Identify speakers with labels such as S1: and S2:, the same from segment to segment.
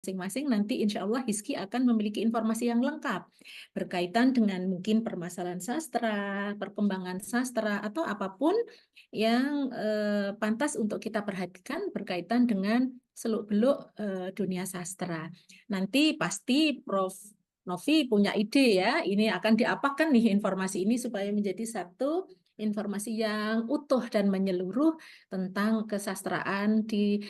S1: masing-masing, nanti insya Allah Hizki akan memiliki informasi yang lengkap berkaitan dengan mungkin permasalahan sastra, perkembangan sastra, atau apapun yang pantas untuk kita perhatikan berkaitan dengan seluk-beluk dunia sastra. Nanti pasti Prof. Novi punya ide ya, ini akan diapakan nih informasi ini supaya menjadi satu informasi yang utuh dan menyeluruh tentang kesastraan di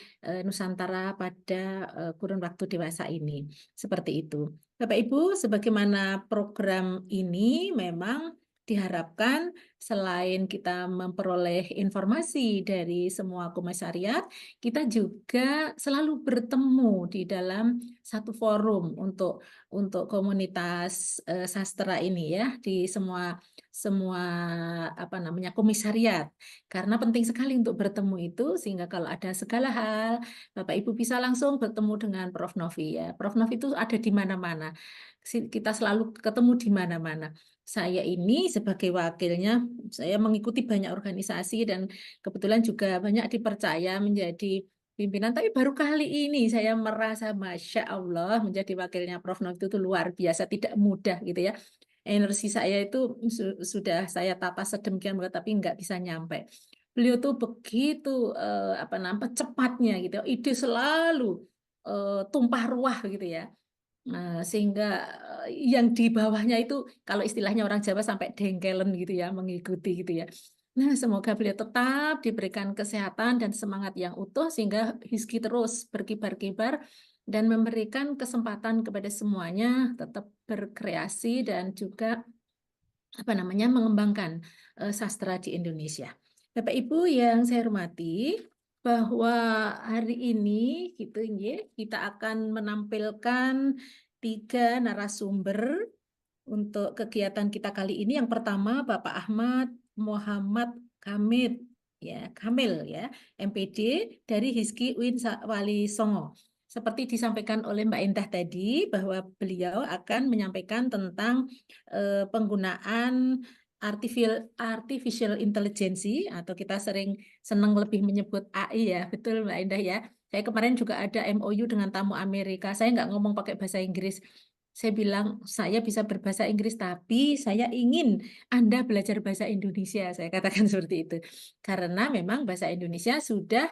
S1: Nusantara pada kurun waktu dewasa ini. Seperti itu. Bapak Ibu, sebagaimana program ini memang diharapkan selain kita memperoleh informasi dari semua komisariat, kita juga selalu bertemu di dalam satu forum untuk komunitas sastra ini ya di semua apa namanya komisariat. Karena penting sekali untuk bertemu itu sehingga kalau ada segala hal Bapak Ibu bisa langsung bertemu dengan Prof. Novi ya. Prof. Novi itu ada di mana-mana. Kita selalu ketemu di mana-mana. Saya ini sebagai wakilnya, saya mengikuti banyak organisasi dan kebetulan juga banyak dipercaya menjadi pimpinan. Tapi baru kali ini saya merasa Masya Allah menjadi wakilnya Prof. Novi itu luar biasa, tidak mudah gitu ya. Energi saya itu sudah saya tata sedemikian rupa tapi nggak bisa nyampe. Beliau tuh begitu apa namanya cepatnya gitu, ide selalu tumpah ruah gitu ya. Sehingga yang di bawahnya itu kalau istilahnya orang Jawa sampai dengkelen gitu ya, mengikuti gitu ya. Nah, semoga beliau tetap diberikan kesehatan dan semangat yang utuh sehingga Hizki terus berkibar-kibar dan memberikan kesempatan kepada semuanya tetap berkreasi dan juga apa namanya mengembangkan sastra di Indonesia. Bapak Ibu yang saya hormati, bahwa hari ini gitu ya, kita akan menampilkan 3 narasumber untuk kegiatan kita kali ini. Yang pertama Bapak Ahmad Muhammad Kamil ya, MPD dari Hizki Uin Wali Songo. Seperti disampaikan oleh Mbak Indah tadi bahwa beliau akan menyampaikan tentang penggunaan artificial intelligence atau kita sering senang lebih menyebut AI ya, betul Mbak Indah ya. Saya kemarin juga ada MOU dengan tamu Amerika. Saya nggak ngomong pakai bahasa Inggris. Saya bilang saya bisa berbahasa Inggris, tapi saya ingin Anda belajar bahasa Indonesia. Saya katakan seperti itu. Karena memang bahasa Indonesia sudah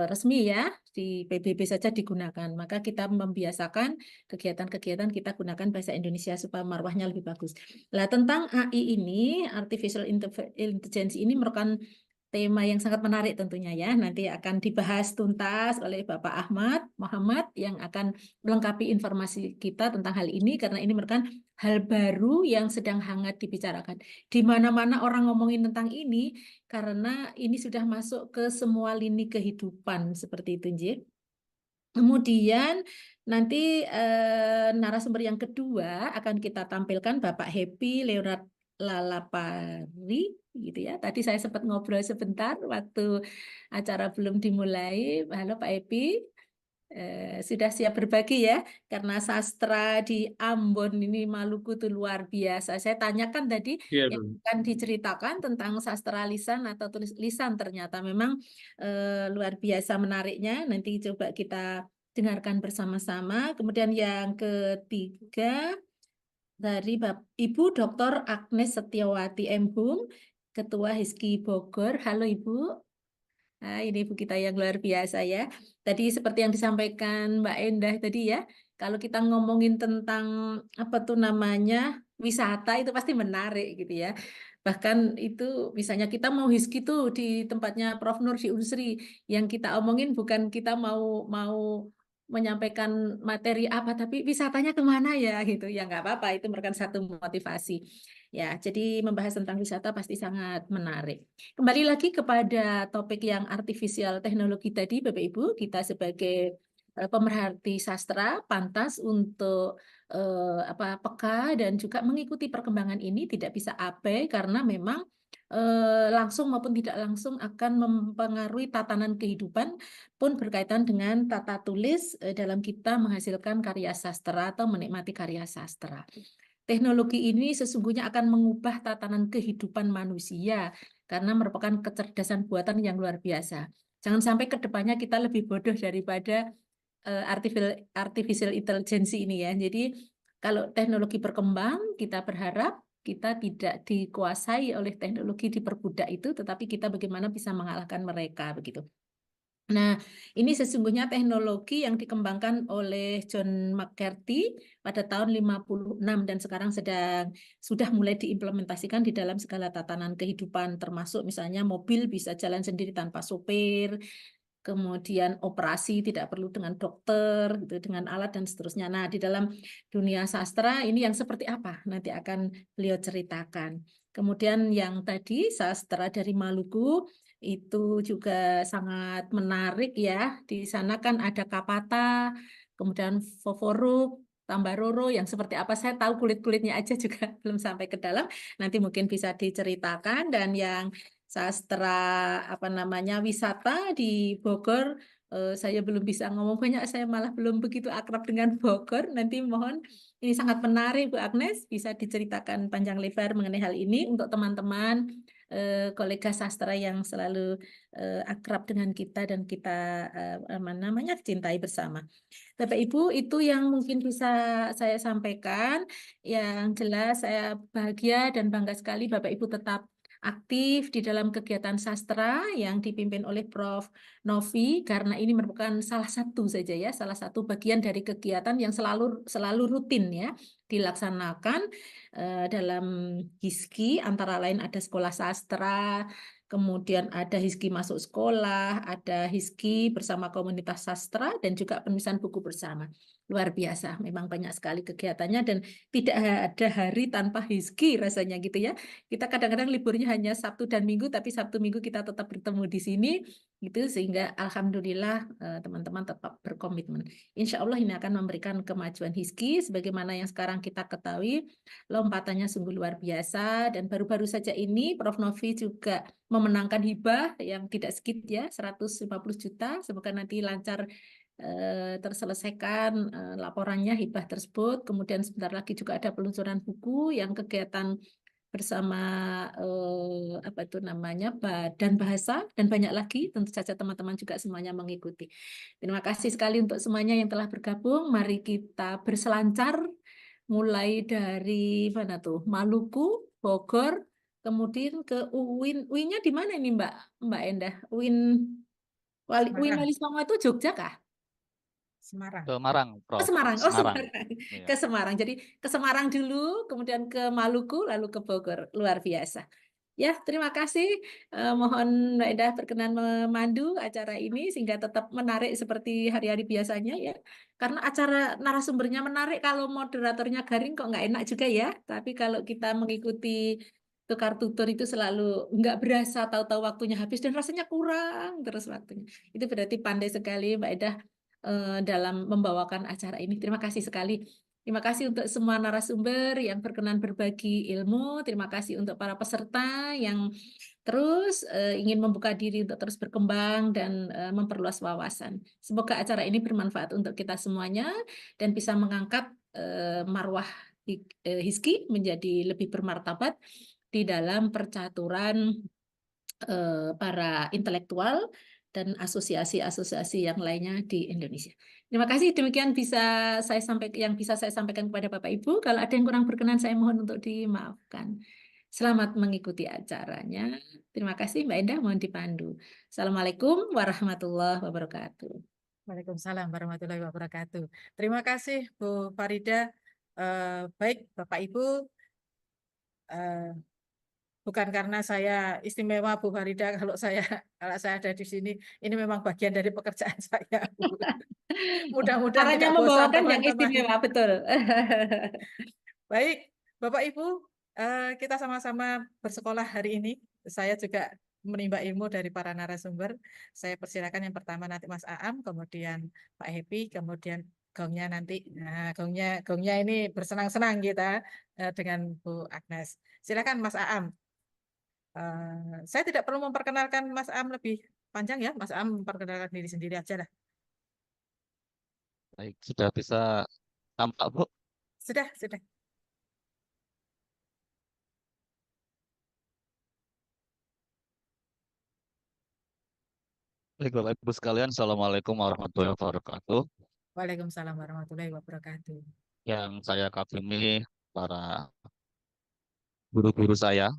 S1: resmi ya, di PBB saja digunakan. Maka kita membiasakan kegiatan-kegiatan kita gunakan bahasa Indonesia supaya marwahnya lebih bagus. Nah, tentang AI ini, Artificial Intelligence ini merupakan tema yang sangat menarik tentunya ya. Nanti akan dibahas tuntas oleh Bapak Ahmad Muhammad yang akan melengkapi informasi kita tentang hal ini karena ini merupakan hal baru yang sedang hangat dibicarakan. Di mana-mana orang ngomongin tentang ini karena ini sudah masuk ke semua lini kehidupan seperti itu, Nji. Kemudian nanti narasumber yang kedua akan kita tampilkan Bapak Happy Leonard Lalapari gitu ya. Tadi saya sempat ngobrol sebentar waktu acara belum dimulai. Halo Pak Happy. Sudah siap berbagi ya, karena sastra di Ambon ini Maluku itu luar biasa. Saya tanyakan tadi
S2: Iya,
S1: yang
S2: dong.
S1: akan diceritakan tentang sastra lisan atau tulis lisan ternyata memang luar biasa menariknya. Nanti coba kita dengarkan bersama-sama. Kemudian yang ketiga dari Ibu Dr. Agnes Setiawati M. Hum, Ketua Hizki Bogor. Halo Ibu. Nah, ini Ibu kita yang luar biasa ya. Tadi seperti yang disampaikan Mbak Endah tadi ya, kalau kita ngomongin tentang apa tuh namanya wisata itu pasti menarik gitu ya. Bahkan itu misalnya kita mau hiski tuh di tempatnya Prof. Nur di Unsri, yang kita omongin bukan kita mau mau menyampaikan materi apa, tapi wisatanya kemana ya gitu. Ya nggak apa-apa, itu merupakan satu motivasi. Ya, jadi membahas tentang wisata pasti sangat menarik. Kembali lagi kepada topik yang artifisial teknologi tadi, Bapak Ibu, kita sebagai pemerhati sastra pantas untuk peka dan juga mengikuti perkembangan ini tidak bisa abai karena memang langsung maupun tidak langsung akan mempengaruhi tatanan kehidupan pun berkaitan dengan tata tulis dalam kita menghasilkan karya sastra atau menikmati karya sastra. Teknologi ini sesungguhnya akan mengubah tatanan kehidupan manusia karena merupakan kecerdasan buatan yang luar biasa. Jangan sampai ke depannya kita lebih bodoh daripada artificial intelligence ini ya. Jadi kalau teknologi berkembang, kita berharap kita tidak dikuasai oleh teknologi diperbudak itu, tetapi kita bagaimana bisa mengalahkan mereka begitu. Nah, ini sesungguhnya teknologi yang dikembangkan oleh John McCarthy pada tahun 56 dan sekarang sudah mulai diimplementasikan di dalam segala tatanan kehidupan, termasuk misalnya mobil bisa jalan sendiri tanpa sopir, kemudian operasi tidak perlu dengan dokter, gitu, dengan alat dan seterusnya. Nah, di dalam dunia sastra ini yang seperti apa? Nanti akan beliau ceritakan. Kemudian yang tadi sastra dari Maluku itu juga sangat menarik ya. Di sana kan ada Kapata, kemudian Foforo, Tambaroro yang seperti apa saya tahu kulit-kulitnya aja juga belum sampai ke dalam. Nanti mungkin bisa diceritakan dan yang sastra apa namanya wisata di Bogor saya belum bisa ngomong banyak, saya malah belum begitu akrab dengan Bogor. Nanti mohon ini sangat menarik Bu Agnes, bisa diceritakan panjang lebar mengenai hal ini untuk teman-teman kolega sastra yang selalu akrab dengan kita dan kita apa namanya cintai bersama. Bapak Ibu, itu yang mungkin bisa saya sampaikan. Yang jelas saya bahagia dan bangga sekali Bapak Ibu tetap aktif di dalam kegiatan sastra yang dipimpin oleh Prof. Novi, karena ini merupakan salah satu saja ya, salah satu bagian dari kegiatan yang selalu selalu rutin ya dilaksanakan dalam HISKI, antara lain ada sekolah sastra, kemudian ada HISKI masuk sekolah, ada HISKI bersama komunitas sastra, dan juga penulisan buku bersama. Luar biasa, memang banyak sekali kegiatannya dan tidak ada hari tanpa HISKI rasanya gitu ya. Kita kadang-kadang liburnya hanya Sabtu dan Minggu, tapi Sabtu Minggu kita tetap bertemu di sini, gitu sehingga alhamdulillah teman-teman tetap berkomitmen. Insya Allah ini akan memberikan kemajuan HISKI, sebagaimana yang sekarang kita ketahui, lompatannya sungguh luar biasa dan baru-baru saja ini Prof. Novi juga memenangkan hibah yang tidak sedikit ya, 150 juta. Semoga nanti lancar terselesaikan laporannya hibah tersebut. Kemudian sebentar lagi juga ada peluncuran buku yang kegiatan bersama apa itu namanya Badan Bahasa dan banyak lagi. Tentu saja teman-teman juga semuanya mengikuti. Terima kasih sekali untuk semuanya yang telah bergabung. Mari kita berselancar mulai dari mana tuh Maluku, Bogor, kemudian ke UIN. UIN-nya di mana ini Mbak Endah? UIN
S2: Semarang,
S1: Wali Songo itu Jogja kah?
S2: Semarang.
S3: Semarang,
S1: Oh
S3: Prof.
S1: Semarang, oh
S3: Semarang.
S1: Semarang.
S3: Iya.
S1: Ke Semarang. Jadi ke Semarang dulu, kemudian ke Maluku, lalu ke Bogor. Luar biasa. Ya, terima kasih. Mohon Mbak Endah berkenan memandu acara ini sehingga tetap menarik seperti hari-hari biasanya ya. Karena acara narasumbernya menarik, kalau moderatornya garing kok nggak enak juga ya. Tapi kalau kita mengikuti tukar tutur itu selalu nggak berasa, tahu-tahu waktunya habis dan rasanya kurang terus waktunya. Itu berarti pandai sekali Mbak Endah dalam membawakan acara ini. Terima kasih sekali. Terima kasih untuk semua narasumber yang berkenan berbagi ilmu. Terima kasih untuk para peserta yang terus ingin membuka diri untuk terus berkembang dan memperluas wawasan. Semoga acara ini bermanfaat untuk kita semuanya dan bisa mengangkat marwah HISKI menjadi lebih bermartabat di dalam percaturan para intelektual dan asosiasi-asosiasi yang lainnya di Indonesia. Terima kasih. Demikian bisa saya sampaikan kepada Bapak Ibu. Kalau ada yang kurang berkenan, saya mohon untuk dimaafkan. Selamat mengikuti acaranya. Terima kasih Mbak Endah, mohon dipandu. Assalamualaikum warahmatullahi wabarakatuh.
S2: Waalaikumsalam warahmatullahi wabarakatuh. Terima kasih Bu Farida. Baik Bapak Ibu, eh, bukan karena saya istimewa Bu Farida kalau saya ada di sini, ini memang bagian dari pekerjaan saya Bu. Mudah-mudahan
S1: Caranya
S2: tidak bosan
S1: membawakan yang
S2: teman-teman.
S1: istimewa, betul.
S2: Baik, Bapak Ibu, kita sama-sama bersekolah hari ini. Saya juga menimba ilmu dari para narasumber. Saya persilakan yang pertama nanti Mas Aam, kemudian Pak Happy, kemudian gongnya nanti. Nah, gongnya ini bersenang-senang kita dengan Bu Agnes. Silakan Mas Aam. Saya tidak perlu memperkenalkan Mas Aam lebih panjang ya. Mas Aam memperkenalkan diri sendiri aja lah.
S3: Baik, sudah bisa tampak, Bu.
S2: Sudah, sudah.
S3: Baik, Bapak Ibu sekalian, Assalamualaikum warahmatullahi wabarakatuh.
S2: Waalaikumsalam warahmatullahi wabarakatuh.
S3: Yang saya kagumi para guru-guru saya.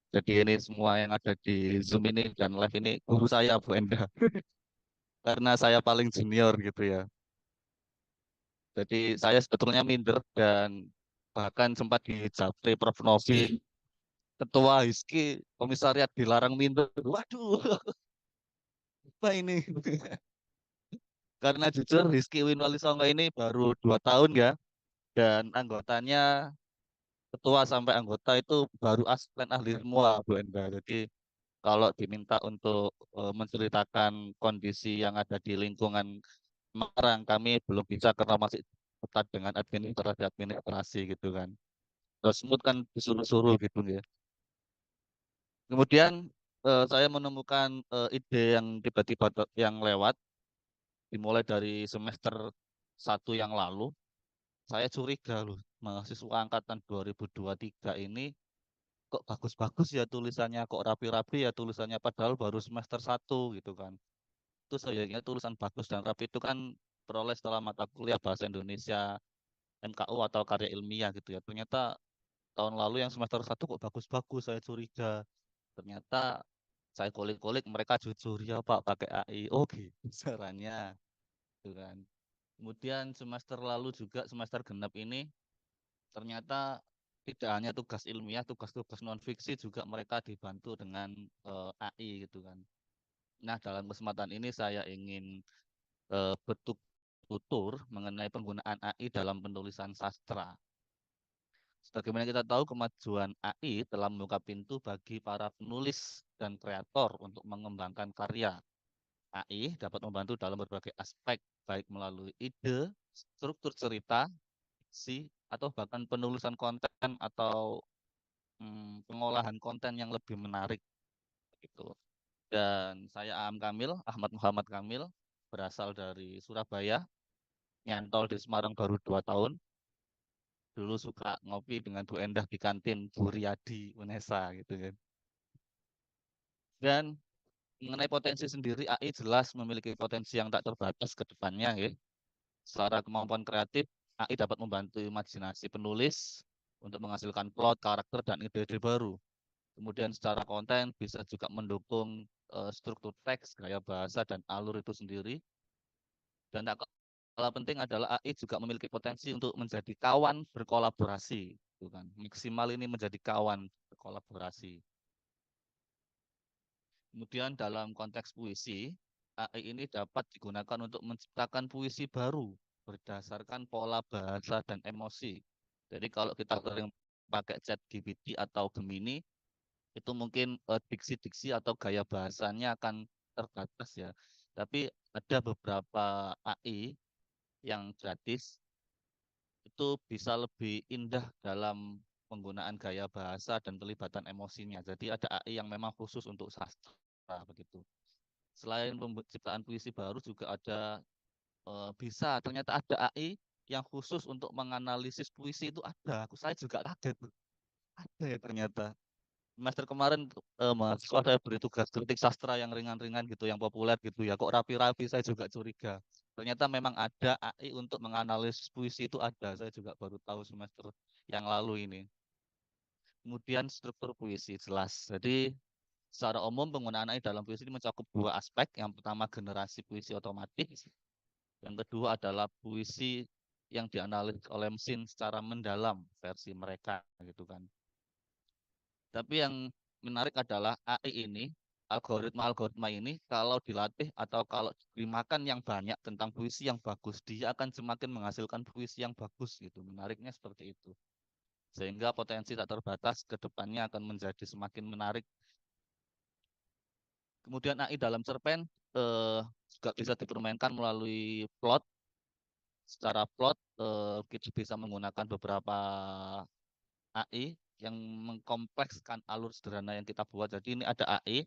S3: Jadi ini semua yang ada di Zoom ini dan live ini guru saya Bu Enda. Karena saya paling junior gitu ya. Jadi saya sebetulnya minder dan bahkan sempat di Japri Prof Novi, Ketua Hizki Komisariat dilarang minder. Waduh, apa ini? Karena jujur Rizky Winwali Songo ini baru 2 tahun ya, dan anggotanya ketua sampai anggota itu baru asisten ahli semua Bu Enda. Jadi kalau diminta untuk menceritakan kondisi yang ada di lingkungan Semarang, kami belum bisa karena masih ketat dengan administrasi gitu kan. Terus semut kan disuruh-suruh gitu ya. Kemudian saya menemukan ide yang tiba-tiba yang lewat dimulai dari semester 1 yang lalu. Saya curiga loh, mahasiswa angkatan 2023 ini kok bagus-bagus ya tulisannya, kok rapi-rapi ya tulisannya, padahal baru semester 1 gitu kan. Itu sayangnya tulisan bagus dan rapi itu kan peroleh setelah mata kuliah Bahasa Indonesia MKU atau karya ilmiah gitu ya. Ternyata tahun lalu yang semester 1 kok bagus-bagus, saya curiga. Ternyata saya kulik-kulik mereka jujur ya Pak pakai AI. Oh gitu caranya. Gitu kan. Kemudian semester lalu juga semester genap ini ternyata tidak hanya tugas ilmiah, tugas-tugas non fiksi juga mereka dibantu dengan AI gitu kan. Nah, dalam kesempatan ini saya ingin bertutur mengenai penggunaan AI dalam penulisan sastra. Sebagaimana kita tahu, kemajuan AI telah membuka pintu bagi para penulis dan kreator untuk mengembangkan karya. AI dapat membantu dalam berbagai aspek, baik melalui ide, struktur cerita, atau bahkan penulisan konten atau pengolahan konten yang lebih menarik gitu. Dan saya Ahmad Muhammad Kamil, berasal dari Surabaya, nyantol di Semarang baru 2 tahun. Dulu suka ngopi dengan Bu Endah di kantin Bu Riyadi Unesa gitu kan. Dan mengenai potensi sendiri, AI jelas memiliki potensi yang tak terbatas ke depannya ya. Secara kemampuan kreatif, AI dapat membantu imajinasi penulis untuk menghasilkan plot, karakter, dan ide-ide baru. Kemudian secara konten bisa juga mendukung struktur teks, gaya bahasa, dan alur itu sendiri. Dan tak kalah penting adalah AI juga memiliki potensi untuk menjadi kawan berkolaborasi. Gitu kan. Maksimal ini menjadi kawan berkolaborasi. Kemudian dalam konteks puisi, AI ini dapat digunakan untuk menciptakan puisi baru berdasarkan pola bahasa dan emosi. Jadi kalau kita sering pakai chat GPT atau Gemini, itu mungkin diksi-diksi atau gaya bahasanya akan terbatas ya. Tapi ada beberapa AI yang gratis itu bisa lebih indah dalam penggunaan gaya bahasa dan pelibatan emosinya. Jadi ada AI yang memang khusus untuk sastra begitu. Selain penciptaan puisi baru juga ada ternyata ada AI yang khusus untuk menganalisis puisi itu ada. Saya juga kaget. Ada ya ternyata. Semester kemarin mahasiswa saya beri tugas kritik sastra yang ringan-ringan gitu, yang populer gitu ya. Kok rapi-rapi, saya juga curiga. Ternyata memang ada AI untuk menganalisis puisi itu ada. Saya juga baru tahu semester yang lalu ini. Kemudian struktur puisi jelas. Jadi secara umum penggunaan AI dalam puisi ini mencakup 2 aspek. Yang pertama generasi puisi otomatis. Yang kedua adalah puisi yang dianalisis oleh mesin secara mendalam versi mereka gitu kan. Tapi yang menarik adalah AI ini, algoritma-algoritma ini kalau dilatih atau kalau diberi makan yang banyak tentang puisi yang bagus, dia akan semakin menghasilkan puisi yang bagus gitu. Menariknya seperti itu. Sehingga potensi tak terbatas ke depannya akan menjadi semakin menarik. Kemudian AI dalam cerpen juga bisa dipermainkan melalui plot. Secara plot kita bisa menggunakan beberapa AI yang mengkomplekskan alur sederhana yang kita buat. Jadi ini ada AI,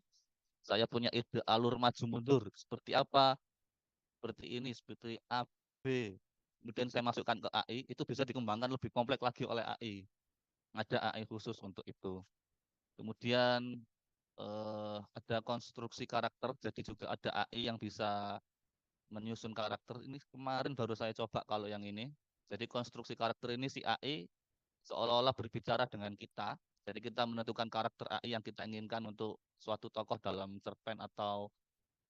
S3: saya punya ide alur maju mundur seperti apa, seperti ini, seperti A, B. Kemudian saya masukkan ke AI, itu bisa dikembangkan lebih kompleks lagi oleh AI. Ada AI khusus untuk itu. Kemudian ada konstruksi karakter, jadi juga ada AI yang bisa menyusun karakter ini kemarin baru saya coba kalau yang ini. Jadi konstruksi karakter ini si AI seolah-olah berbicara dengan kita. Jadi kita menentukan karakter AI yang kita inginkan untuk suatu tokoh dalam cerpen atau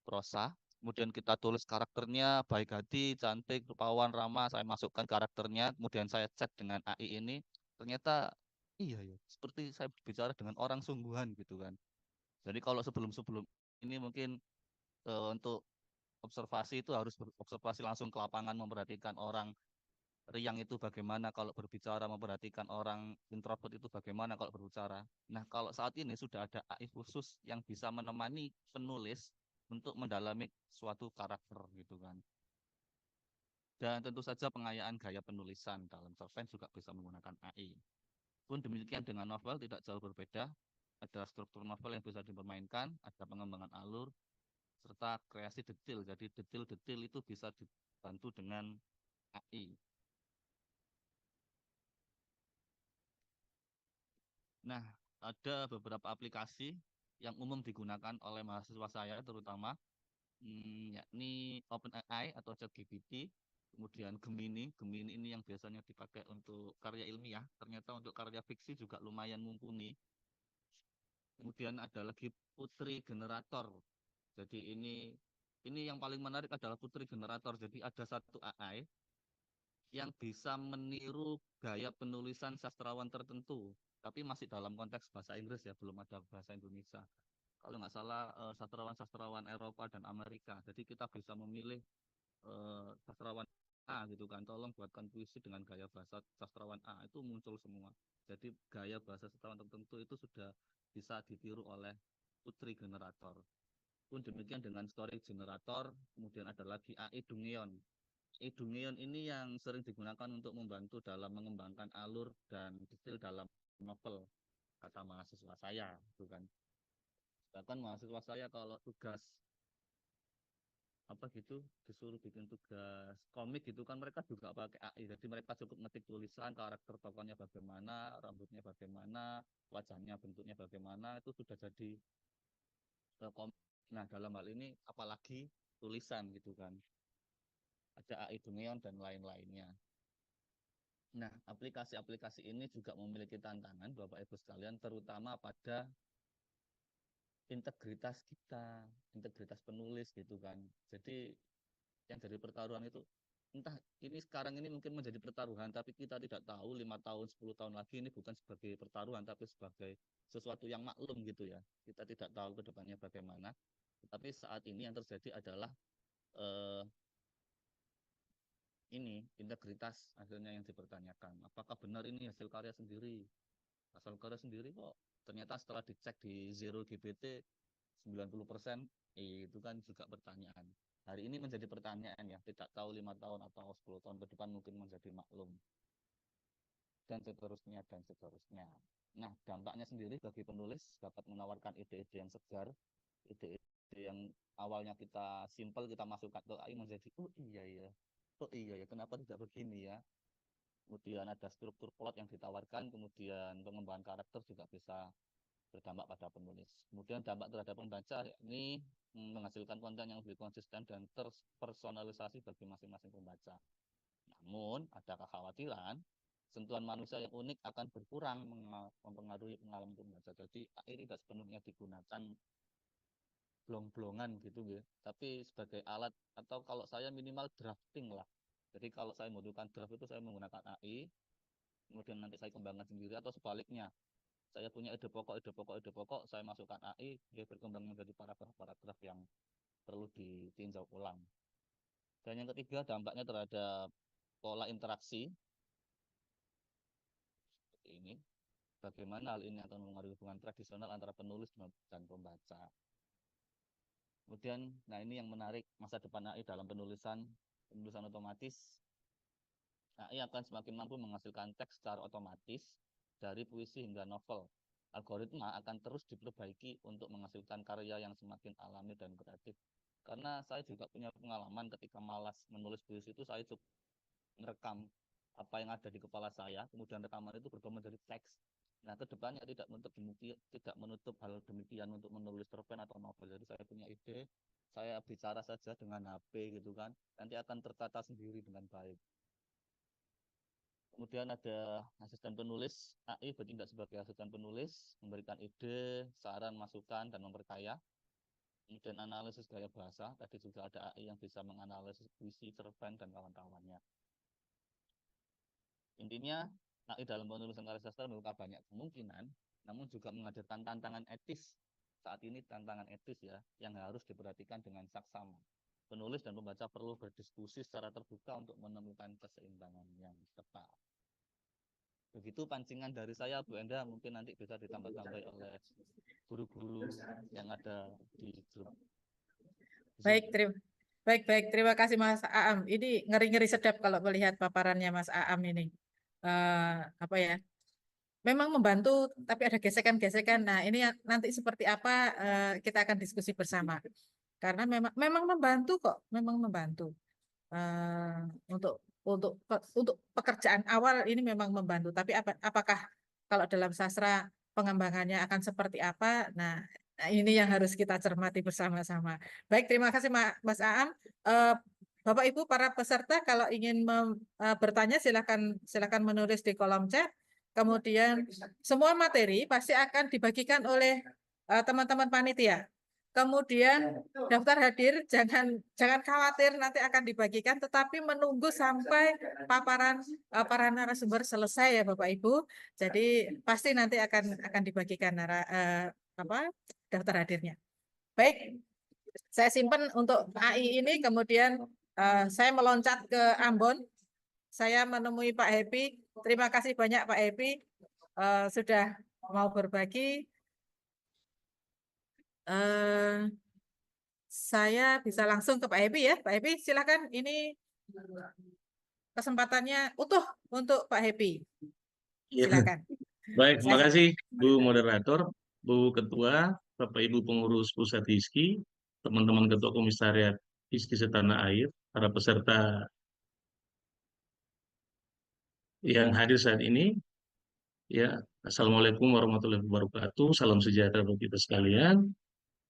S3: prosa. Kemudian kita tulis karakternya baik hati, cantik, rupawan, ramah. Saya masukkan karakternya. Kemudian saya cek dengan AI ini. Ternyata iya ya, seperti saya berbicara dengan orang sungguhan gitu kan. Jadi kalau sebelum-sebelum ini mungkin untuk observasi itu harus observasi langsung ke lapangan, memperhatikan orang riang itu bagaimana kalau berbicara, memperhatikan orang introvert itu bagaimana kalau berbicara. Nah, kalau saat ini sudah ada AI khusus yang bisa menemani penulis untuk mendalami suatu karakter gitu kan. Dan tentu saja pengayaan gaya penulisan dalam cerpen juga bisa menggunakan AI. Pun demikian dengan novel tidak jauh berbeda. Ada struktur novel yang bisa dipermainkan, ada pengembangan alur, serta kreasi detail. Jadi detail-detail itu bisa dibantu dengan AI. Nah, ada beberapa aplikasi yang umum digunakan oleh mahasiswa saya terutama, yakni OpenAI atau ChatGPT, kemudian Gemini. Gemini ini yang biasanya dipakai untuk karya ilmiah, ternyata untuk karya fiksi juga lumayan mumpuni. Kemudian ada lagi Putri Generator. Jadi ini yang paling menarik adalah Putri Generator. Jadi ada satu AI yang bisa meniru gaya penulisan sastrawan tertentu, tapi masih dalam konteks bahasa Inggris ya, belum ada bahasa Indonesia. Kalau nggak salah sastrawan-sastrawan Eropa dan Amerika. Jadi kita bisa memilih sastrawan A gitu kan, tolong buatkan puisi dengan gaya bahasa sastrawan A, itu muncul semua. Jadi gaya bahasa sastrawan tertentu itu sudah bisa ditiru oleh Putri Generator. Pun demikian dengan Story Generator, kemudian ada lagi AI Dungeon. Edungeon ini yang sering digunakan untuk membantu dalam mengembangkan alur dan detail dalam novel, kata mahasiswa saya, bukan. Bahkan mahasiswa saya kalau tugas apa gitu disuruh bikin tugas komik gitu kan mereka juga pakai AI. Jadi mereka cukup ngetik tulisan karakter tokohnya bagaimana, rambutnya bagaimana, wajahnya bentuknya bagaimana, itu sudah jadi komik. Nah, dalam hal ini apalagi tulisan gitu kan. Ada AI Dungeon dan lain-lainnya. Nah, aplikasi-aplikasi ini juga memiliki tantangan, Bapak Ibu sekalian, terutama pada integritas kita, integritas penulis gitu kan. Jadi yang jadi pertaruhan itu, entah ini sekarang ini mungkin menjadi pertaruhan, tapi kita tidak tahu 5 tahun, 10 tahun lagi ini bukan sebagai pertaruhan, tapi sebagai sesuatu yang maklum gitu ya. Kita tidak tahu ke depannya bagaimana. Tapi saat ini yang terjadi adalah eh, ini integritas akhirnya yang dipertanyakan. Apakah benar ini hasil karya sendiri? Hasil karya sendiri kok ternyata setelah dicek di Zero GPT 90% itu kan juga pertanyaan. Hari ini menjadi pertanyaan ya, tidak tahu 5 tahun atau 10 tahun ke depan mungkin menjadi maklum dan seterusnya dan seterusnya. Nah, dampaknya sendiri bagi penulis dapat menawarkan ide-ide yang segar, ide-ide yang awalnya kita simpel kita masukkan ke AI menjadi oh iya ya, kenapa tidak begini ya? Kemudian ada struktur plot yang ditawarkan, kemudian pengembangan karakter juga bisa berdampak pada penulis. Kemudian dampak terhadap pembaca ini menghasilkan konten yang lebih konsisten dan terpersonalisasi bagi masing-masing pembaca. Namun ada kekhawatiran sentuhan manusia yang unik akan berkurang mempengaruhi pengalaman pembaca. Jadi AI tidak sepenuhnya digunakan blong-blongan gitu ya, tapi sebagai alat atau kalau saya minimal drafting lah. Jadi kalau saya membutuhkan draft itu saya menggunakan AI, kemudian nanti saya kembangkan sendiri atau sebaliknya. Saya punya ide pokok, saya masukkan AI, dia berkembang menjadi paragraf-paragraf yang perlu ditinjau ulang. Dan yang ketiga, dampaknya terhadap pola interaksi. Seperti ini. Bagaimana hal ini akan mempengaruhi hubungan tradisional antara penulis dan pembaca. Kemudian, nah ini yang menarik, masa depan AI dalam penulisan otomatis. AI akan semakin mampu menghasilkan teks secara otomatis dari puisi hingga novel. Algoritma akan terus diperbaiki untuk menghasilkan karya yang semakin alami dan kreatif. Karena saya juga punya pengalaman ketika malas menulis puisi itu saya cukup merekam apa yang ada di kepala saya, kemudian rekaman itu berubah menjadi teks. Nah, kedepannya tidak menutup hal demikian untuk menulis cerpen atau novel. Jadi saya punya ide, saya bicara saja dengan HP gitu kan, nanti akan tertata sendiri dengan baik. Kemudian ada asisten penulis, AI bertindak sebagai asisten penulis, memberikan ide, saran, masukan, dan memperkaya. Kemudian analisis gaya bahasa, tadi juga ada AI yang bisa menganalisis puisi, cerpen, dan kawan-kawannya. Intinya, AI dalam penulisan karya sastra membuka banyak kemungkinan, namun juga menghadirkan tantangan etis. Saat ini tantangan etis ya, yang harus diperhatikan dengan saksama. Penulis dan pembaca perlu berdiskusi secara terbuka untuk menemukan keseimbangan yang tepat. Begitu pancingan dari saya, Bu Enda, mungkin nanti bisa ditambah-tambah oleh guru-guru yang ada di grup.
S2: Baik, terima kasih Mas Aam. Ini ngeri-ngeri sedap kalau melihat paparannya Mas Aam ini. Apa ya? Memang membantu, tapi ada gesekan-gesekan. Nah, ini nanti seperti apa kita akan diskusi bersama. Karena memang membantu kok, memang membantu. Untuk pekerjaan awal ini memang membantu. Tapi apakah kalau dalam sastra pengembangannya akan seperti apa? Nah, ini yang harus kita cermati bersama-sama. Baik, terima kasih Mas Aam. Bapak Ibu para peserta kalau ingin bertanya silakan menulis di kolom chat. Kemudian semua materi pasti akan dibagikan oleh teman-teman panitia. Kemudian daftar hadir jangan khawatir nanti akan dibagikan, tetapi menunggu sampai paparan para narasumber selesai ya Bapak Ibu. Jadi pasti nanti akan dibagikan daftar hadirnya. Baik, saya simpan untuk AI ini, kemudian saya meloncat ke Ambon. Saya menemui Pak Happy. Terima kasih banyak Pak Happy sudah mau berbagi. Saya bisa langsung ke Pak Happy ya. Pak Happy silakan, ini kesempatannya utuh untuk Pak Happy. Silakan.
S4: Baik, terima kasih Bu Moderator, Bu Ketua, Bapak Ibu Pengurus Pusat HISKI, teman-teman Ketua Komisariat HISKI Setanah Air, para peserta yang hadir saat ini. Ya, Assalamualaikum warahmatullahi wabarakatuh. Salam sejahtera bagi kita sekalian.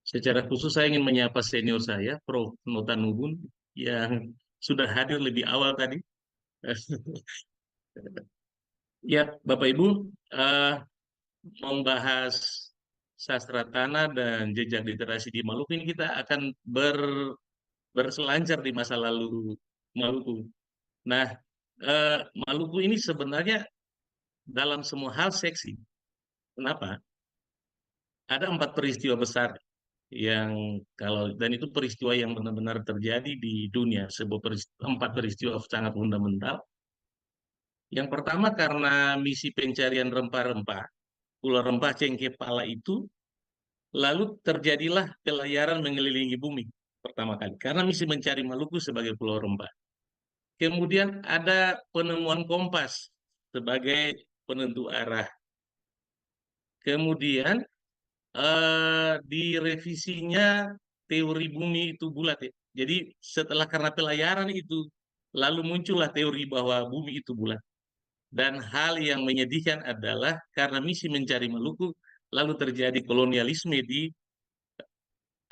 S4: Secara khusus saya ingin menyapa senior saya, Prof. Nota Nubun, yang sudah hadir lebih awal tadi. Ya, Bapak Ibu, membahas sastra tanah dan jejak literasi di Maluku ini kita akan berselancar di masa lalu Maluku. Nah, Maluku ini sebenarnya dalam semua hal seksi. Kenapa? Ada 4 peristiwa besar dan itu peristiwa yang benar-benar terjadi di dunia, 4 peristiwa sangat fundamental. Yang pertama karena misi pencarian rempah-rempah, Pulau Rempah Cengkepala itu, lalu terjadilah pelayaran mengelilingi bumi pertama kali karena misi mencari Maluku sebagai Pulau Rempah. Kemudian ada penemuan kompas sebagai penentu arah. Kemudian direvisinya teori bumi itu bulat ya. Jadi karena pelayaran itu lalu muncullah teori bahwa bumi itu bulat. Dan hal yang menyedihkan adalah karena misi mencari Maluku lalu terjadi kolonialisme di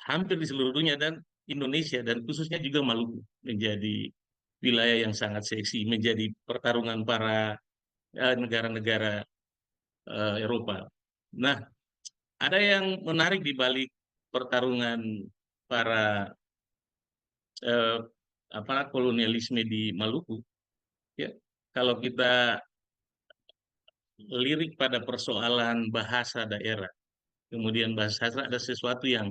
S4: hampir di seluruh dunia dan Indonesia dan khususnya juga Maluku menjadi wilayah yang sangat seksi, menjadi pertarungan para negara-negara Eropa. Nah, ada yang menarik di balik pertarungan para kolonialisme di Maluku. Ya, kalau kita lirik pada persoalan bahasa daerah, kemudian bahasa ada sesuatu yang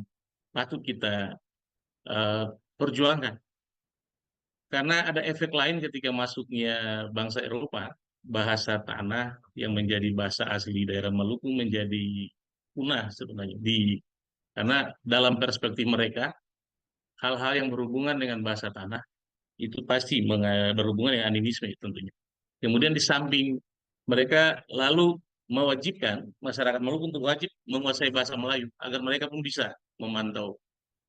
S4: patut kita perjuangkan. Karena ada efek lain ketika masuknya bangsa Eropa, bahasa tanah yang menjadi bahasa asli daerah Maluku menjadi punah sebenarnya. Karena dalam perspektif mereka, hal-hal yang berhubungan dengan bahasa tanah itu pasti berhubungan dengan animisme tentunya. Kemudian di samping mereka lalu mewajibkan masyarakat Maluku untuk wajib menguasai bahasa Melayu agar mereka pun bisa memantau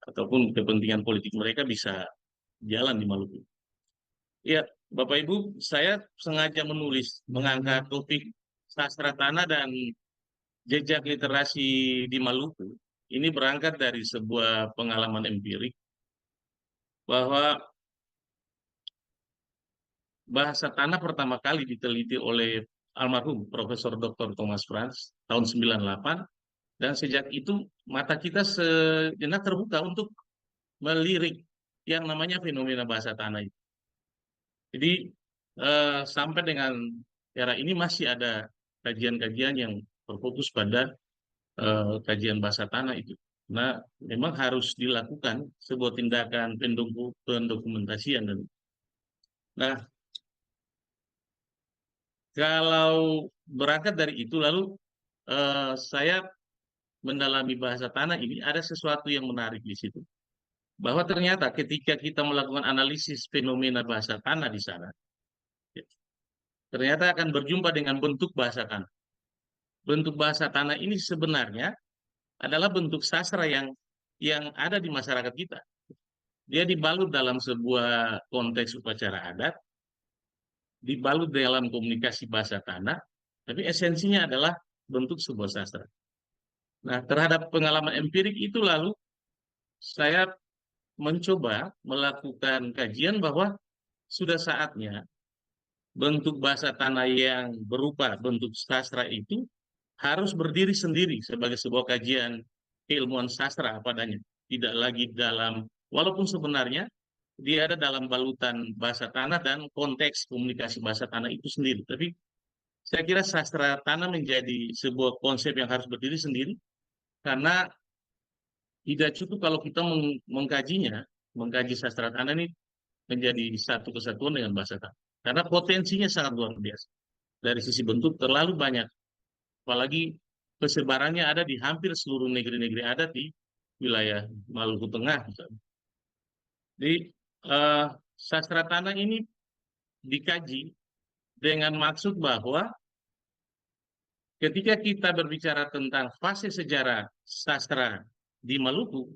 S4: ataupun kepentingan politik mereka bisa jalan di Maluku. Ya, Bapak Ibu, saya sengaja mengangkat topik sastra tanah dan jejak literasi di Maluku. Ini berangkat dari sebuah pengalaman empirik bahwa bahasa tanah pertama kali diteliti oleh almarhum Profesor Dr. Thomas Franz tahun 98, dan sejak itu mata kita sejenak terbuka untuk melirik yang namanya fenomena bahasa tanah itu. Jadi sampai dengan era ini masih ada kajian-kajian yang berfokus pada kajian bahasa tanah itu. Nah, memang harus dilakukan sebuah tindakan pendokumentasian. Nah, kalau berangkat dari itu, lalu saya mendalami bahasa tanah ini, ada sesuatu yang menarik di situ. Bahwa ternyata ketika kita melakukan analisis fenomena bahasa tanah di sana, ya, ternyata akan berjumpa dengan bentuk bahasa tanah. Bentuk bahasa tanah ini sebenarnya adalah bentuk sastra yang ada di masyarakat kita. Dia dibalut dalam sebuah konteks upacara adat, dibalut dalam komunikasi bahasa tanah, tapi esensinya adalah bentuk sebuah sastra. Nah, terhadap pengalaman empirik itu lalu saya mencoba melakukan kajian bahwa sudah saatnya bentuk bahasa tanah yang berupa bentuk sastra itu harus berdiri sendiri sebagai sebuah kajian keilmuan sastra padanya. Tidak lagi dalam, walaupun sebenarnya dia ada dalam balutan bahasa tanah dan konteks komunikasi bahasa tanah itu sendiri. Tapi saya kira sastra tanah menjadi sebuah konsep yang harus berdiri sendiri, karena tidak cukup kalau kita mengkajinya, mengkaji sastra tanah ini menjadi satu kesatuan dengan bahasa tanah. Karena potensinya sangat luar biasa. Dari sisi bentuk terlalu banyak, apalagi persebarannya ada di hampir seluruh negeri-negeri adat di wilayah Maluku Tengah. Misalnya. Jadi sastra tanah ini dikaji dengan maksud bahwa ketika kita berbicara tentang fase sejarah sastra di Maluku,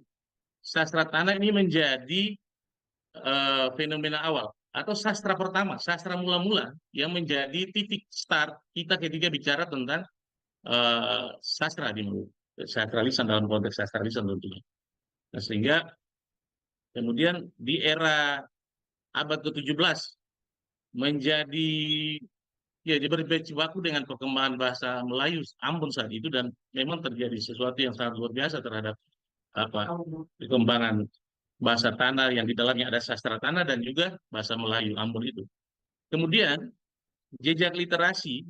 S4: sastra tanah ini menjadi fenomena awal atau sastra pertama, sastra mula-mula yang menjadi titik start kita ketika bicara tentang sastra di Maluku. Sastra lisan dalam konteks sastra lisan tentunya. Nah, sehingga kemudian di era abad ke-17 menjadi ya dia berjibaku dengan perkembangan bahasa Melayu Ambon saat itu, dan memang terjadi sesuatu yang sangat luar biasa terhadap apa perkembangan bahasa tanah yang di dalamnya ada sastra tanah dan juga bahasa Melayu Ambon itu. Kemudian jejak literasi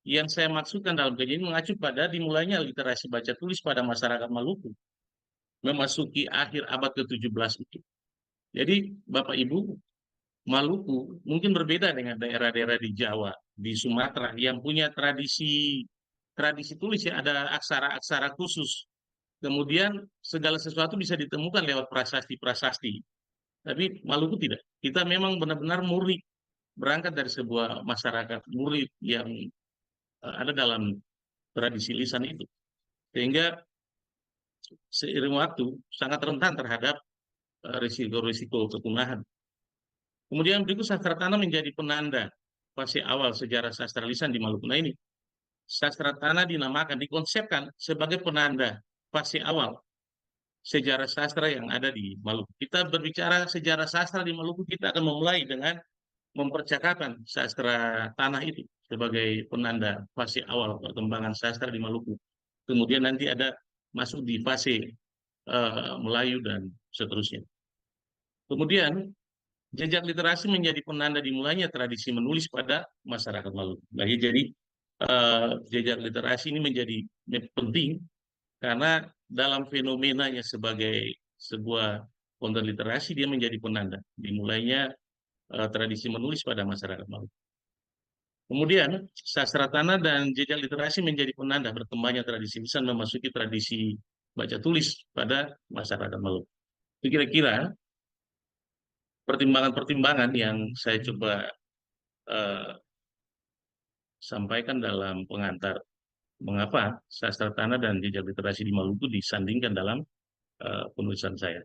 S4: yang saya maksudkan dalam kajian ini mengacu pada dimulainya literasi baca tulis pada masyarakat Maluku memasuki akhir abad ke-17 itu. Jadi Bapak Ibu, Maluku mungkin berbeda dengan daerah-daerah di Jawa, di Sumatera yang punya tradisi tulis ya, ada aksara-aksara khusus. Kemudian segala sesuatu bisa ditemukan lewat prasasti-prasasti. Tapi Maluku tidak. Kita memang benar-benar murni berangkat dari sebuah masyarakat murid yang ada dalam tradisi lisan itu. Sehingga seiring waktu sangat rentan terhadap risiko-risiko kepunahan. Kemudian berikut sastra tanah menjadi penanda fase awal sejarah sastra lisan di Maluku. Nah ini, sastra tanah dinamakan, dikonsepkan sebagai penanda fase awal sejarah sastra yang ada di Maluku. Kita berbicara sejarah sastra di Maluku, kita akan memulai dengan mempercakapkan sastra tanah itu sebagai penanda fase awal perkembangan sastra di Maluku. Kemudian nanti ada masuk di fase Melayu dan seterusnya. Kemudian jejak literasi menjadi penanda dimulainya tradisi menulis pada masyarakat Maluku. Nah, jadi jejak literasi ini menjadi penting karena dalam fenomenanya sebagai sebuah konten literasi dia menjadi penanda dimulainya tradisi menulis pada masyarakat Maluku. Kemudian sastra tanah dan jejak literasi menjadi penanda berkembangnya tradisi lisan memasuki tradisi baca tulis pada masyarakat Maluku. Itu kira-kira pertimbangan-pertimbangan yang saya coba eh, sampaikan dalam pengantar mengapa sastra tanah dan jejak literasi di Maluku disandingkan dalam penulisan saya.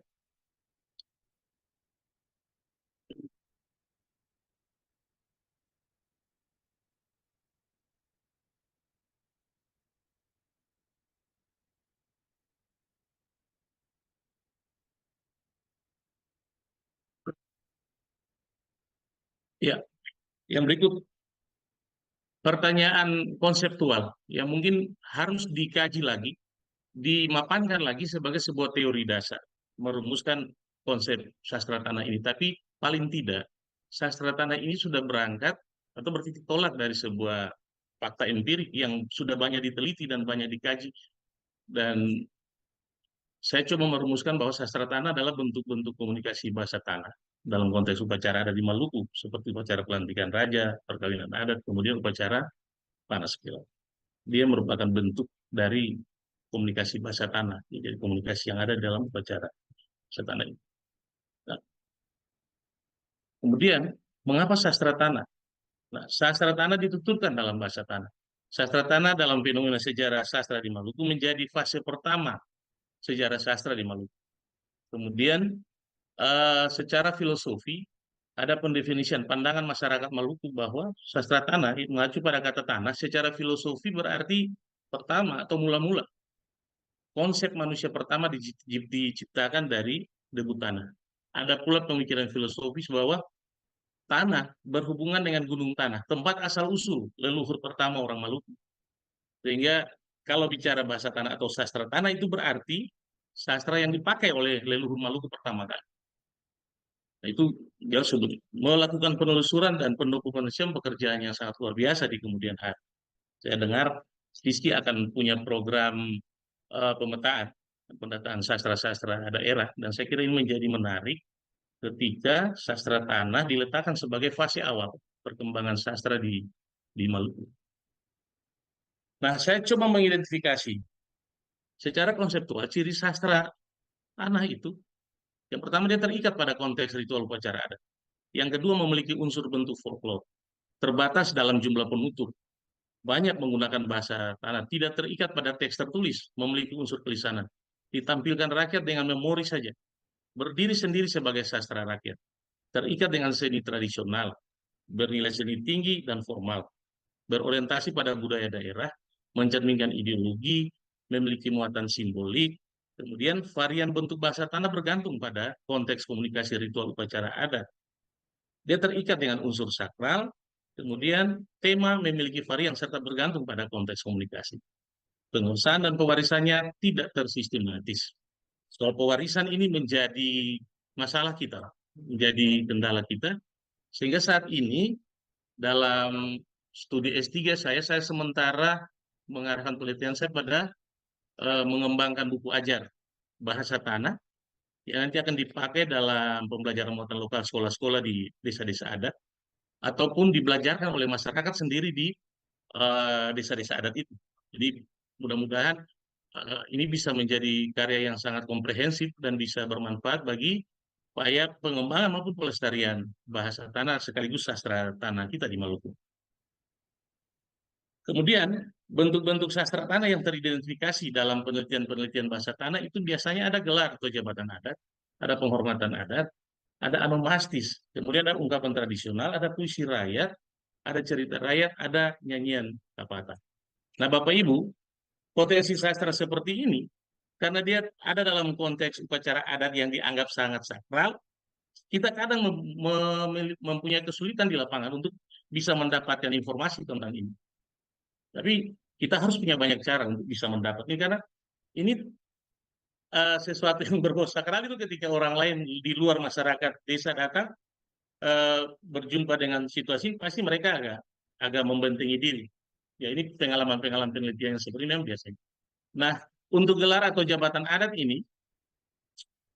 S4: Ya, yang berikut pertanyaan konseptual yang mungkin harus dikaji lagi, dimapankan lagi sebagai sebuah teori dasar, merumuskan konsep sastra tanah ini. Tapi paling tidak, sastra tanah ini sudah berangkat atau bertitik tolak dari sebuah fakta empirik yang sudah banyak diteliti dan banyak dikaji. Dan saya coba merumuskan bahwa sastra tanah adalah bentuk-bentuk komunikasi bahasa tanah dalam konteks upacara adat di Maluku, seperti upacara pelantikan raja, perkawinan adat, kemudian upacara panas kilau. Dia merupakan bentuk dari komunikasi bahasa tanah, jadi komunikasi yang ada dalam upacara bahasa tanah ini. Nah, kemudian, mengapa sastra tanah? Nah, sastra tanah dituturkan dalam bahasa tanah. Sastra tanah dalam fenomena sejarah sastra di Maluku menjadi fase pertama sejarah sastra di Maluku. Kemudian, secara filosofi, ada pendefinisian pandangan masyarakat Maluku bahwa sastra tanah mengacu pada kata tanah secara filosofi berarti pertama atau mula-mula. Konsep manusia pertama diciptakan dari debu tanah. Ada pula pemikiran filosofis bahwa tanah berhubungan dengan gunung tanah, tempat asal-usul leluhur pertama orang Maluku. Sehingga kalau bicara bahasa tanah atau sastra tanah itu berarti sastra yang dipakai oleh leluhur Maluku pertama kali. Nah, itu dia sudah melakukan penelusuran dan pendokumentasian pekerjaan yang sangat luar biasa di kemudian hari. Saya dengar Rizky akan punya program pemetaan, pendataan sastra-sastra daerah, dan saya kira ini menjadi menarik ketika sastra tanah diletakkan sebagai fase awal perkembangan sastra di Maluku. Nah, saya coba mengidentifikasi secara konseptual ciri sastra tanah itu. Yang pertama, dia terikat pada konteks ritual upacara adat. Yang kedua, memiliki unsur bentuk folklore, terbatas dalam jumlah penutur, banyak menggunakan bahasa tanah, tidak terikat pada teks tertulis, memiliki unsur kelisanan, ditampilkan rakyat dengan memori saja, berdiri sendiri sebagai sastra rakyat, terikat dengan seni tradisional, bernilai seni tinggi dan formal, berorientasi pada budaya daerah, mencerminkan ideologi, memiliki muatan simbolik. Kemudian varian bentuk bahasa tanah bergantung pada konteks komunikasi ritual upacara adat. Dia terikat dengan unsur sakral, kemudian tema memiliki varian serta bergantung pada konteks komunikasi. Pengurusan dan pewarisannya tidak tersistematis. Soal pewarisan ini menjadi masalah kita, menjadi kendala kita, sehingga saat ini dalam studi S3 saya sementara mengarahkan penelitian saya pada mengembangkan buku ajar bahasa tanah yang nanti akan dipakai dalam pembelajaran muatan lokal sekolah-sekolah di desa-desa adat ataupun dibelajarkan oleh masyarakat sendiri di desa-desa adat itu. Jadi mudah-mudahan ini bisa menjadi karya yang sangat komprehensif dan bisa bermanfaat bagi upaya pengembangan maupun pelestarian bahasa tanah sekaligus sastra tanah kita di Maluku. Kemudian, bentuk-bentuk sastra tanah yang teridentifikasi dalam penelitian-penelitian bahasa tanah itu biasanya ada gelar atau jabatan adat, ada penghormatan adat, ada anomastis, kemudian ada ungkapan tradisional, ada puisi rakyat, ada cerita rakyat, ada nyanyian kapata. Nah, Bapak Ibu, potensi sastra seperti ini, karena dia ada dalam konteks upacara adat yang dianggap sangat sakral, kita kadang mempunyai kesulitan di lapangan untuk bisa mendapatkan informasi tentang ini. Tapi kita harus punya banyak cara untuk bisa mendapatnya, karena ini sesuatu yang berbau sakral itu ketika orang lain di luar masyarakat desa datang berjumpa dengan situasi, pasti mereka agak membentengi diri. Ya, ini pengalaman-pengalaman penelitian yang seperti ini yang biasanya. Nah, untuk gelar atau jabatan adat ini,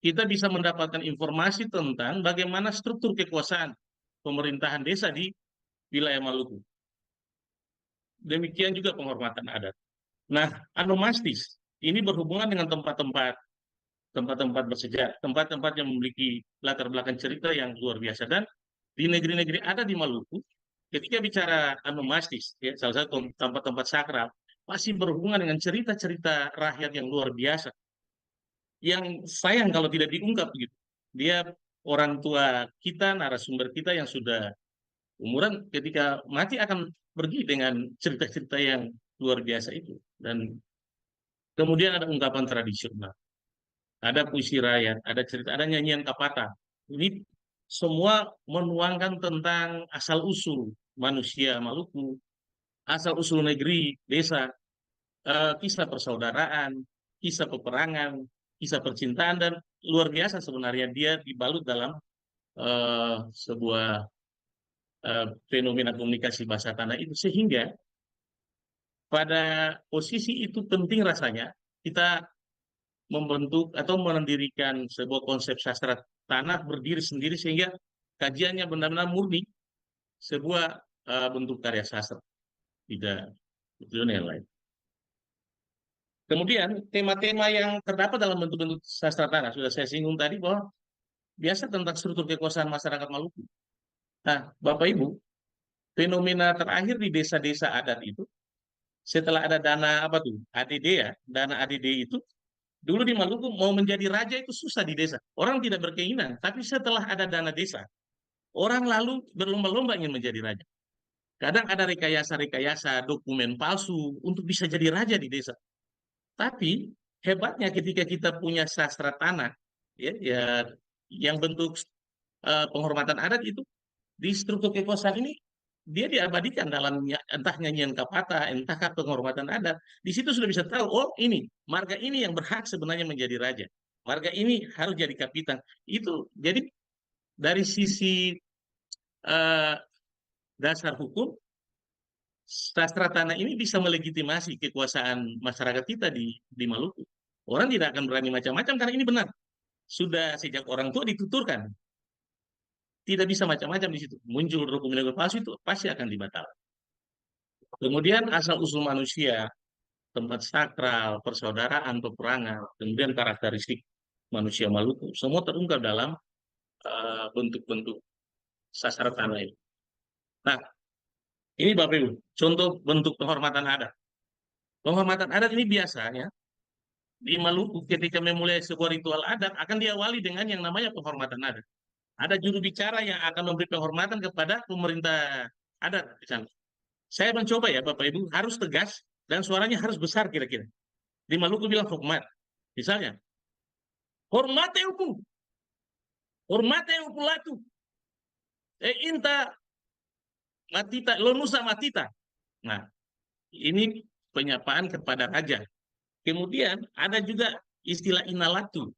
S4: kita bisa mendapatkan informasi tentang bagaimana struktur kekuasaan pemerintahan desa di wilayah Maluku. Demikian juga penghormatan adat. Nah, anomastis ini berhubungan dengan tempat-tempat bersejarah, tempat-tempat yang memiliki latar belakang cerita yang luar biasa. Dan di negeri-negeri ada di Maluku, ketika bicara anomastis, ya, salah satu tempat-tempat sakral, pasti berhubungan dengan cerita-cerita rakyat yang luar biasa. Yang sayang kalau tidak diungkap gitu. Dia orang tua kita, narasumber kita yang sudah umuran ketika mati akan pergi dengan cerita-cerita yang luar biasa itu. Dan kemudian ada ungkapan tradisional, ada puisi rakyat, ada cerita, ada nyanyian kapata. Ini semua menuangkan tentang asal-usul manusia Maluku, asal-usul negeri, desa, kisah persaudaraan, kisah peperangan, kisah percintaan, dan luar biasa sebenarnya dia dibalut dalam sebuah fenomena komunikasi bahasa tanah itu, sehingga pada posisi itu penting rasanya kita membentuk atau mendirikan sebuah konsep sastra tanah berdiri sendiri, sehingga kajiannya benar-benar murni sebuah bentuk karya sastra, tidak yang lain. Kemudian tema-tema yang terdapat dalam bentuk-bentuk sastra tanah sudah saya singgung tadi, bahwa biasa tentang struktur kekuasaan masyarakat Maluku. Nah, Bapak Ibu, fenomena terakhir di desa-desa adat itu, setelah ada dana apa tuh, ADD ya, dana ADD itu, dulu di Maluku mau menjadi raja itu susah di desa. Orang tidak berkeinginan, tapi setelah ada dana desa, orang lalu berlomba-lomba ingin menjadi raja. Kadang ada rekayasa-rekayasa, dokumen palsu untuk bisa jadi raja di desa. Tapi hebatnya ketika kita punya sastra tanah, ya yang bentuk penghormatan adat itu, di struktur kekuasaan ini dia diabadikan dalam entah nyanyian kapata, entah penghormatan adat. Di situ sudah bisa tahu, oh ini marga ini yang berhak sebenarnya menjadi raja, marga ini harus jadi kapitan. Itu jadi dari sisi uh, dasar hukum, sastra tanah ini bisa melegitimasi kekuasaan masyarakat kita di Maluku. Orang tidak akan berani macam-macam karena ini benar. Sudah sejak orang tua dituturkan. Tidak bisa macam-macam di situ. Muncul dokumen palsu itu pasti akan dibatalkan. Kemudian asal-usul manusia, tempat sakral, persaudaraan, peperangan, kemudian karakteristik manusia Maluku, semua terungkap dalam bentuk-bentuk sastra tanah ini. Nah, ini Bapak Ibu, contoh bentuk penghormatan adat. Penghormatan adat ini biasanya di Maluku ketika memulai sebuah ritual adat akan diawali dengan yang namanya penghormatan adat. Ada juru bicara yang akan memberi penghormatan kepada pemerintah adat di sana. Saya mencoba ya Bapak Ibu, harus tegas dan suaranya harus besar kira-kira. Di Maluku bilang hormat. Misalnya, hormate hukum, hormate upulatu, inta matita, lonusa matita. Nah, ini penyapaan kepada raja. Kemudian ada juga istilah inalatu.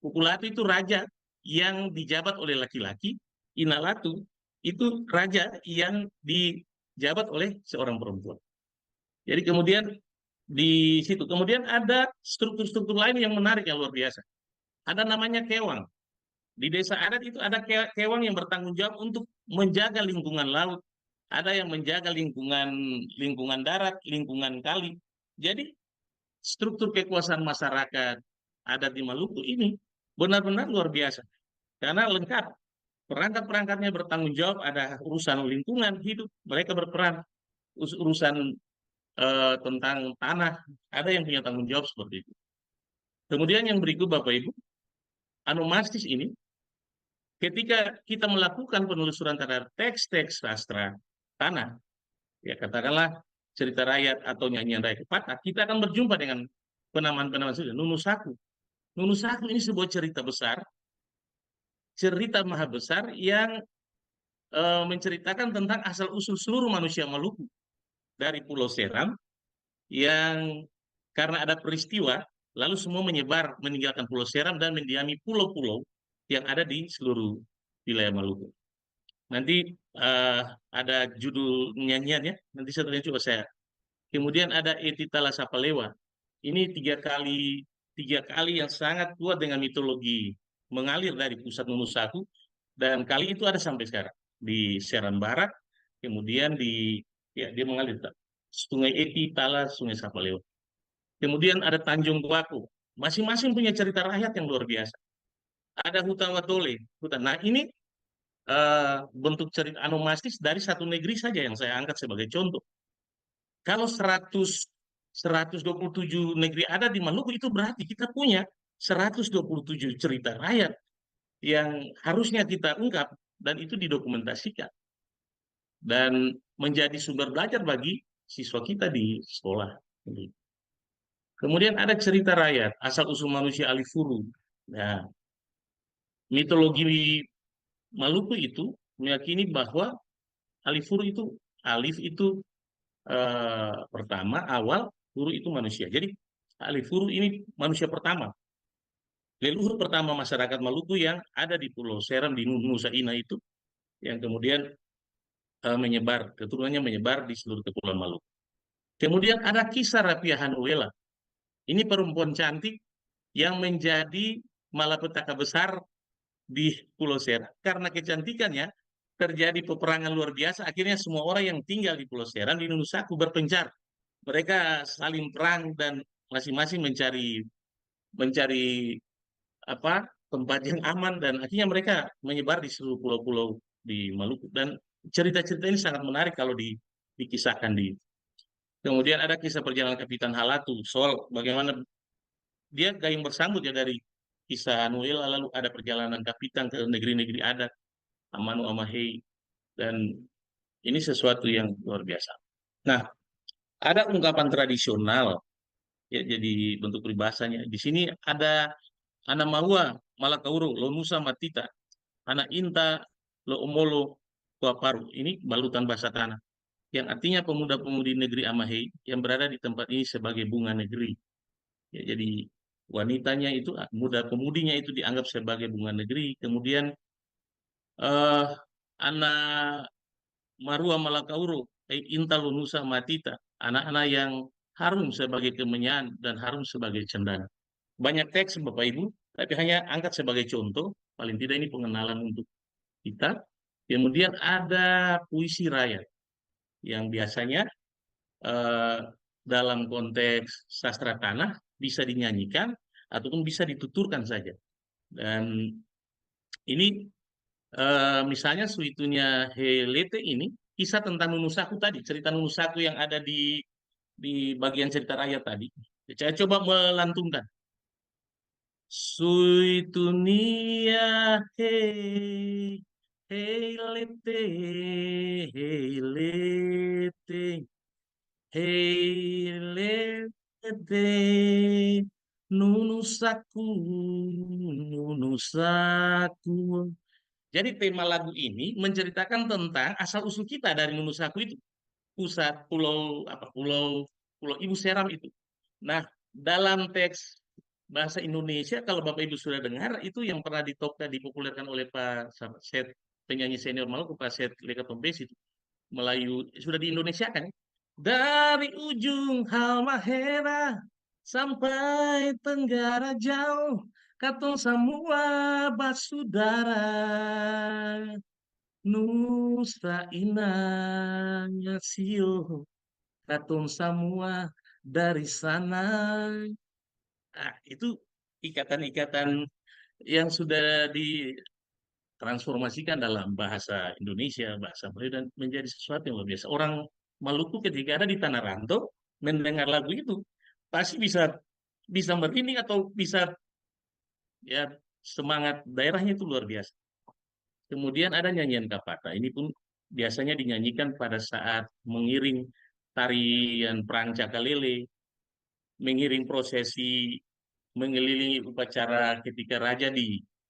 S4: Upulatu itu raja yang dijabat oleh laki-laki, inalatu itu raja yang dijabat oleh seorang perempuan. Jadi kemudian di situ. Kemudian ada struktur-struktur lain yang menarik yang luar biasa. Ada namanya kewang. Di desa adat itu ada kewang yang bertanggung jawab untuk menjaga lingkungan laut. Ada yang menjaga lingkungan darat, lingkungan kali. Jadi struktur kekuasaan masyarakat adat di Maluku ini benar-benar luar biasa. Karena lengkap. Perangkat-perangkatnya bertanggung jawab, ada urusan lingkungan hidup, mereka berperan. Urusan tentang tanah, ada yang punya tanggung jawab seperti itu. Kemudian yang berikut Bapak Ibu, anomastis ini, ketika kita melakukan penelusuran terhadap teks-teks sastra tanah, ya katakanlah cerita rakyat atau nyanyian rakyat patah, kita akan berjumpa dengan penamaan-penamaan seperti Nunusaku. Nunusaku ini sebuah cerita besar, cerita maha besar yang menceritakan tentang asal-usul seluruh manusia Maluku dari Pulau Seram, yang karena ada peristiwa, lalu semua menyebar meninggalkan Pulau Seram dan mendiami pulau-pulau yang ada di seluruh wilayah Maluku. Nanti ada judul nyanyiannya, nanti setelah coba saya. Kemudian ada Etitala Sapalewa. Ini tiga kali yang sangat kuat dengan mitologi mengalir dari pusat Nunusaku, dan kali itu ada sampai sekarang di Seram Barat, kemudian dia mengalir Sungai Etitala, Sungai Sapalewa. Kemudian ada Tanjung Guaku. Masing-masing punya cerita rakyat yang luar biasa. Ada Hutan Watole. Nah, ini bentuk cerita anomastis dari satu negeri saja yang saya angkat sebagai contoh. Kalau 127 negeri ada di Maluku, itu berarti kita punya 127 cerita rakyat yang harusnya kita ungkap dan itu didokumentasikan dan menjadi sumber belajar bagi siswa kita di sekolah. Kemudian ada cerita rakyat, asal-usul manusia Alifuru. Nah, mitologi Maluku itu meyakini bahwa alif itu pertama, awal, huru itu manusia. Jadi alif huru ini manusia pertama, leluhur pertama masyarakat Maluku yang ada di Pulau Seram di Nusa Ina itu, yang kemudian menyebar, keturunannya menyebar di seluruh Kepulauan Maluku. Kemudian ada kisah Rapia Hanuela. Ini perempuan cantik yang menjadi malapetaka besar di Pulau Seram. Karena kecantikannya terjadi peperangan luar biasa. Akhirnya semua orang yang tinggal di Pulau Seram di Nunusaku berpencar. Mereka saling perang dan masing-masing mencari mencari apa tempat yang aman, dan akhirnya mereka menyebar di seluruh pulau-pulau di Maluku. Dan cerita-cerita ini sangat menarik kalau dikisahkan di. Kemudian ada kisah perjalanan Kapitan Halatu soal bagaimana dia gayung bersambut ya dari kisah Anuel, lalu ada perjalanan kapitan ke negeri-negeri adat, Amanu Amahei, dan ini sesuatu yang luar biasa. Nah, ada ungkapan tradisional ya jadi bentuk peribahasanya. Di sini ada Ana Maua Malakauru Lonusa Matita, Ana Inta Lo Omolo Kuaparu. Ini balutan bahasa tanah yang artinya pemuda-pemudi negeri Amahei yang berada di tempat ini sebagai bunga negeri. Ya, jadi wanitanya itu, muda pemudinya itu dianggap sebagai bunga negeri. Kemudian eh Ana Marua Malakauru Inta Lonusa Matita, anak-anak yang harum sebagai kemenyan dan harum sebagai cendana. Banyak teks Bapak Ibu, tapi hanya angkat sebagai contoh, paling tidak ini pengenalan untuk kita. Kemudian ada puisi rakyat yang biasanya eh, dalam konteks sastra tanah bisa dinyanyikan ataupun bisa dituturkan saja. Dan ini misalnya suitunya Helete ini kisah tentang Nunusaku tadi, cerita Nunusaku yang ada di bagian cerita rakyat tadi. Saya coba melantunkan. Suitunia hey, hey lete, hey lete, hey lete, nunusaku, nunusaku. Jadi tema lagu ini menceritakan tentang asal-usul kita dari Nunusaku itu, pusat pulau apa pulau Ibu Seram itu. Nah, dalam teks bahasa Indonesia kalau Bapak Ibu sudah dengar itu yang pernah dipopulerkan oleh Pak Set, penyanyi senior Maluku Pak Set Leka Tombes itu, Melayu sudah diindonesiakan. Dari ujung Halmahera sampai Tenggara jauh, katong semua basudara, Nusa Inanya Sio, katong semua dari sana. Nah, itu ikatan-ikatan yang sudah ditransformasikan dalam bahasa Indonesia, bahasa Melayu, dan menjadi sesuatu yang luar biasa. Orang Maluku ketika ada di tanah rantau mendengar lagu itu pasti bisa bisa merinding atau bisa ya semangat daerahnya itu luar biasa. Kemudian ada nyanyian kapata. Ini pun biasanya dinyanyikan pada saat mengiring tarian perang Cakalele, mengiring prosesi mengelilingi upacara ketika raja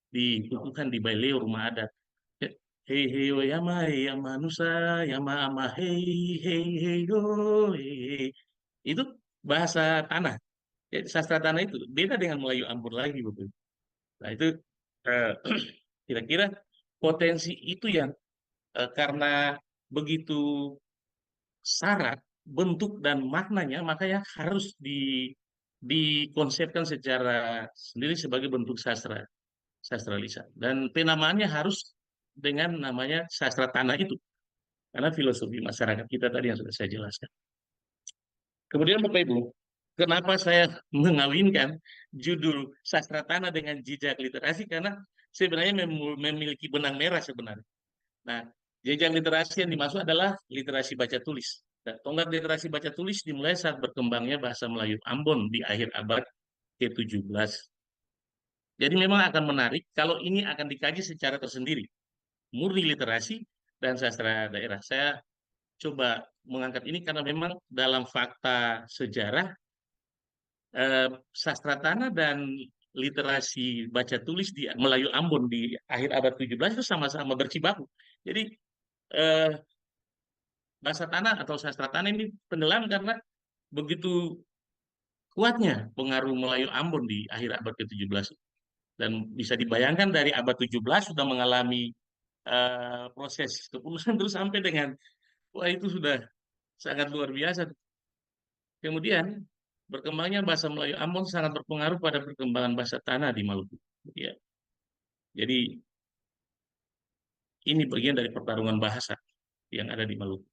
S4: dikukuhkan di Baileo rumah adat. Hei hei oh yama hei yama nusa yama ama hei hei hei yo hei. Itu bahasa tanah. Jadi, sastra tanah itu beda dengan Melayu Ambon lagi betul. Nah itu eh, kira-kira potensi itu yang karena begitu syarat bentuk dan maknanya makanya harus dikonsepkan secara sendiri sebagai bentuk sastra sastra lisan, dan penamaannya harus dengan namanya sastra tanah itu karena filosofi masyarakat kita tadi yang sudah saya jelaskan. Kemudian Bapak Ibu, kenapa saya mengawinkan judul sastra tanah dengan jejak literasi, karena sebenarnya memiliki benang merah sebenarnya. Nah, jejak literasi yang dimaksud adalah literasi baca tulis. Nah, tonggak literasi baca tulis dimulai saat berkembangnya bahasa Melayu Ambon di akhir abad ke-17. Jadi memang akan menarik kalau ini akan dikaji secara tersendiri. Murni literasi dan sastra daerah. Saya coba mengangkat ini karena memang dalam fakta sejarah sastra tanah dan literasi baca tulis di Melayu Ambon di akhir abad 17 itu sama-sama berjibaku. Jadi eh, bahasa tanah atau sastra tanah ini tenggelam karena begitu kuatnya pengaruh Melayu Ambon di akhir abad ke-17. Dan bisa dibayangkan dari abad 17 sudah mengalami proses kepulusan terus sampai dengan, wah itu sudah sangat luar biasa. Kemudian berkembangnya bahasa Melayu Ambon sangat berpengaruh pada perkembangan bahasa tanah di Maluku. Ya. Jadi ini bagian dari pertarungan bahasa yang ada di Maluku.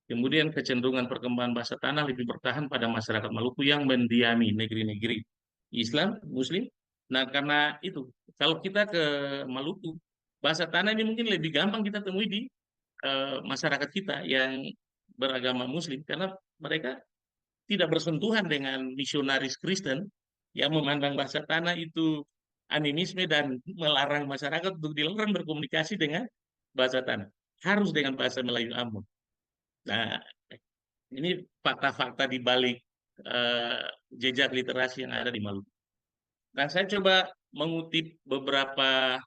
S4: Kemudian kecenderungan perkembangan bahasa tanah lebih bertahan pada masyarakat Maluku yang mendiami negeri-negeri Islam, Muslim. Nah, karena itu, kalau kita ke Maluku, bahasa tanah ini mungkin lebih gampang kita temui di masyarakat kita yang beragama Muslim, karena mereka tidak bersentuhan dengan misionaris Kristen yang memandang bahasa tanah itu animisme dan melarang masyarakat untuk dilarang berkomunikasi dengan bahasa tanah. Harus dengan bahasa Melayu Ambon. Nah, ini fakta-fakta di balik jejak literasi yang ada di Maluku. Nah, saya coba mengutip beberapa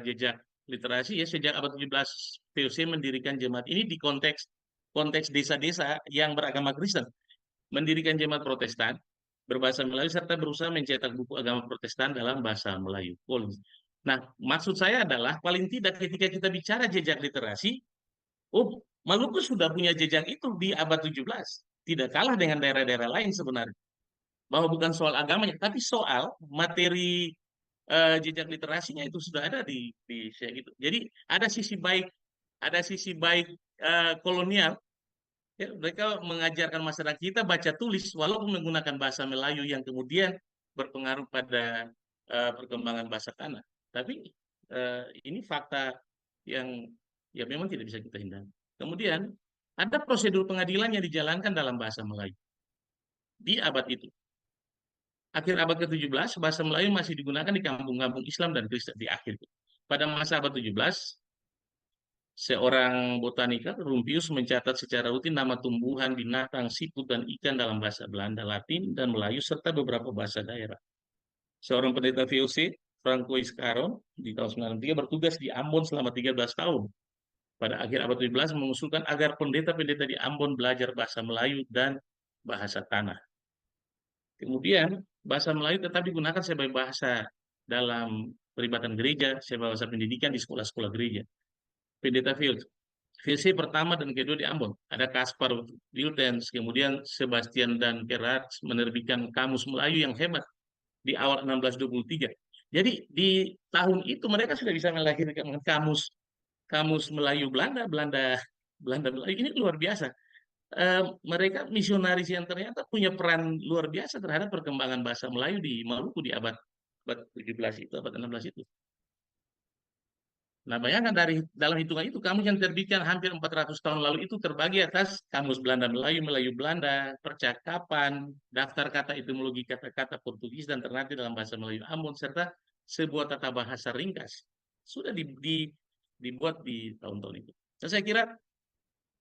S4: jejak literasi ya. Sejak abad 17 VOC mendirikan jemaat ini di konteks desa-desa yang beragama Kristen, mendirikan jemaat Protestan berbahasa Melayu serta berusaha mencetak buku agama Protestan dalam bahasa Melayu. Nah, maksud saya adalah paling tidak ketika kita bicara jejak literasi, oh, Maluku sudah punya jejak itu di abad 17. Tidak kalah dengan daerah-daerah lain sebenarnya. Bahwa bukan soal agamanya, tapi soal materi jejak literasinya itu sudah ada di saya gitu. Jadi ada sisi baik kolonial. Ya, mereka mengajarkan masyarakat kita baca tulis walaupun menggunakan bahasa Melayu yang kemudian berpengaruh pada perkembangan bahasa tanah. Tapi ini fakta yang ya memang tidak bisa kita hindari. Kemudian ada prosedur pengadilan yang dijalankan dalam bahasa Melayu di abad itu. Akhir abad ke-17, bahasa Melayu masih digunakan di kampung-kampung Islam dan Kristen di akhir. Pada masa abad 17, seorang botanika, Rumpius, mencatat secara rutin nama tumbuhan, binatang, siput, dan ikan dalam bahasa Belanda, Latin, dan Melayu, serta beberapa bahasa daerah. Seorang pendeta VOC, Francois Caron, di tahun 1993 bertugas di Ambon selama 13 tahun. Pada akhir abad 17 mengusulkan agar pendeta-pendeta di Ambon belajar bahasa Melayu dan bahasa tanah. Kemudian bahasa Melayu tetap digunakan sebagai bahasa dalam peribadatan gereja, sebagai bahasa pendidikan di sekolah-sekolah gereja. Pendeta VC pertama dan kedua di Ambon. Ada Kaspar Wiltens, kemudian Sebastian dan Gerard menerbitkan Kamus Melayu yang hebat di awal 1623. Jadi di tahun itu mereka sudah bisa melahirkan kamus Melayu Belanda Melayu. Ini luar biasa. Mereka misionaris yang ternyata punya peran luar biasa terhadap perkembangan bahasa Melayu di Maluku di abad 17 itu, abad 16 itu. Nah, bayangkan dari dalam hitungan itu, kamus yang diterbitkan hampir 400 tahun lalu itu terbagi atas kamus Belanda Melayu, Melayu Belanda, percakapan, daftar kata etimologi kata-kata Portugis dan Ternate dalam bahasa Melayu Ambon, serta sebuah tata bahasa ringkas. Sudah dibuat di tahun-tahun itu. Dan saya kira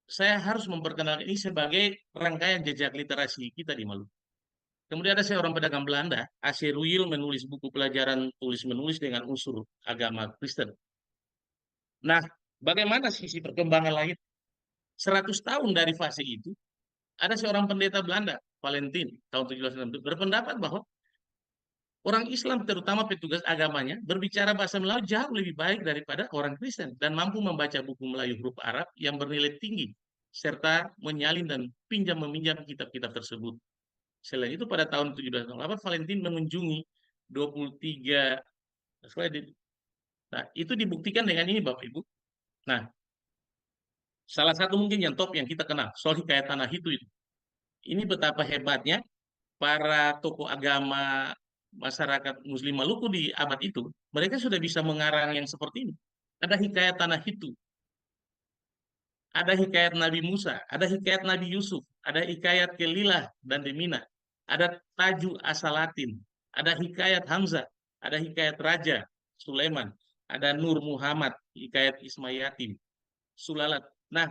S4: saya harus memperkenalkan ini sebagai rangkaian jejak literasi kita di Maluku. Kemudian ada seorang pedagang Belanda, A.C. Ruil, menulis buku pelajaran tulis-menulis dengan unsur agama Kristen. Nah, bagaimana sisi perkembangan lain? 100 tahun dari fase itu, ada seorang pendeta Belanda, Valentin, tahun 1760, berpendapat bahwa orang Islam, terutama petugas agamanya, berbicara bahasa Melayu jauh lebih baik daripada orang Kristen dan mampu membaca buku Melayu huruf Arab yang bernilai tinggi, serta menyalin dan pinjam-meminjam kitab-kitab tersebut. Selain itu, pada tahun 1708, Valentin mengunjungi 23 slide. Nah, itu dibuktikan dengan ini, Bapak Ibu. Nah, salah satu mungkin yang top yang kita kenal, soal hikayat tanah itu. Ini betapa hebatnya para tokoh agama masyarakat Muslim Maluku di abad itu, mereka sudah bisa mengarang yang seperti ini. Ada hikayat tanah itu, ada hikayat Nabi Musa, ada hikayat Nabi Yusuf, ada hikayat Kelilah dan Demina, ada Taju Asalatin, ada hikayat Hamzah, ada hikayat Raja Sulaiman, ada Nur Muhammad, hikayat Ismayatim, Sulalat. Nah,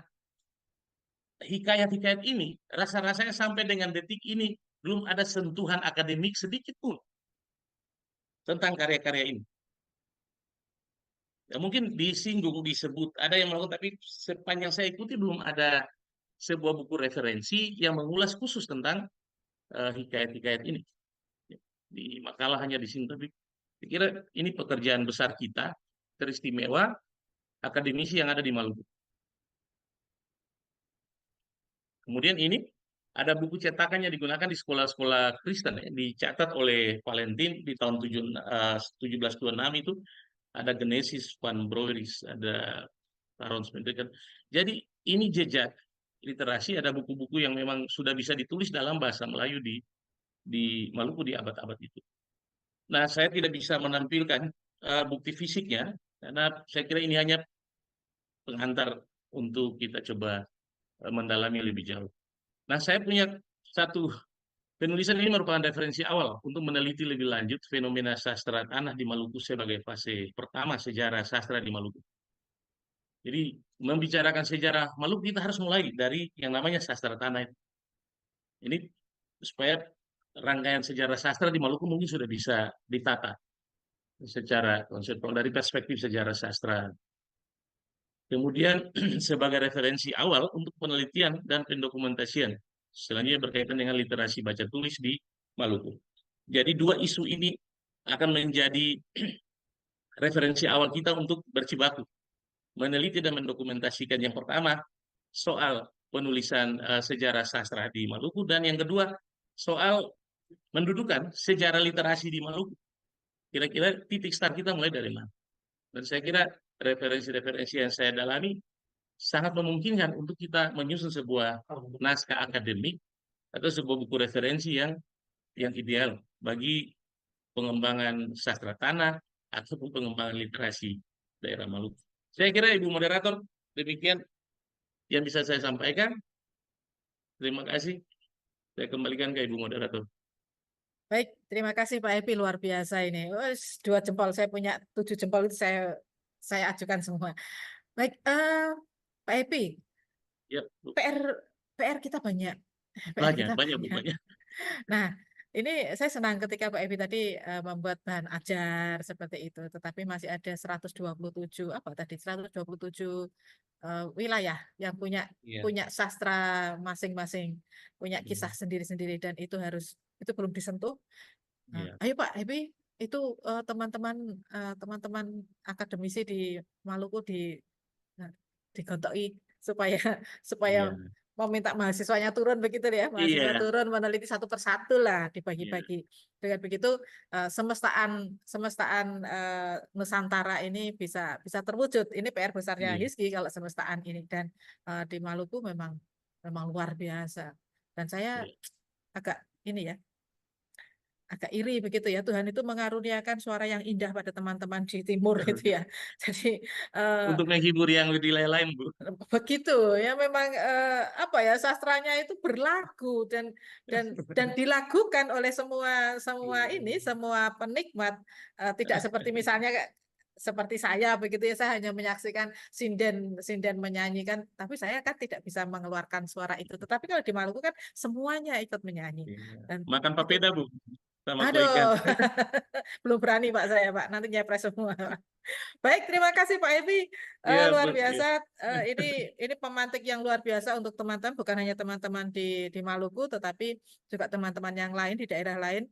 S4: hikayat-hikayat ini, rasa-rasanya sampai dengan detik ini belum ada sentuhan akademik sedikit pun. tentang karya-karya ini. Ya, mungkin disinggung, disebut, ada yang melakukan, tapi sepanjang saya ikuti belum ada sebuah buku referensi yang mengulas khusus tentang hikayat-hikayat ini. Di makalah hanya di sini, tapi saya kira ini pekerjaan besar kita, teristimewa akademisi yang ada di Maluku. Kemudian ini ada buku cetakannya digunakan di sekolah-sekolah Kristen, ya, dicatat oleh Valentin di tahun 1726 itu ada Genesis van Broeris, ada Aaron Spendrikan. Jadi ini jejak literasi, ada buku-buku yang memang sudah bisa ditulis dalam bahasa Melayu di Maluku di abad-abad itu. Nah, saya tidak bisa menampilkan bukti fisiknya karena saya kira ini hanya pengantar untuk kita coba mendalami lebih jauh. Nah, saya punya satu penulisan ini merupakan referensi awal untuk meneliti lebih lanjut fenomena sastra tanah di Maluku sebagai fase pertama sejarah sastra di Maluku. Jadi, membicarakan sejarah Maluku kita harus mulai dari yang namanya sastra tanah. Ini supaya rangkaian sejarah sastra di Maluku mungkin sudah bisa ditata secara konseptual dari perspektif sejarah sastra. Kemudian sebagai referensi awal untuk penelitian dan pendokumentasian. Selanjutnya berkaitan dengan literasi baca tulis di Maluku. Jadi dua isu ini akan menjadi referensi awal kita untuk berjibaku, meneliti dan mendokumentasikan. Yang pertama soal penulisan sejarah sastra di Maluku, dan yang kedua soal mendudukan sejarah literasi di Maluku. Kira-kira titik start kita mulai dari mana? Dan saya kira referensi-referensi yang saya dalami sangat memungkinkan untuk kita menyusun sebuah naskah akademik atau sebuah buku referensi yang ideal bagi pengembangan sastra tanah ataupun pengembangan literasi daerah Maluku. Saya kira Ibu Moderator, demikian yang bisa saya sampaikan. Terima kasih. Saya kembalikan ke Ibu Moderator.
S2: Baik, terima kasih Pak Epi, luar biasa ini. Wes, 2 jempol, saya punya 7 jempol itu saya ajukan semua. Baik, Pak Epi,
S4: Ya, Bu.
S2: PR kita banyak. PR
S4: Banyak,
S2: kita
S4: banyak, Bu,
S2: banyak.
S4: banyak.
S2: Nah, ini saya senang ketika Pak Epi tadi membuat bahan ajar seperti itu, tetapi masih ada 127 apa tadi 127 wilayah yang punya
S4: Iya,
S2: sastra masing-masing, punya kisah sendiri-sendiri, dan itu belum disentuh.
S4: iya,
S2: Ayo Pak Epi, itu teman-teman akademisi di Maluku digontoki supaya supaya
S4: iya,
S2: meminta mahasiswanya turun begitu ya, mahasiswa
S4: iya,
S2: turun meneliti satu persatu lah,
S4: iya,
S2: dibagi-bagi. Dengan begitu semestaan Nusantara ini bisa terwujud. Ini PR besarnya
S4: iya,
S2: HISKI kalau semestaan ini, dan di Maluku memang luar biasa. Dan saya
S4: iya.
S2: agak ini ya, agak iri begitu ya, Tuhan itu mengaruniakan suara yang indah pada teman-teman di timur itu ya. Jadi
S4: Untuk menghibur yang di lain-lain, Bu.
S2: begitu ya, memang apa ya, sastranya itu berlagu dan dilakukan oleh semua penikmat, tidak seperti misalnya seperti saya begitu ya, saya hanya menyaksikan sinden menyanyikan, tapi saya kan tidak bisa mengeluarkan suara itu. Tetapi kalau di Maluku kan semuanya ikut menyanyi,
S4: Iya.
S2: dan
S4: Makan
S2: itu,
S4: papeda, Bu, sama kuah ikan.
S2: aduh, belum berani Pak saya Pak, nanti nyepres semua. Baik, terima kasih Pak Evi.
S4: Iya, Bu.
S2: Luar
S4: Iya.
S2: biasa. Ini pemantik yang luar biasa untuk teman-teman, bukan hanya teman-teman di Maluku, tetapi juga teman-teman yang lain di daerah lain.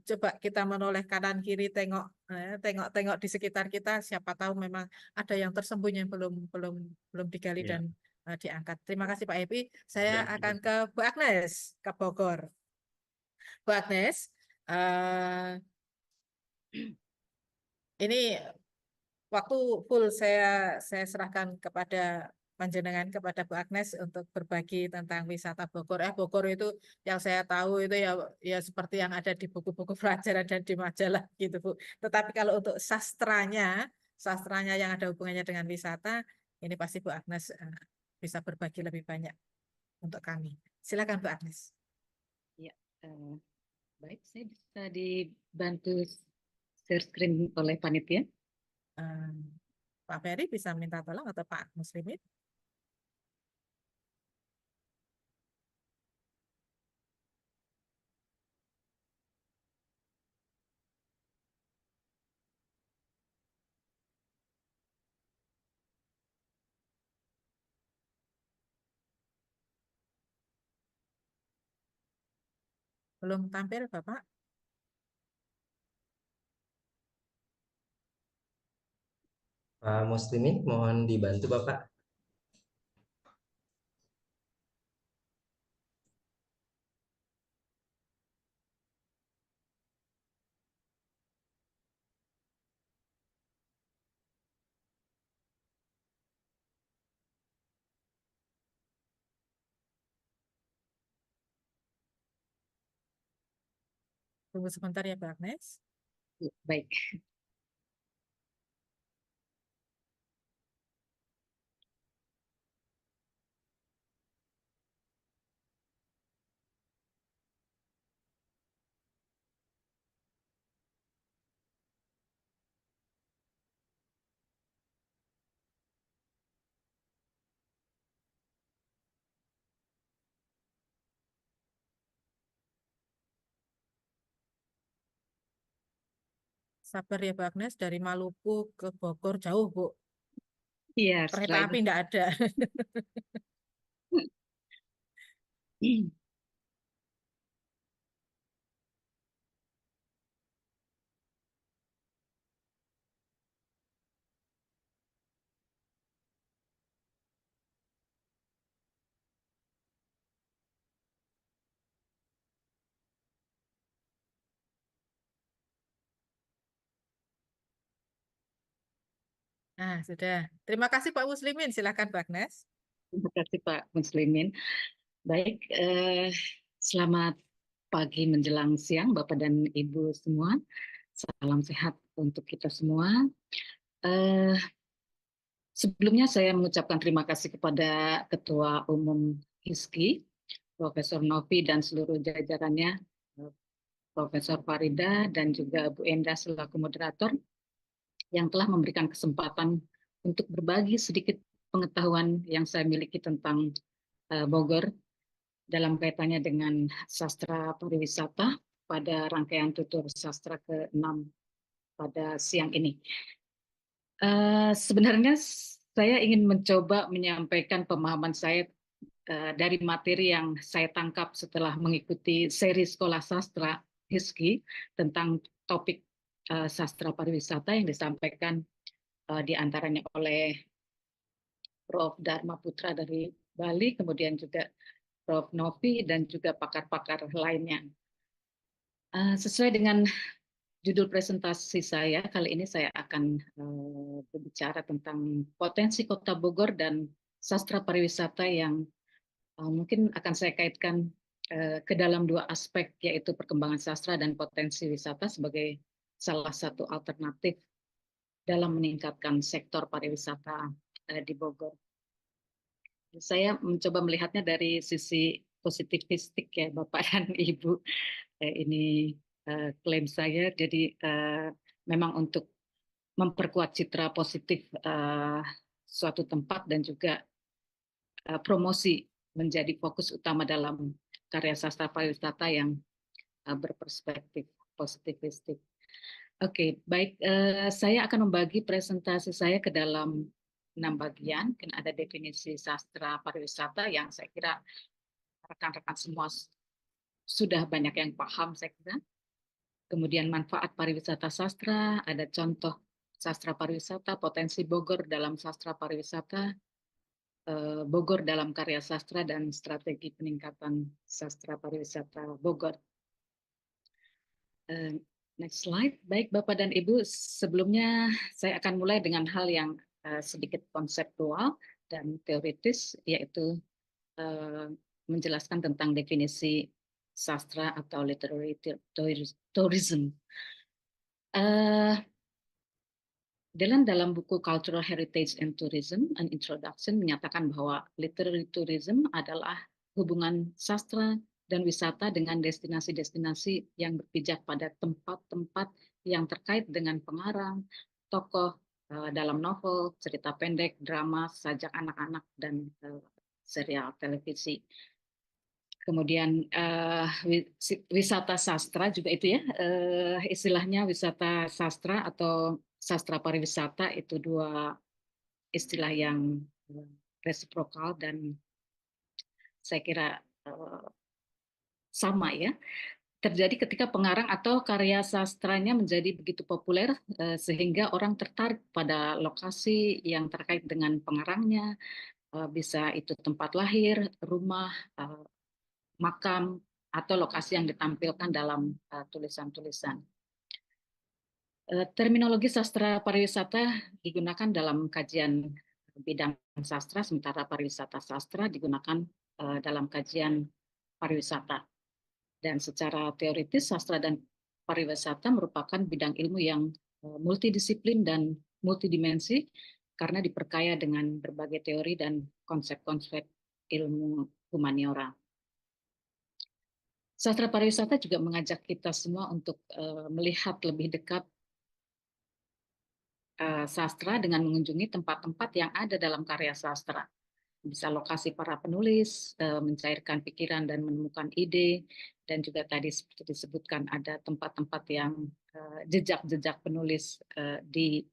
S2: Coba kita menoleh kanan kiri, tengok di sekitar kita. Siapa tahu memang ada yang tersembunyi yang belum digali
S4: Iya.
S2: dan diangkat. Terima kasih Pak Evi. Saya
S4: Baik,
S2: akan ke Bu Agnes, ke Bogor. Bu Agnes, ini waktu full saya serahkan kepada panjenengan, kepada Bu Agnes untuk berbagi tentang wisata Bogor. Bogor itu yang saya tahu itu ya seperti yang ada di buku-buku pelajaran dan di majalah gitu, Bu. Tetapi kalau untuk sastranya yang ada hubungannya dengan wisata, ini pasti Bu Agnes bisa berbagi lebih banyak untuk kami. Silakan Bu Agnes.
S5: Ya, baik, saya bisa dibantu share screen oleh panitia.
S2: Pak Ferry bisa minta tolong, atau Pak Muslimin? Belum tampil, Bapak?
S6: Pak Muslimin, mohon dibantu Bapak.
S2: Tunggu sebentar ya, Bu Agnes.
S5: Ya, baik.
S2: Sabar ya, Bu Agnes. Dari Maluku ke Bogor jauh, Bu.
S5: Iya,
S2: Kereta
S5: setelah
S2: api enggak ada.
S5: itu.
S2: Nah, sudah. Terima kasih Pak Muslimin. Silakan, Bu Agnes.
S5: Terima kasih Pak Muslimin. Baik, selamat pagi menjelang siang Bapak dan Ibu semua. Salam sehat untuk kita semua. Eh, Sebelumnya saya mengucapkan terima kasih kepada Ketua Umum HISKI, Profesor Novi dan seluruh jajarannya, Profesor Farida dan juga Bu Enda selaku moderator yang telah memberikan kesempatan untuk berbagi sedikit pengetahuan yang saya miliki tentang Bogor dalam kaitannya dengan sastra pariwisata pada rangkaian tutur sastra ke-6 pada siang ini. Sebenarnya saya ingin mencoba menyampaikan pemahaman saya dari materi yang saya tangkap setelah mengikuti seri sekolah sastra HISKI tentang topik sastra pariwisata yang disampaikan di antaranya oleh Prof. Dharma Putra dari Bali, kemudian juga Prof. Novi, dan juga pakar-pakar lainnya. Sesuai dengan judul presentasi saya, kali ini saya akan berbicara tentang potensi Kota Bogor dan sastra pariwisata yang mungkin akan saya kaitkan ke dalam dua aspek, yaitu perkembangan sastra dan potensi wisata sebagai salah satu alternatif dalam meningkatkan sektor pariwisata di Bogor. Saya mencoba melihatnya dari sisi positivistik ya Bapak dan Ibu. Ini klaim saya, jadi memang untuk memperkuat citra positif suatu tempat dan juga promosi menjadi fokus utama dalam karya sastra pariwisata yang berperspektif positivistik. Oke, baik. Saya akan membagi presentasi saya ke dalam 6 bagian. Mungkin ada definisi sastra pariwisata yang saya kira rekan-rekan semua sudah banyak yang paham, saya kira. Kemudian manfaat pariwisata sastra, ada contoh sastra pariwisata, potensi Bogor dalam sastra pariwisata, Bogor dalam karya sastra, dan strategi peningkatan sastra pariwisata Bogor. Next slide. Baik Bapak dan Ibu, sebelumnya saya akan mulai dengan hal yang sedikit konseptual dan teoritis, yaitu menjelaskan tentang definisi sastra atau literary tourism. Dalam buku Cultural Heritage and Tourism, an Introduction menyatakan bahwa literary tourism adalah hubungan sastra dan wisata dengan destinasi-destinasi yang berpijak pada tempat-tempat yang terkait dengan pengarang, tokoh dalam novel, cerita pendek, drama, sajak anak-anak, dan serial televisi. Kemudian wisata sastra juga itu ya, istilahnya wisata sastra atau sastra pariwisata itu dua istilah yang resiprokal dan saya kira sama ya. terjadi ketika pengarang atau karya sastranya menjadi begitu populer sehingga orang tertarik pada lokasi yang terkait dengan pengarangnya, bisa itu tempat lahir, rumah, makam, atau lokasi yang ditampilkan dalam tulisan-tulisan. Terminologi sastra pariwisata digunakan dalam kajian bidang sastra, sementara pariwisata sastra digunakan dalam kajian pariwisata. Dan secara teoritis, sastra dan pariwisata merupakan bidang ilmu yang multidisiplin dan multidimensi karena diperkaya dengan berbagai teori dan konsep-konsep ilmu humaniora. Sastra pariwisata juga mengajak kita semua untuk melihat lebih dekat sastra dengan mengunjungi tempat-tempat yang ada dalam karya sastra. Bisa lokasi para penulis, mencairkan pikiran dan menemukan ide, dan juga tadi seperti disebutkan ada tempat-tempat yang jejak-jejak penulis di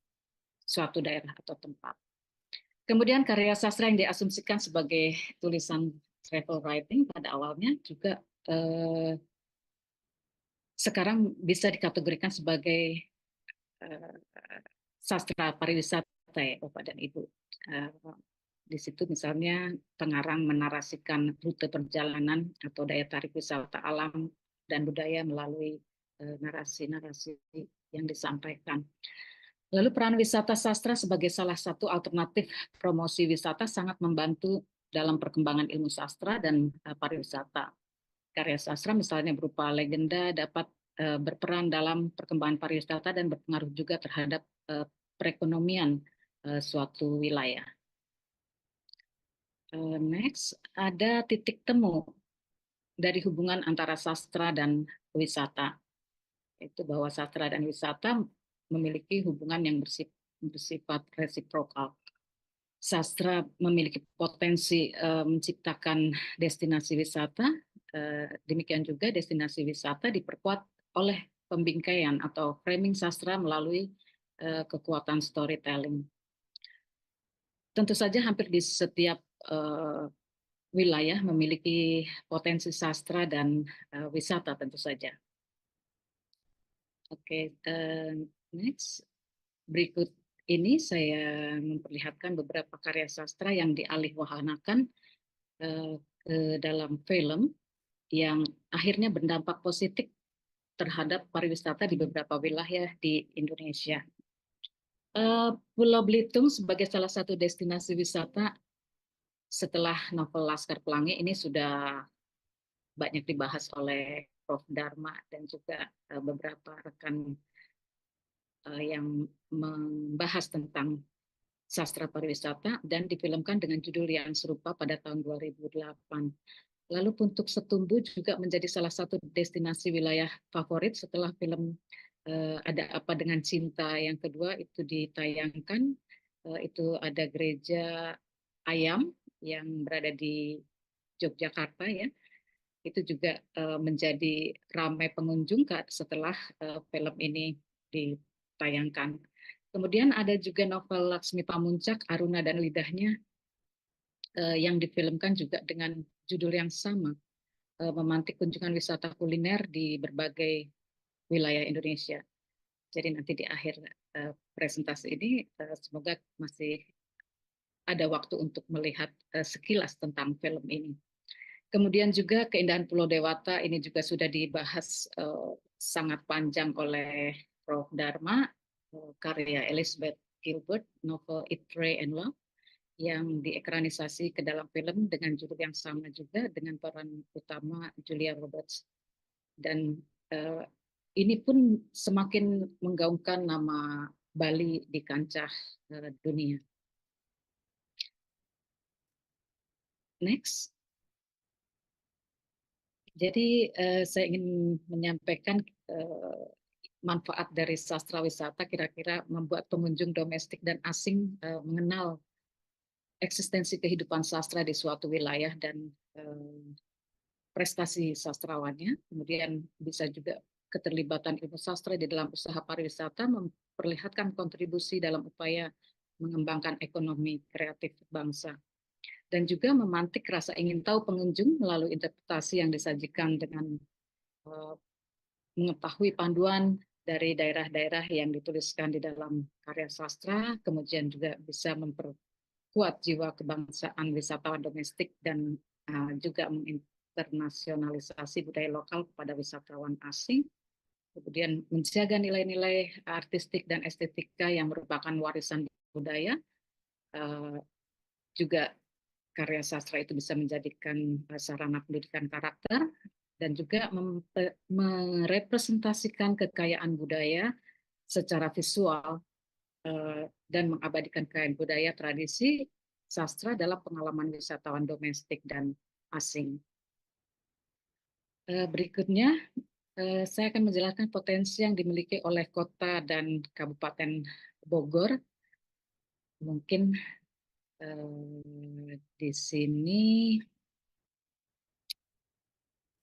S5: suatu daerah atau tempat. Kemudian karya sastra yang diasumsikan sebagai tulisan travel writing pada awalnya juga sekarang bisa dikategorikan sebagai sastra pariwisata ya Bapak dan Ibu. Di situ misalnya pengarang menarasikan rute perjalanan atau daya tarik wisata alam dan budaya melalui narasi-narasi yang disampaikan. Lalu peran wisata sastra sebagai salah satu alternatif promosi wisata sangat membantu dalam perkembangan ilmu sastra dan pariwisata. Karya sastra misalnya berupa legenda dapat berperan dalam perkembangan pariwisata dan berpengaruh juga terhadap perekonomian suatu wilayah. Next, ada titik temu dari hubungan antara sastra dan wisata. Itu bahwa sastra dan wisata memiliki hubungan yang bersifat resiprokal. Sastra memiliki potensi menciptakan destinasi wisata, demikian juga destinasi wisata diperkuat oleh pembingkaian atau framing sastra melalui kekuatan storytelling. Tentu saja hampir di setiap wilayah memiliki potensi sastra dan wisata tentu saja. Oke, next. Berikut ini saya memperlihatkan beberapa karya sastra yang dialihwahanakan ke dalam film yang akhirnya berdampak positif terhadap pariwisata di beberapa wilayah di Indonesia. Pulau Belitung sebagai salah satu destinasi wisata setelah novel Laskar Pelangi ini sudah banyak dibahas oleh Prof. Dharma dan juga beberapa rekan yang membahas tentang sastra pariwisata dan difilmkan dengan judul yang serupa pada tahun 2008. Lalu untuk Setumbu juga menjadi salah satu destinasi wilayah favorit setelah film Ada Apa Dengan Cinta yang kedua itu ditayangkan. Itu ada gereja Ayam yang berada di Yogyakarta ya. Itu juga menjadi ramai pengunjung setelah film ini ditayangkan. Kemudian ada juga novel Laksmi Pamuncak, Aruna dan Lidahnya yang difilmkan juga dengan judul yang sama, memantik kunjungan wisata kuliner di berbagai wilayah Indonesia. Jadi nanti di akhir presentasi ini semoga masih ada waktu untuk melihat sekilas tentang film ini. Kemudian juga Keindahan Pulau Dewata ini juga sudah dibahas sangat panjang oleh Prof. Dharma, karya Elizabeth Gilbert, novel Eat, Pray, and Love, yang diekranisasi ke dalam film dengan judul yang sama juga dengan peran utama Julia Roberts. Dan ini pun semakin menggaungkan nama Bali di kancah dunia. Next. Jadi saya ingin menyampaikan manfaat dari sastra wisata kira-kira membuat pengunjung domestik dan asing mengenal eksistensi kehidupan sastra di suatu wilayah dan prestasi sastrawannya. Kemudian bisa juga keterlibatan ilmu sastra di dalam usaha pariwisata memperlihatkan kontribusi dalam upaya mengembangkan ekonomi kreatif bangsa. Dan juga memantik rasa ingin tahu pengunjung melalui interpretasi yang disajikan dengan mengetahui panduan dari daerah-daerah yang dituliskan di dalam karya sastra, kemudian juga bisa memperkuat jiwa kebangsaan wisatawan domestik dan juga menginternalisasi budaya lokal kepada wisatawan asing. Kemudian menjaga nilai-nilai artistik dan estetika yang merupakan warisan budaya. Juga karya sastra itu bisa menjadikan sarana pendidikan karakter dan juga merepresentasikan kekayaan budaya secara visual dan mengabadikan kekayaan budaya tradisi sastra dalam pengalaman wisatawan domestik dan asing. Berikutnya, saya akan menjelaskan potensi yang dimiliki oleh Kota dan Kabupaten Bogor. Mungkin di sini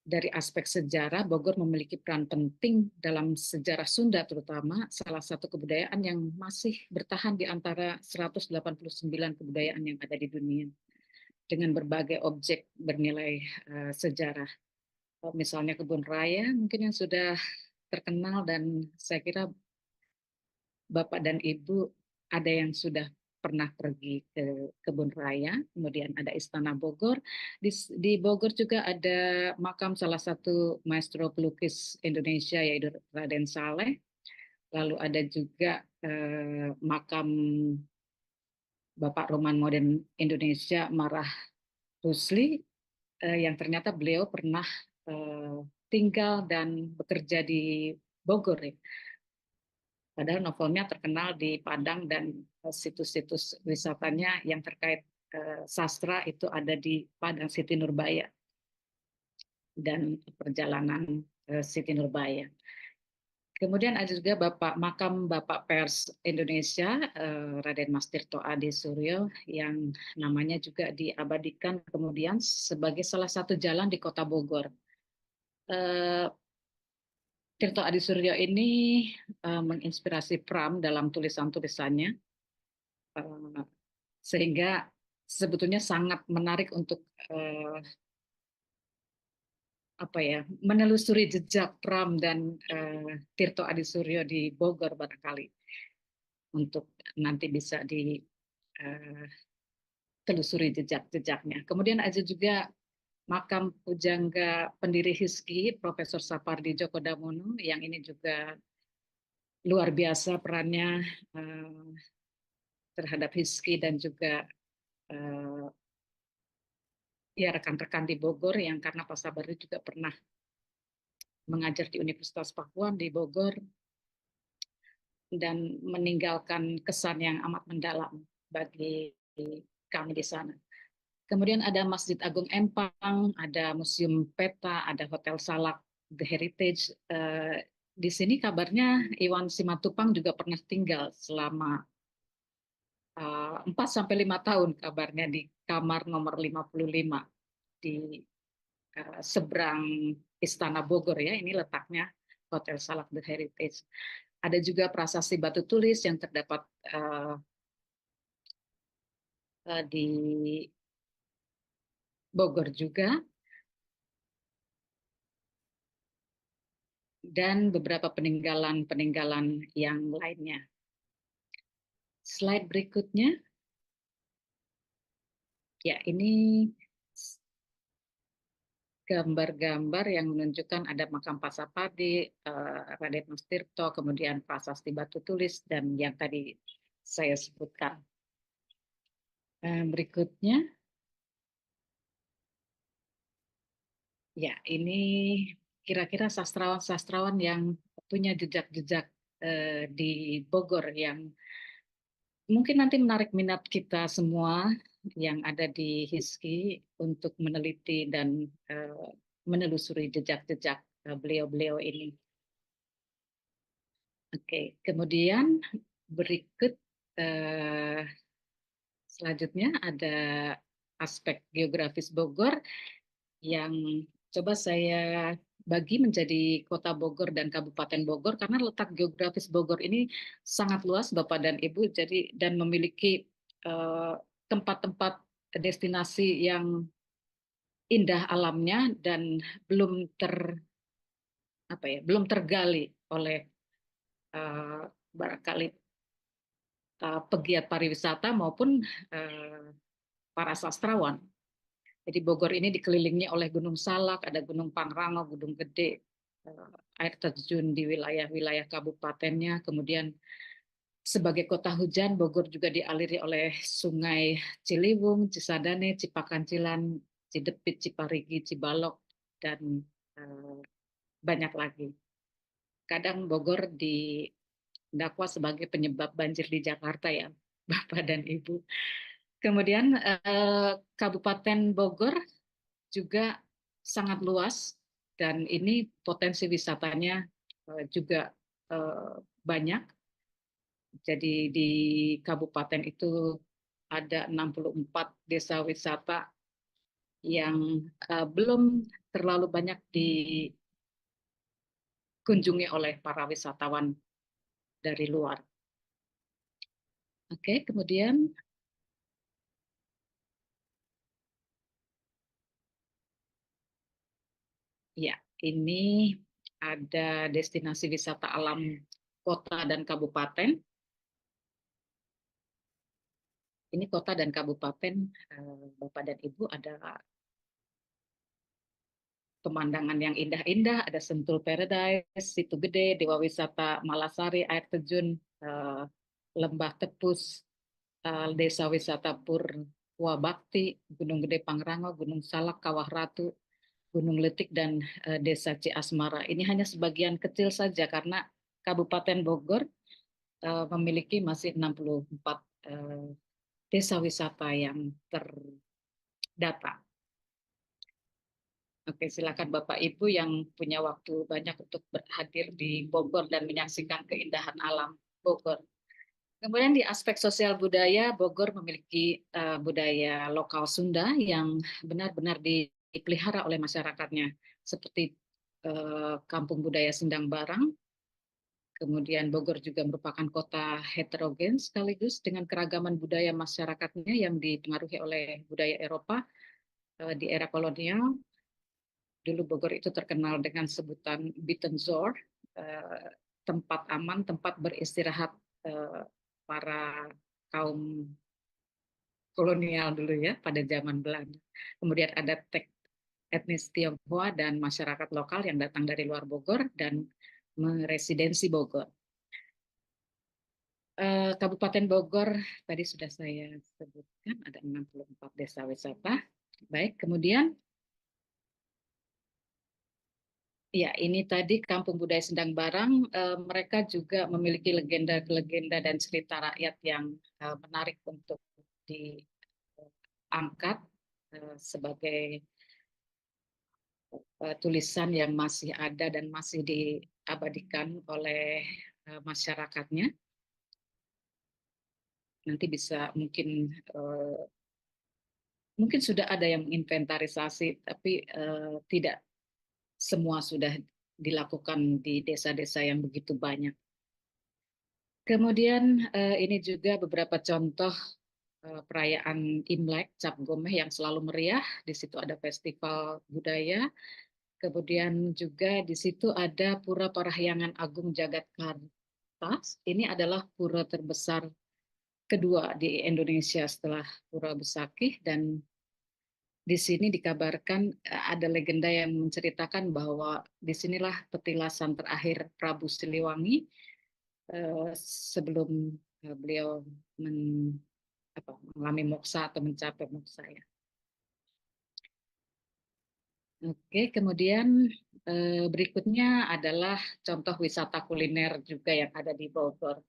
S5: dari aspek sejarah, Bogor memiliki peran penting dalam sejarah Sunda terutama, salah satu kebudayaan yang masih bertahan di antara 189 kebudayaan yang ada di dunia, dengan berbagai objek bernilai sejarah. Misalnya Kebun Raya, mungkin yang sudah terkenal, dan saya kira Bapak dan Ibu ada yang sudah pernah pergi ke Kebun Raya. Kemudian ada Istana Bogor. Di Bogor juga ada makam salah satu maestro pelukis Indonesia, yaitu Raden Saleh. Lalu ada juga makam Bapak Roman Modern Indonesia Marah Rusli, yang ternyata beliau pernah tinggal dan bekerja di Bogor, ya. Padahal novelnya terkenal di Padang dan situs-situs wisatanya yang terkait sastra itu ada di Padang Siti Nurbaya dan perjalanan Siti Nurbaya. Kemudian ada juga makam Bapak Pers Indonesia, Raden Mas Tirto Adi Suryo, yang namanya juga diabadikan kemudian sebagai salah satu jalan di Kota Bogor. Tirto Adi Suryo ini menginspirasi Pram dalam tulisan-tulisannya, sehingga sebetulnya sangat menarik untuk menelusuri jejak Pram dan Tirto Adi Suryo di Bogor barangkali, untuk nanti bisa ditelusuri jejak-jejaknya. Kemudian ada juga makam pujangga pendiri HISKI, Profesor Sapardi Djoko Damono, yang ini juga luar biasa perannya terhadap HISKI dan juga ya rekan-rekan di Bogor, yang karena Pak Sapardi juga pernah mengajar di Universitas Pakuan di Bogor dan meninggalkan kesan yang amat mendalam bagi kami di sana. Kemudian ada Masjid Agung Empang, ada Museum Peta, ada Hotel Salak The Heritage. Di sini kabarnya Iwan Simatupang juga pernah tinggal selama 4-5 tahun kabarnya di kamar nomor 55 di seberang Istana Bogor, ya. Ini letaknya Hotel Salak The Heritage. Ada juga prasasti batu tulis yang terdapat di Bogor juga, dan beberapa peninggalan-peninggalan yang lainnya. Slide berikutnya. Ya, ini gambar-gambar yang menunjukkan ada makam Pak Sapardi, Raden Mas Tirto, kemudian prasasti batu tulis, dan yang tadi saya sebutkan. Berikutnya. Ya, ini kira-kira sastrawan-sastrawan yang punya jejak-jejak di Bogor yang mungkin nanti menarik minat kita semua yang ada di HISKI untuk meneliti dan menelusuri jejak-jejak beliau-beliau ini. Oke, kemudian berikut selanjutnya ada aspek geografis Bogor yang coba saya bagi menjadi Kota Bogor dan Kabupaten Bogor, karena letak geografis Bogor ini sangat luas, Bapak dan Ibu, jadi dan memiliki tempat-tempat destinasi yang indah alamnya dan belum belum tergali oleh barangkali pegiat pariwisata maupun para sastrawan. Jadi Bogor ini dikelilingi oleh Gunung Salak, ada Gunung Pangrango, Gunung Gede, air terjun di wilayah-wilayah kabupatennya. Kemudian sebagai kota hujan, Bogor juga dialiri oleh Sungai Ciliwung, Cisadane, Cipakancilan, Cidepit, Ciparigi, Cibalok, dan banyak lagi. Kadang Bogor didakwa sebagai penyebab banjir di Jakarta ya, Bapak dan Ibu. Kemudian Kabupaten Bogor juga sangat luas dan ini potensi wisatanya juga banyak. Jadi di kabupaten itu ada 64 desa wisata yang belum terlalu banyak dikunjungi oleh para wisatawan dari luar. Oke, kemudian ya, ini ada destinasi wisata alam kota dan kabupaten. Ini kota dan kabupaten, Bapak dan Ibu, ada pemandangan yang indah-indah, ada Sentul Paradise, Situ Gede, Dewa Wisata Malasari, air terjun Lembah Tepus, Desa Wisata Purwa Bakti, Gunung Gede Pangrango, Gunung Salak, Kawah Ratu, Gunung Letik, dan Desa Ciasmara. Ini hanya sebagian kecil saja karena Kabupaten Bogor memiliki masih 64 desa wisata yang terdata. Oke, silakan Bapak Ibu yang punya waktu banyak untuk hadir di Bogor dan menyaksikan keindahan alam Bogor. Kemudian di aspek sosial budaya, Bogor memiliki budaya lokal Sunda yang benar-benar dipelihara oleh masyarakatnya, seperti Kampung Budaya Sendang Barang. Kemudian Bogor juga merupakan kota heterogen sekaligus dengan keragaman budaya masyarakatnya yang dipengaruhi oleh budaya Eropa di era kolonial. Dulu Bogor itu terkenal dengan sebutan Bittenzorg, tempat aman, tempat beristirahat para kaum kolonial dulu ya pada zaman Belanda. Kemudian ada etnis Tionghoa dan masyarakat lokal yang datang dari luar Bogor dan meresidensi Bogor. Kabupaten Bogor tadi sudah saya sebutkan ada 64 desa wisata. Baik, kemudian ya, ini tadi Kampung Budaya Sendang Barang, mereka juga memiliki legenda-legenda dan cerita rakyat yang menarik untuk diangkat sebagai tulisan yang masih ada dan masih diabadikan oleh masyarakatnya. Nanti bisa mungkin sudah ada yang inventarisasi, tapi tidak semua sudah dilakukan di desa-desa yang begitu banyak. Kemudian ini juga beberapa contoh perayaan Imlek, Cap Gomeh yang selalu meriah. Di situ ada festival budaya. Kemudian juga di situ ada Pura Parahyangan Agung Jagatkarta. Ini adalah pura terbesar kedua di Indonesia setelah Pura Besakih, dan di sini dikabarkan ada legenda yang menceritakan bahwa disinilah petilasan terakhir Prabu Siliwangi sebelum beliau mengalami moksa atau mencapai moksa ya. Oke, kemudian berikutnya adalah contoh wisata kuliner juga yang ada di Bogor.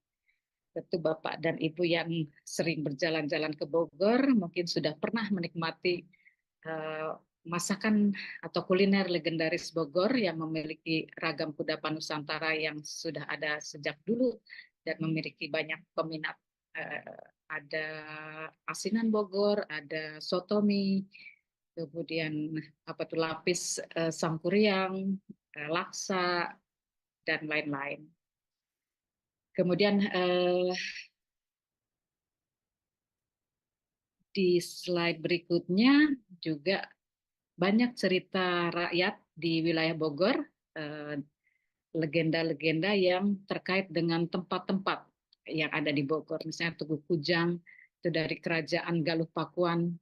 S5: Tentu Bapak dan Ibu yang sering berjalan-jalan ke Bogor mungkin sudah pernah menikmati masakan atau kuliner legendaris Bogor yang memiliki ragam kudapan Nusantara yang sudah ada sejak dulu dan memiliki banyak peminat. Ada asinan Bogor, ada sotomi, kemudian lapis sangkuriang, laksa, dan lain-lain. Kemudian di slide berikutnya juga banyak cerita rakyat di wilayah Bogor. legenda-legenda yang terkait dengan tempat-tempat yang ada di Bogor. Misalnya Tugu Kujang, itu dari Kerajaan Galuh Pakuan.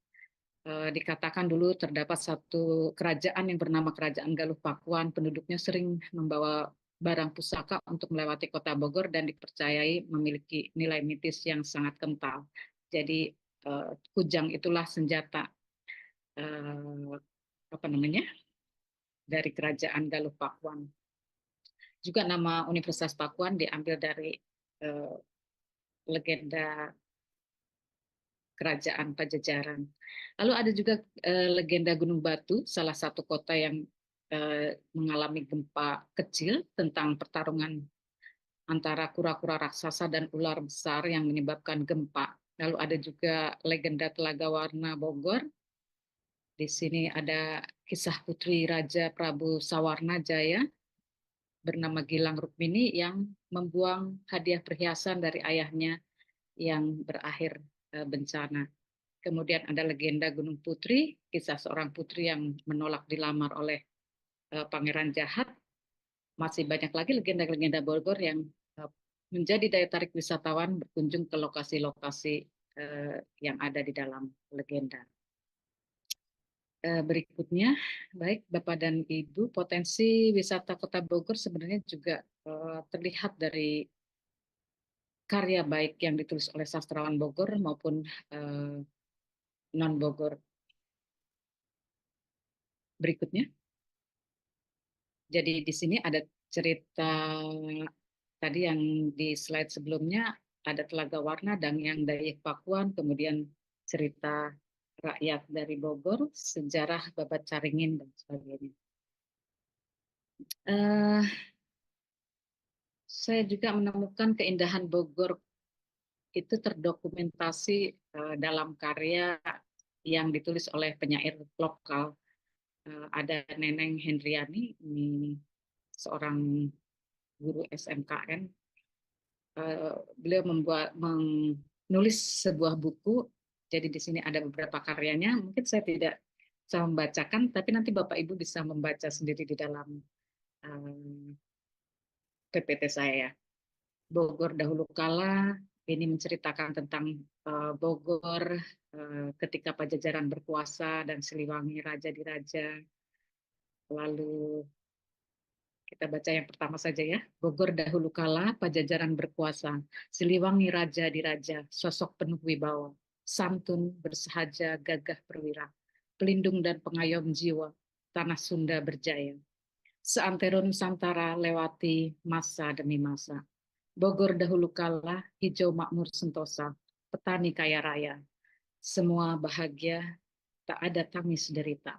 S5: Dikatakan dulu terdapat satu kerajaan yang bernama Kerajaan Galuh Pakuan. Penduduknya sering membawa barang pusaka untuk melewati kota Bogor dan dipercayai memiliki nilai mitis yang sangat kental. Jadi kujang itulah senjata dari Kerajaan Galuh Pakuan. Juga nama Universitas Pakuan diambil dari legenda Kerajaan Pajajaran. Lalu ada juga legenda Gunung Batu, salah satu kota yang mengalami gempa kecil, tentang pertarungan antara kura-kura raksasa dan ular besar yang menyebabkan gempa. Lalu ada juga legenda Telaga Warna Bogor. Di sini ada kisah putri Raja Prabu Sawarna Jaya bernama Gilang Rukmini yang membuang hadiah perhiasan dari ayahnya yang berakhir bencana. Kemudian ada legenda Gunung Putri, kisah seorang putri yang menolak dilamar oleh pangeran jahat. Masih banyak lagi legenda-legenda Bogor yang menjadi daya tarik wisatawan berkunjung ke lokasi-lokasi yang ada di dalam legenda. Berikutnya, baik Bapak dan Ibu, potensi wisata Kota Bogor sebenarnya juga terlihat dari karya baik yang ditulis oleh sastrawan Bogor maupun non-Bogor. Berikutnya. Jadi di sini ada cerita tadi yang di slide sebelumnya, ada Telaga Warna dan yang Dayak Pakuan, kemudian cerita rakyat dari Bogor, sejarah Babat Caringin dan sebagainya. Saya juga menemukan keindahan Bogor itu terdokumentasi dalam karya yang ditulis oleh penyair lokal. Ada Neneng Hendriani, ini seorang guru SMKN. Beliau menulis sebuah buku. Jadi di sini ada beberapa karyanya. Mungkin saya tidak bisa membacakan, tapi nanti Bapak Ibu bisa membaca sendiri di dalam PPT saya. Bogor Dahulu Kala, ini menceritakan tentang Bogor ketika Pajajaran berkuasa dan Siliwangi raja di raja. Lalu kita baca yang pertama saja ya. Bogor dahulu kala, Pajajaran berkuasa, Siliwangi raja di raja, sosok penuh wibawa, santun, bersahaja, gagah perwira, pelindung dan pengayom jiwa, tanah Sunda berjaya. Seantero Nusantara lewati masa demi masa. Bogor dahulu kala, hijau makmur sentosa, petani kaya raya. Semua bahagia, tak ada tangis derita.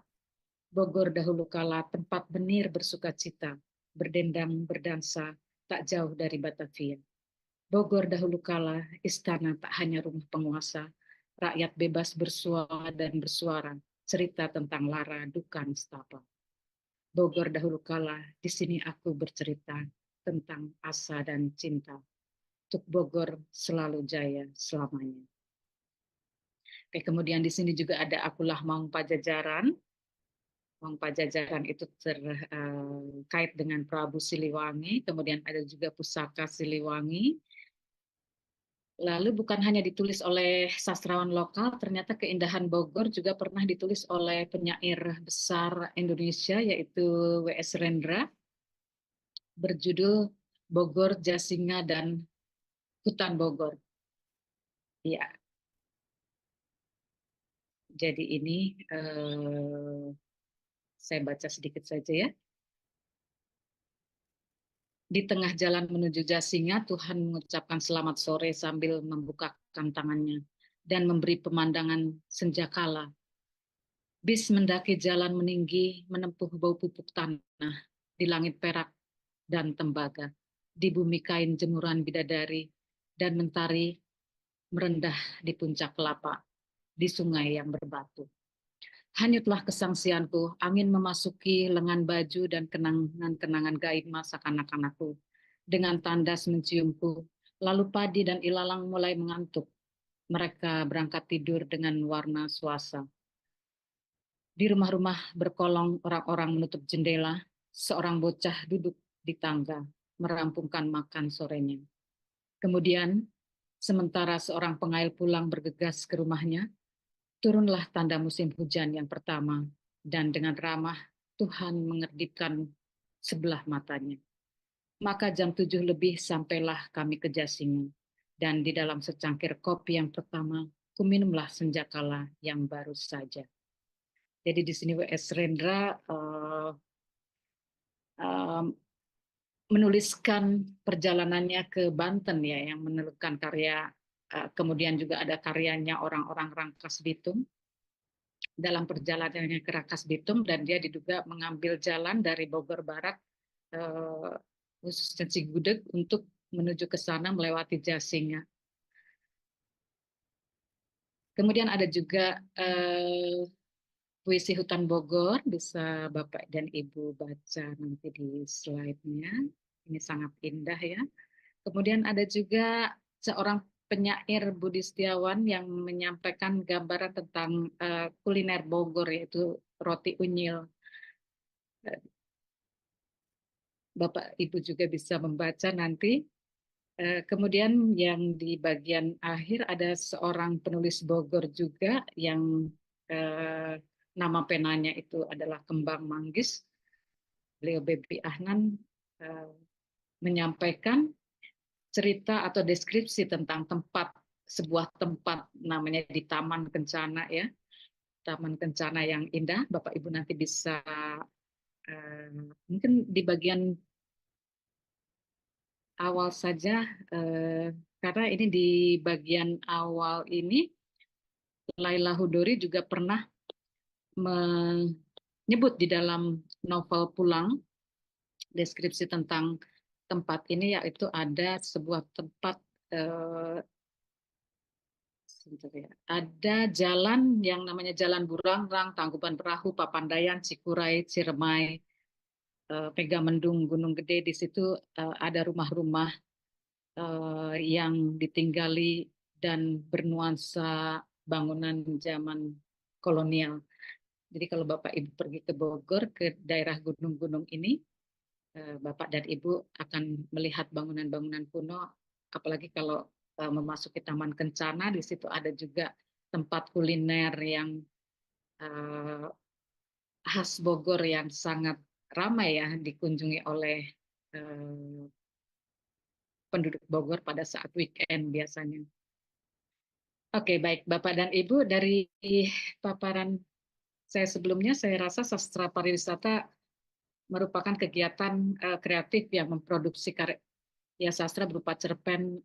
S5: Bogor dahulu kala tempat benir bersuka cita, berdendang, berdansa, tak jauh dari Batavia. Bogor dahulu kala, istana tak hanya rumah penguasa, rakyat bebas bersua dan bersuara, cerita tentang lara, duka, nestapa. Bogor dahulu kala, di sini aku bercerita tentang asa dan cinta. Untuk Bogor selalu jaya selamanya. Oke, kemudian di sini juga ada Akulah Maung Pajajaran. Maung Pajajaran itu terkait dengan Prabu Siliwangi, kemudian ada juga Pusaka Siliwangi. Lalu bukan hanya ditulis oleh sastrawan lokal, ternyata keindahan Bogor juga pernah ditulis oleh penyair besar Indonesia, yaitu W.S. Rendra, berjudul Bogor, Jasinga, dan Hutan Bogor. Ya. Jadi ini saya baca sedikit saja ya. Di tengah jalan menuju Jasinga, Tuhan mengucapkan selamat sore sambil membukakan tangannya dan memberi pemandangan senjakala. Bis mendaki jalan meninggi, menempuh bau pupuk tanah, di langit perak dan tembaga, di bumi kain jemuran bidadari, dan mentari merendah di puncak kelapa, di sungai yang berbatu. Hanyutlah kesangsianku, angin memasuki lengan baju dan kenangan-kenangan gaib masa kanak-kanakku. Dengan tandas menciumku, lalu padi dan ilalang mulai mengantuk. Mereka berangkat tidur dengan warna suasa. Di rumah-rumah berkolong orang-orang menutup jendela, seorang bocah duduk di tangga, merampungkan makan sorenya. Kemudian, sementara seorang pengail pulang bergegas ke rumahnya, turunlah tanda musim hujan yang pertama, dan dengan ramah Tuhan mengedipkan sebelah matanya. Maka jam 7 lebih sampailah kami ke Jasingan, dan di dalam secangkir kopi yang pertama, kuminumlah senjakala yang baru saja. Jadi di sini W.S. Rendra menuliskan perjalanannya ke Banten ya, yang menemukan karya, kemudian juga ada karyanya orang-orang Rangkas Bitung dalam perjalanannya ke Rangkas Bitung, dan dia diduga mengambil jalan dari Bogor Barat, khususnya Cigudeg, untuk menuju ke sana melewati Jasingan. Kemudian ada juga puisi Hutan Bogor, bisa Bapak dan Ibu baca nanti di slide-nya. Ini sangat indah ya. Kemudian ada juga seorang penyair Budi Setiawan yang menyampaikan gambaran tentang kuliner Bogor, yaitu roti unyil. Bapak Ibu juga bisa membaca nanti. Kemudian yang di bagian akhir ada seorang penulis Bogor juga yang nama penanya itu adalah Kembang Manggis. Beliau Bebi Ahnan menyampaikan cerita atau deskripsi tentang sebuah tempat namanya di Taman Kencana ya. Taman Kencana yang indah. Bapak Ibu nanti bisa mungkin di bagian awal saja, karena ini di bagian awal ini Laila Hudori juga pernah menyebut di dalam novel Pulang deskripsi tentang tempat ini, yaitu ada sebuah tempat, ada jalan yang namanya Jalan Burangrang, Tangkuban Perahu, Papandayan, Cikuray, Ciremai, Megamendung, Gunung Gede. Di situ ada rumah-rumah yang ditinggali dan bernuansa bangunan zaman kolonial. Jadi kalau Bapak Ibu pergi ke Bogor, ke daerah gunung-gunung ini, Bapak dan Ibu akan melihat bangunan-bangunan kuno, apalagi kalau memasuki Taman Kencana, di situ ada juga tempat kuliner yang khas Bogor yang sangat ramai ya dikunjungi oleh penduduk Bogor pada saat weekend biasanya. Oke, baik Bapak dan Ibu, dari paparan saya sebelumnya, saya rasa sastra pariwisata merupakan kegiatan kreatif yang memproduksi karya sastra berupa cerpen,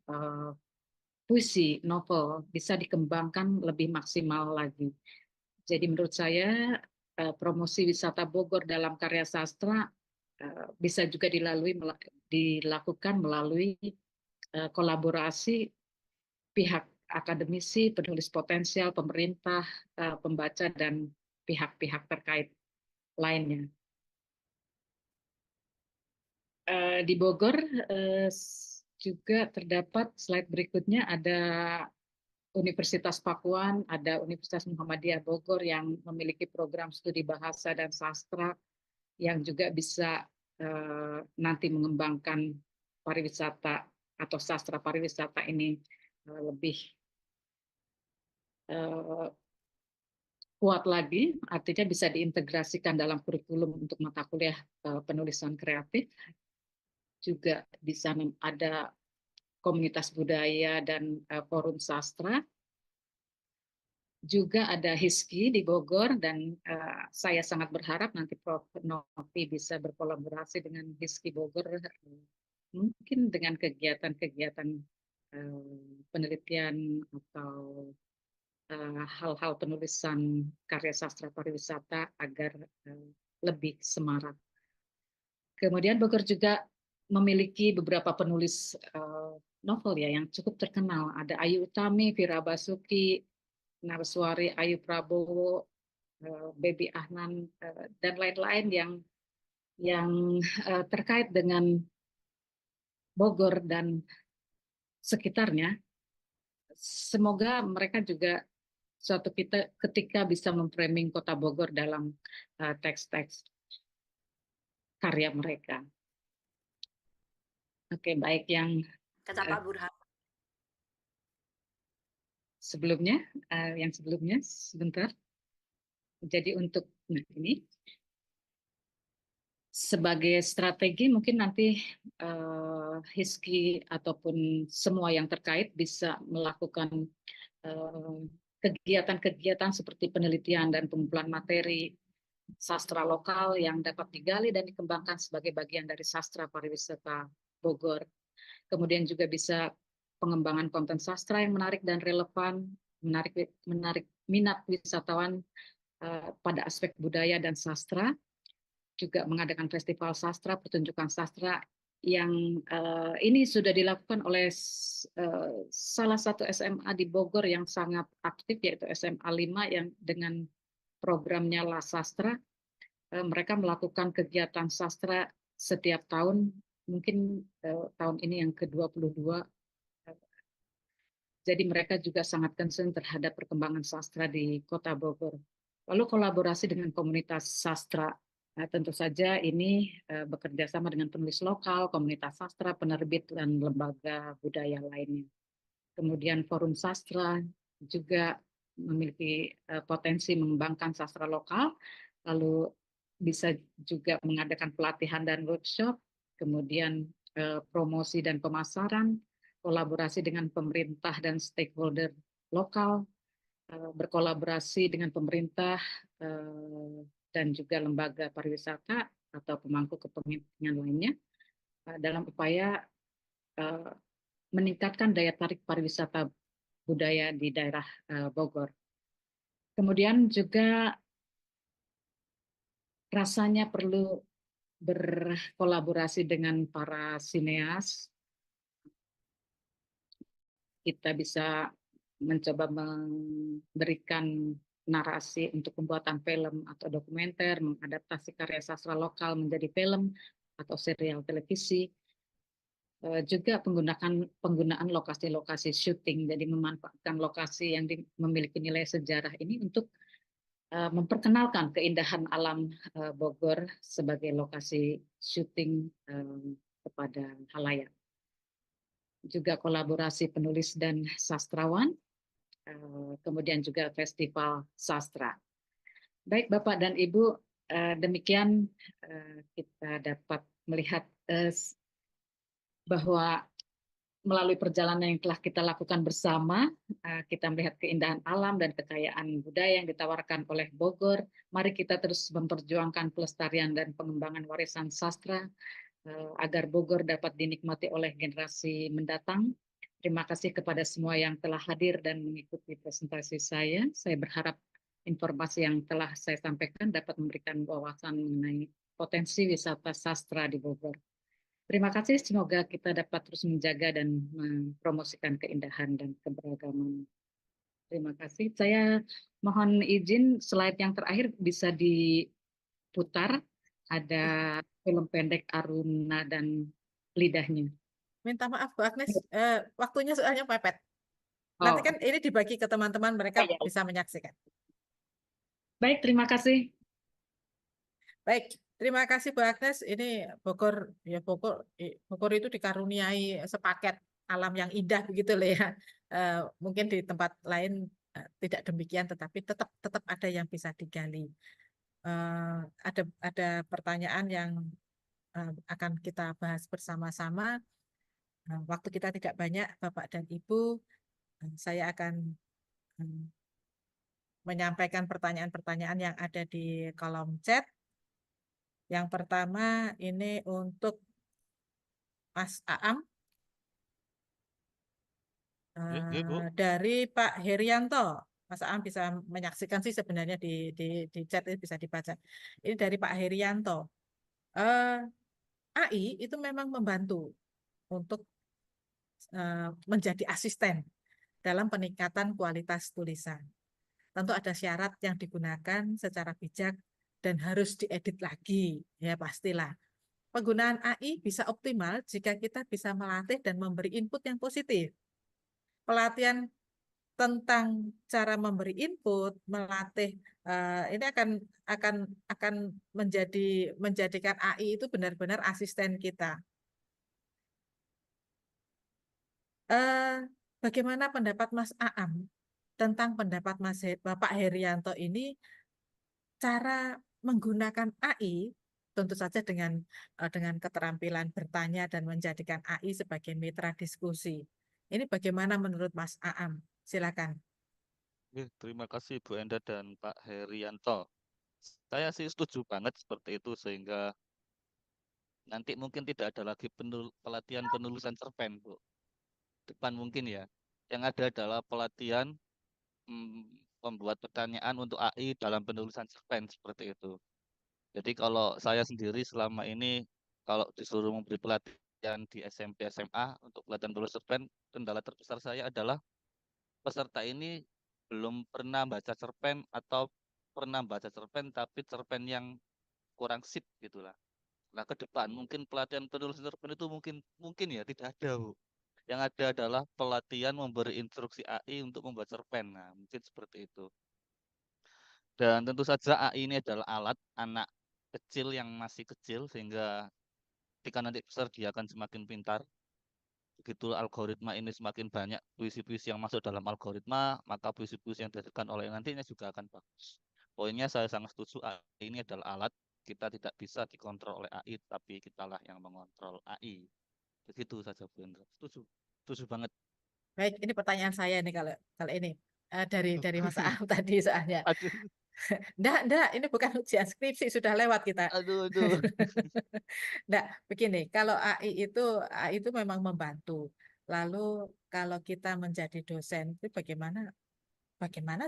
S5: puisi, novel, bisa dikembangkan lebih maksimal lagi. Jadi menurut saya promosi wisata Bogor dalam karya sastra bisa juga dilakukan melalui kolaborasi pihak akademisi, penulis potensial, pemerintah, pembaca, dan pihak-pihak terkait lainnya. Di Bogor juga terdapat slide berikutnya, ada Universitas Pakuan, ada Universitas Muhammadiyah Bogor yang memiliki program studi bahasa dan sastra yang juga bisa nanti mengembangkan pariwisata atau sastra pariwisata ini lebih kuat lagi, artinya bisa diintegrasikan dalam kurikulum untuk mata kuliah penulisan kreatif. Juga di sana ada komunitas budaya dan forum sastra. Juga ada HISKI di Bogor, dan saya sangat berharap nanti Prof. Novi bisa berkolaborasi dengan HISKI Bogor, mungkin dengan kegiatan-kegiatan penelitian atau hal-hal penulisan karya sastra pariwisata agar lebih semarak. Kemudian Bogor juga memiliki beberapa penulis novel ya yang cukup terkenal. Ada Ayu Utami, Vira Basuki, Narswari Ayu Prabowo, Bebi Ahnan, dan lain-lain yang terkait dengan Bogor dan sekitarnya. Semoga mereka juga suatu ketika bisa memframing kota Bogor dalam teks-teks karya mereka. Oke, baik, yang
S7: Kata Pak Burhan.
S5: sebelumnya, sebentar. Jadi untuk ini sebagai strategi mungkin nanti HISKI ataupun semua yang terkait bisa melakukan kegiatan-kegiatan seperti penelitian dan pengumpulan materi sastra lokal yang dapat digali dan dikembangkan sebagai bagian dari sastra pariwisata Bogor. Kemudian juga bisa pengembangan konten sastra yang menarik dan relevan, menarik minat wisatawan pada aspek budaya dan sastra, juga mengadakan festival sastra, pertunjukan sastra yang ini sudah dilakukan oleh salah satu SMA di Bogor yang sangat aktif, yaitu SMA 5 yang dengan programnya La Sastra. Mereka melakukan kegiatan sastra setiap tahun, mungkin tahun ini yang ke-22. Jadi mereka juga sangat concern terhadap perkembangan sastra di Kota Bogor. Lalu kolaborasi dengan komunitas sastra. Nah, tentu saja ini bekerja sama dengan penulis lokal, komunitas sastra, penerbit, dan lembaga budaya lainnya. Kemudian forum sastra juga memiliki potensi mengembangkan sastra lokal, lalu bisa juga mengadakan pelatihan dan workshop, kemudian promosi dan pemasaran, kolaborasi dengan pemerintah dan stakeholder lokal, berkolaborasi dengan pemerintah dan juga lembaga pariwisata atau pemangku kepentingan lainnya dalam upaya meningkatkan daya tarik pariwisata budaya di daerah Bogor. Kemudian juga rasanya perlu berkolaborasi dengan para sineas. Kita bisa mencoba memberikan narasi untuk pembuatan film atau dokumenter, mengadaptasi karya sastra lokal menjadi film atau serial televisi. Juga penggunaan lokasi-lokasi syuting, jadi memanfaatkan lokasi yang memiliki nilai sejarah ini untuk memperkenalkan keindahan alam Bogor sebagai lokasi syuting kepada halayak. Juga kolaborasi penulis dan sastrawan, kemudian juga festival sastra. Baik Bapak dan Ibu, demikian kita dapat melihat bahwa melalui perjalanan yang telah kita lakukan bersama, kita melihat keindahan alam dan kekayaan budaya yang ditawarkan oleh Bogor. Mari kita terus memperjuangkan pelestarian dan pengembangan warisan sastra agar Bogor dapat dinikmati oleh generasi mendatang. Terima kasih kepada semua yang telah hadir dan mengikuti presentasi saya. Saya berharap informasi yang telah saya sampaikan dapat memberikan wawasan mengenai potensi wisata sastra di Bogor. Terima kasih, semoga kita dapat terus menjaga dan mempromosikan keindahan dan keberagaman. Terima kasih. Saya mohon izin slide yang terakhir bisa diputar. Ada film pendek Aruna dan Lidahnya.
S2: Minta maaf Bu Agnes, waktunya soalnya mepet. Nanti kan ini dibagi ke teman-teman, mereka bisa menyaksikan.
S5: Baik, terima kasih.
S2: Baik, terima kasih Bu Agnes. Ini Bogor, ya Bogor itu dikaruniai sepaket alam yang indah begitu loh ya. Mungkin di tempat lain tidak demikian, tetapi tetap ada yang bisa digali. Ada pertanyaan yang akan kita bahas bersama-sama. Waktu kita tidak banyak, Bapak dan Ibu, saya akan menyampaikan pertanyaan-pertanyaan yang ada di kolom chat. Yang pertama ini untuk Mas Aam dari Pak Herianto. Mas Aam bisa menyaksikan sih sebenarnya di chat ini bisa dibaca. Ini dari Pak Herianto. AI itu memang membantu untuk menjadi asisten dalam peningkatan kualitas tulisan. Tentu ada syarat yang digunakan secara bijak dan harus diedit lagi, ya pastilah. Penggunaan AI bisa optimal jika kita bisa melatih dan memberi input yang positif. Pelatihan tentang cara memberi input, melatih ini akan menjadikan AI itu benar-benar asisten kita. Bagaimana pendapat Mas Aam tentang pendapat Bapak Herianto ini, cara menggunakan AI tentu saja dengan keterampilan bertanya dan menjadikan AI sebagai mitra diskusi. Ini bagaimana menurut Mas Aam? Silakan.
S3: Terima kasih Bu Enda dan Pak Herianto. Saya sih setuju banget seperti itu, sehingga nanti mungkin tidak ada lagi pelatihan penulisan cerpen, Bu. Depan mungkin ya. Yang ada adalah pelatihan membuat pertanyaan untuk AI dalam penulisan cerpen seperti itu. Jadi kalau saya sendiri selama ini kalau disuruh memberi pelatihan di SMP SMA untuk pelatihan penulis cerpen, kendala terbesar saya adalah peserta ini belum pernah baca cerpen atau pernah baca cerpen tapi cerpen yang kurang sip gitulah. Nah, ke depan mungkin pelatihan penulis cerpen itu mungkin ya tidak ada, Bu. Yang ada adalah pelatihan memberi instruksi AI untuk membuat cerpen. Nah, mungkin seperti itu. Dan tentu saja AI ini adalah alat anak kecil yang masih kecil, sehingga ketika nanti besar dia akan semakin pintar. Begitu algoritma ini semakin banyak puisi-puisi yang masuk dalam algoritma, maka puisi-puisi yang dihasilkan oleh nantinya juga akan bagus. Poinnya saya sangat setuju, AI ini adalah alat, kita tidak bisa dikontrol oleh AI, tapi kitalah yang mengontrol AI. Begitu saja Bu Hendra. Setuju banget.
S2: Baik, ini pertanyaan saya nih kalau ini dari Mas Aam tadi soalnya.
S3: Aduh,
S2: Enggak, ini bukan ujian skripsi, sudah lewat kita.
S3: aduh.
S2: Enggak, begini, kalau AI itu memang membantu. Lalu kalau kita menjadi dosen itu bagaimana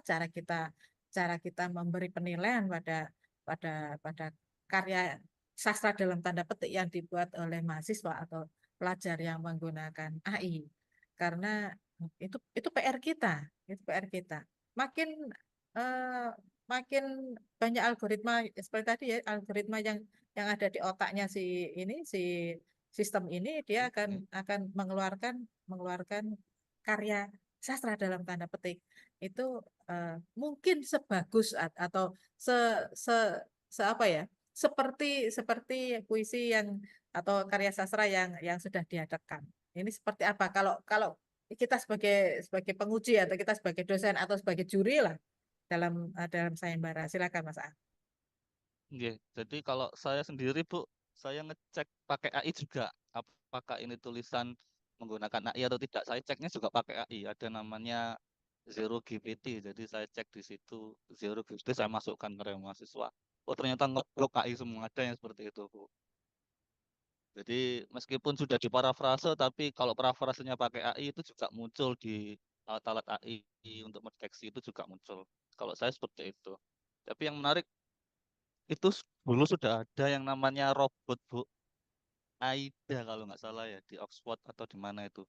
S2: cara kita memberi penilaian pada karya sastra dalam tanda petik yang dibuat oleh mahasiswa atau pelajar yang menggunakan AI. Karena itu PR kita, itu PR kita. Makin eh, makin banyak algoritma seperti tadi ya, algoritma yang ada di otaknya si sistem ini, dia akan mengeluarkan karya sastra dalam tanda petik itu mungkin sebagus atau se, se, apa ya, seperti puisi yang atau karya sastra yang sudah diadakan. Ini seperti apa kalau kita sebagai penguji atau kita sebagai dosen atau sebagai juri lah dalam sayembara. Silakan Mas A.
S3: Nggih, jadi kalau saya sendiri Bu, saya ngecek pakai AI juga. Apakah ini tulisan menggunakan AI atau tidak? Saya ceknya juga pakai AI. Ada namanya Zero GPT. Jadi saya cek di situ Zero GPT, saya masukkan ke mahasiswa. Oh ternyata ngeblok AI semua, ada yang seperti itu Bu. Jadi meskipun sudah diparafrase, tapi kalau parafrasenya pakai AI itu juga muncul di alat-alat AI untuk mendeteksi, itu juga muncul. Kalau saya seperti itu. Tapi yang menarik itu dulu sudah ada yang namanya robot Bu, Aida kalau nggak salah ya, di Oxford atau di mana itu.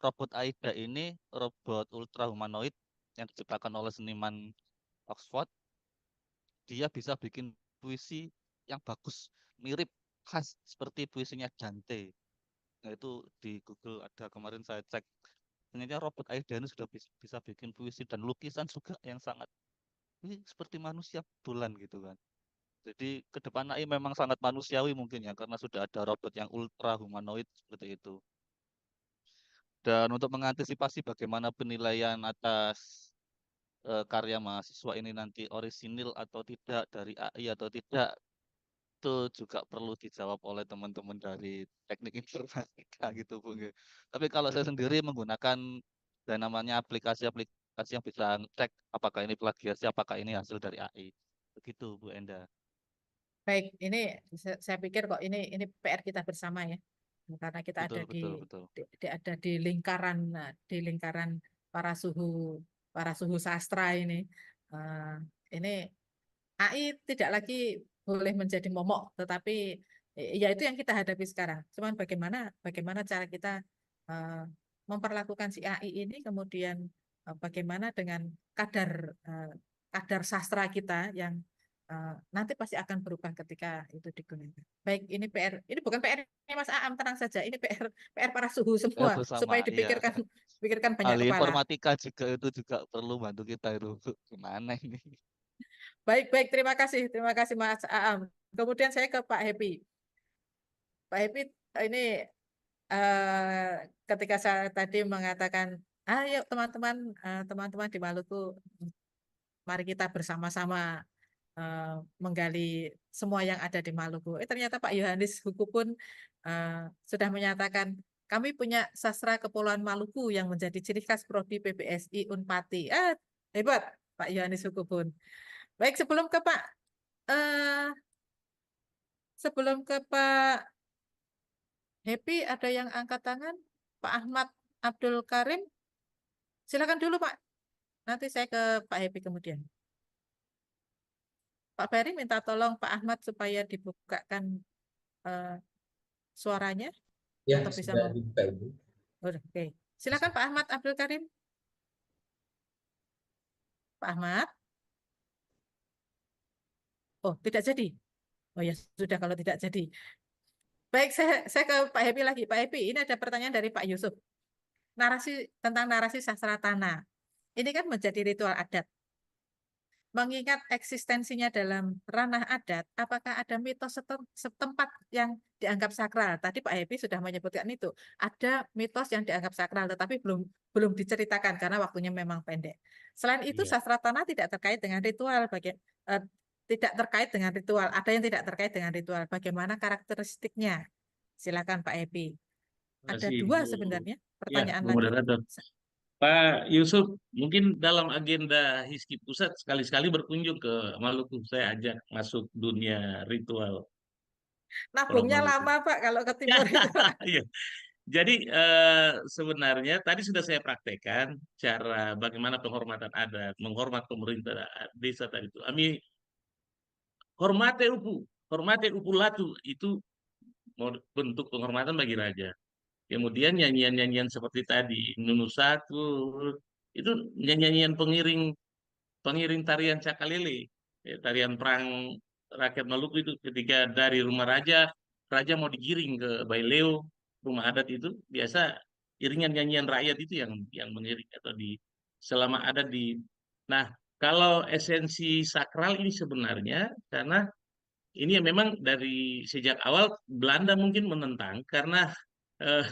S3: Robot Aida ini robot ultra humanoid yang diciptakan oleh seniman Oxford. Dia bisa bikin puisi yang bagus, mirip khas seperti puisinya Dante. Nah itu di Google ada, kemarin saya cek. Ternyata robot Aida ini sudah bisa bikin puisi dan lukisan juga yang sangat ini seperti manusia betulan gitu kan. Jadi ke depan AI memang sangat manusiawi mungkin ya, karena sudah ada robot yang ultra humanoid seperti itu. Dan untuk mengantisipasi bagaimana penilaian atas karya mahasiswa ini nanti orisinil atau tidak, dari AI atau tidak, itu juga perlu dijawab oleh teman-teman dari teknik informatika gitu Bu. Tapi kalau saya sendiri menggunakan dan namanya aplikasi-aplikasi yang bisa cek apakah ini plagiasi, apakah ini hasil dari AI. Begitu Bu Enda.
S2: Baik, ini saya pikir kok ini PR kita bersama ya. Karena kita ada
S3: Betul, betul.
S2: ada di lingkaran para suhu sastra ini. Ini AI tidak lagi boleh menjadi momok, tetapi ya itu yang kita hadapi sekarang. Cuman bagaimana cara kita eh, memperlakukan si AI ini, kemudian bagaimana dengan kadar sastra kita yang nanti pasti akan berubah ketika itu digunakan. Baik, ini bukan PR Mas Aam, tenang saja. Ini PR para suhu
S3: Ya
S2: semua
S3: bersama,
S2: supaya
S3: iya.
S2: dipikirkan banyak
S3: Ahli
S2: kepala.
S3: informatika juga itu juga perlu bantu kita itu. Gimana ini?
S2: Baik, terima kasih Mas Aam. Kemudian saya ke Pak Happy. Pak Happy, ini ketika saya tadi mengatakan, ayo teman-teman, teman-teman di Maluku, mari kita bersama-sama menggali semua yang ada di Maluku. Ternyata Pak Yohanes Huku pun sudah menyatakan, kami punya sastra Kepulauan Maluku yang menjadi ciri khas Prodi PPSI Unpati. Hebat Pak Yohanes Huku pun. Baik, sebelum ke Pak Happy, ada yang angkat tangan? Pak Ahmad Abdul Karim, silakan dulu Pak. Nanti saya ke Pak Happy kemudian. Pak Ferry minta tolong Pak Ahmad supaya dibukakan suaranya
S6: Ya,
S2: atau bisa
S6: sudah dibuka Ibu.
S2: Oke. Silakan Pak Ahmad Abdul Karim. Pak Ahmad. Oh, tidak jadi. Oh ya, sudah kalau tidak jadi. Baik, saya ke Pak Happy lagi. Pak Happy, ini ada pertanyaan dari Pak Yusuf. Tentang narasi sastra tanah. Ini kan menjadi ritual adat. Mengingat eksistensinya dalam ranah adat, apakah ada mitos setempat yang dianggap sakral? Tadi Pak Happy sudah menyebutkan itu. Ada mitos yang dianggap sakral, tetapi belum diceritakan karena waktunya memang pendek. Selain itu,
S4: Iya.
S2: sastra tanah tidak terkait dengan ritual. Tidak terkait dengan ritual. Ada yang tidak terkait dengan ritual. Bagaimana karakteristiknya? Silakan Pak Happy.
S4: Terima
S2: Ada
S4: kasih,
S2: dua
S4: Bu.
S2: sebenarnya
S4: Ya,
S2: pertanyaan
S4: Bu
S2: lagi.
S4: Moderator. Pak Yusuf, mungkin dalam agenda Hizki Pusat sekali-sekali berkunjung ke Maluku. Saya ajak masuk dunia ritual orang
S2: Nabungnya
S4: Maluku.
S2: lama Pak kalau ke timur itu.
S4: Iya. Jadi sebenarnya tadi sudah saya praktekkan cara bagaimana penghormatan adat, menghormat pemerintah desa tadi itu. Ami hormate upu latu itu bentuk penghormatan bagi raja. Kemudian nyanyian-nyanyian seperti tadi, Nunu Satu, itu nyanyian pengiring pengiring tarian Cakalele, tarian perang rakyat Maluku itu ketika dari rumah raja, raja mau digiring ke Baileo, rumah adat itu biasa iringan nyanyian rakyat itu yang mengiring atau di selama ada di. Nah, kalau esensi sakral ini sebenarnya karena ini ya memang dari sejak awal Belanda mungkin menentang karena eh,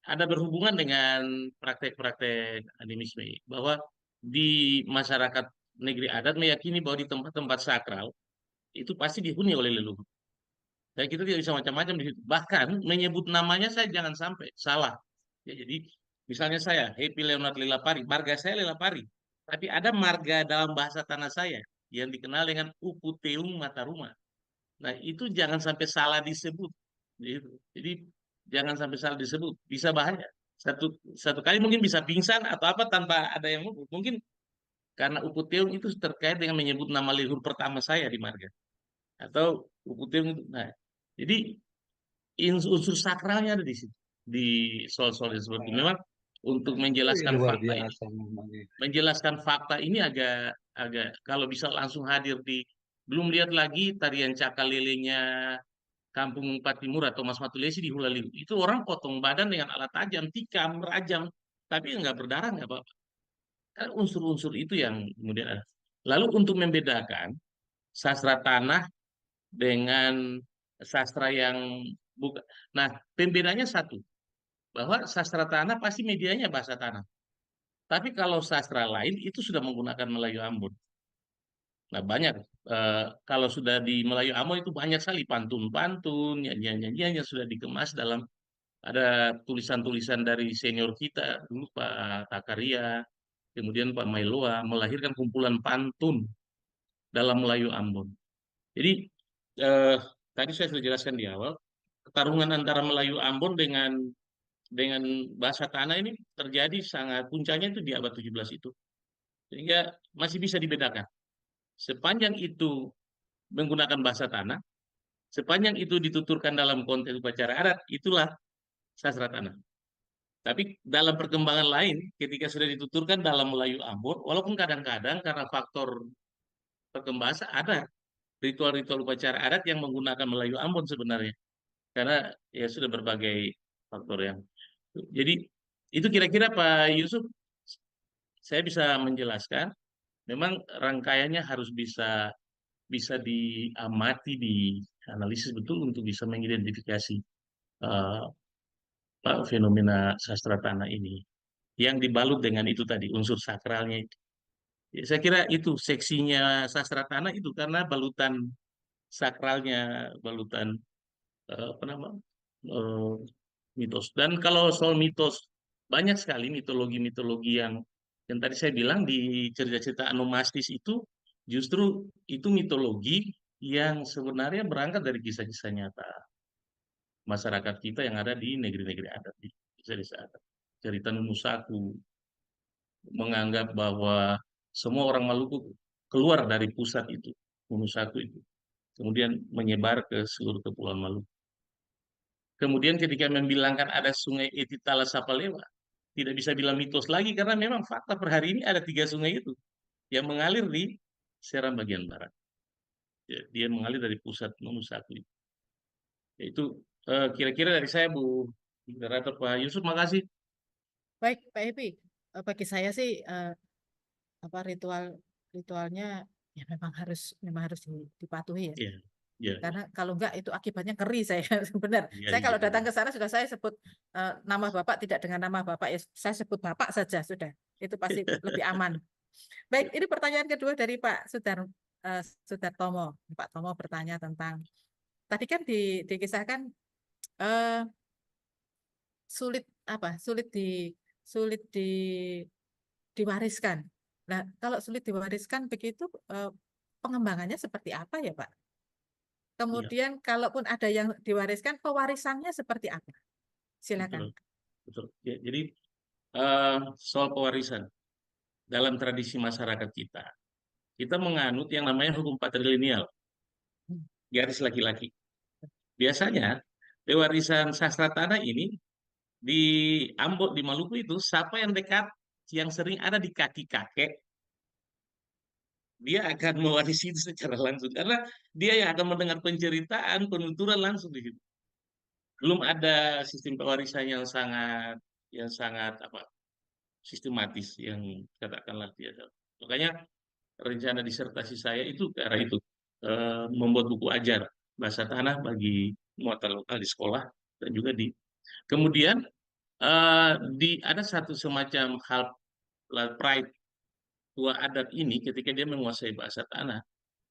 S4: ada berhubungan dengan praktek-praktek animisme bahwa di masyarakat negeri adat meyakini bahwa di tempat-tempat sakral itu pasti dihuni oleh leluhur. Dan kita tidak bisa macam-macam di situ. Bahkan menyebut namanya saya jangan sampai salah. Ya, jadi misalnya saya Happy Leonard Lelapari, marga saya Lelapari, tapi ada marga dalam bahasa tanah saya yang dikenal dengan Uputeung Mataruma. Nah, itu jangan sampai salah disebut. Gitu. Jadi jangan sampai salah disebut, bisa bahaya. Satu kali mungkin bisa pingsan atau apa tanpa ada yang mungkin karena Uputeung itu terkait dengan menyebut nama leluhur pertama saya di marga atau Uputeung itu. Nah, jadi unsur sakralnya ada di situ di soal-soal seperti itu. Memang untuk
S7: Luar biasa namanya.
S4: menjelaskan fakta ini agak agak kalau bisa langsung hadir di belum lihat lagi tarian cakalelenya Kampung Patimur atau Mas Matulesi di Hulaliu. Itu orang potong badan dengan alat tajam, tikam, rajam, tapi nggak berdarah nggak apa-apa. Kan unsur-unsur itu yang kemudian ada. Lalu untuk membedakan sastra tanah dengan sastra yang bukan. Nah, pembedanya satu, bahwa sastra tanah pasti medianya bahasa tanah. Tapi kalau sastra lain itu sudah menggunakan Melayu Ambon. Nah, banyak. Kalau sudah di Melayu Ambon itu banyak sekali pantun-pantun, nyanyian-nyanyian yang sudah dikemas dalam ada tulisan-tulisan dari senior kita dulu Pak Takaria, kemudian Pak Mailoa melahirkan kumpulan pantun dalam Melayu Ambon. Jadi eh, tadi saya sudah jelaskan di awal, pertarungan antara Melayu Ambon dengan bahasa tanah ini terjadi sangat puncaknya itu di abad 17 itu. Sehingga masih bisa dibedakan. Sepanjang itu menggunakan bahasa tanah, sepanjang itu dituturkan dalam konteks upacara adat, itulah sastra tanah. Tapi dalam perkembangan lain, ketika sudah dituturkan dalam Melayu Ambon, walaupun kadang-kadang karena faktor perkembangan ada ritual-ritual upacara adat yang menggunakan Melayu Ambon sebenarnya. Karena ya sudah berbagai faktor yang. Jadi itu kira-kira Pak Yusuf, saya bisa menjelaskan. Memang rangkaiannya harus bisa diamati, dianalisis betul untuk bisa mengidentifikasi fenomena sastra tanah ini yang dibalut dengan itu tadi unsur sakralnya itu. Ya, saya kira itu seksinya sastra tanah itu karena balutan sakralnya, balutan apa nama eh, mitos. Dan kalau soal mitos banyak sekali mitologi-mitologi yang tadi saya bilang di cerita-cerita anomastis itu justru itu mitologi yang sebenarnya berangkat dari kisah-kisah nyata masyarakat kita yang ada di negeri-negeri adat, di desa-desa adat. Cerita Nunusaku menganggap bahwa semua orang Maluku keluar dari pusat itu, Nunusaku itu, kemudian menyebar ke seluruh kepulauan Maluku. Kemudian ketika membilangkan ada sungai Etitala Sapalewa, tidak bisa bilang mitos lagi karena memang fakta per hari ini ada 3 sungai itu yang mengalir di Seram bagian barat. Ya, dia mengalir dari pusat Nunusaku itu. Itu kira-kira dari saya, Bu Moderator. Pak Yusuf, makasih.
S2: Baik, Pak Epi. Bagi saya sih apa ritualnya ya memang harus dipatuhi ya.
S4: Ya, ya,
S2: Karena kalau enggak itu akibatnya ngeri saya. Benar.
S4: ya,
S2: Saya kalau
S4: ya.
S2: datang ke sana sudah saya sebut nama Bapak tidak dengan nama Bapak ya saya sebut Bapak saja sudah. Itu pasti lebih aman. Baik, ini pertanyaan kedua dari Pak Sudartomo. Pak Tomo bertanya tentang tadi kan dikisahkan eh, sulit diwariskan. Nah, kalau sulit diwariskan begitu pengembangannya seperti apa ya, Pak? Kemudian kalaupun ada yang diwariskan, pewarisannya seperti apa? Silakan.
S4: Betul. Ya, jadi soal pewarisan dalam tradisi masyarakat kita menganut yang namanya hukum patrilineal, garis laki-laki. Biasanya pewarisan sastra tanah ini di Ambon, di Maluku itu siapa yang dekat, yang sering ada di kaki kakek, dia akan mewarisi itu secara langsung karena dia yang akan mendengar penceritaan, penuturan langsung di situ. Belum ada sistem pewarisan yang sangat apa sistematis yang katakanlah biasa. Makanya rencana disertasi saya itu ke arah itu, membuat buku ajar bahasa tanah bagi muatan lokal di sekolah dan juga di kemudian ada satu semacam hal pride tua adat ini ketika dia menguasai bahasa tanah,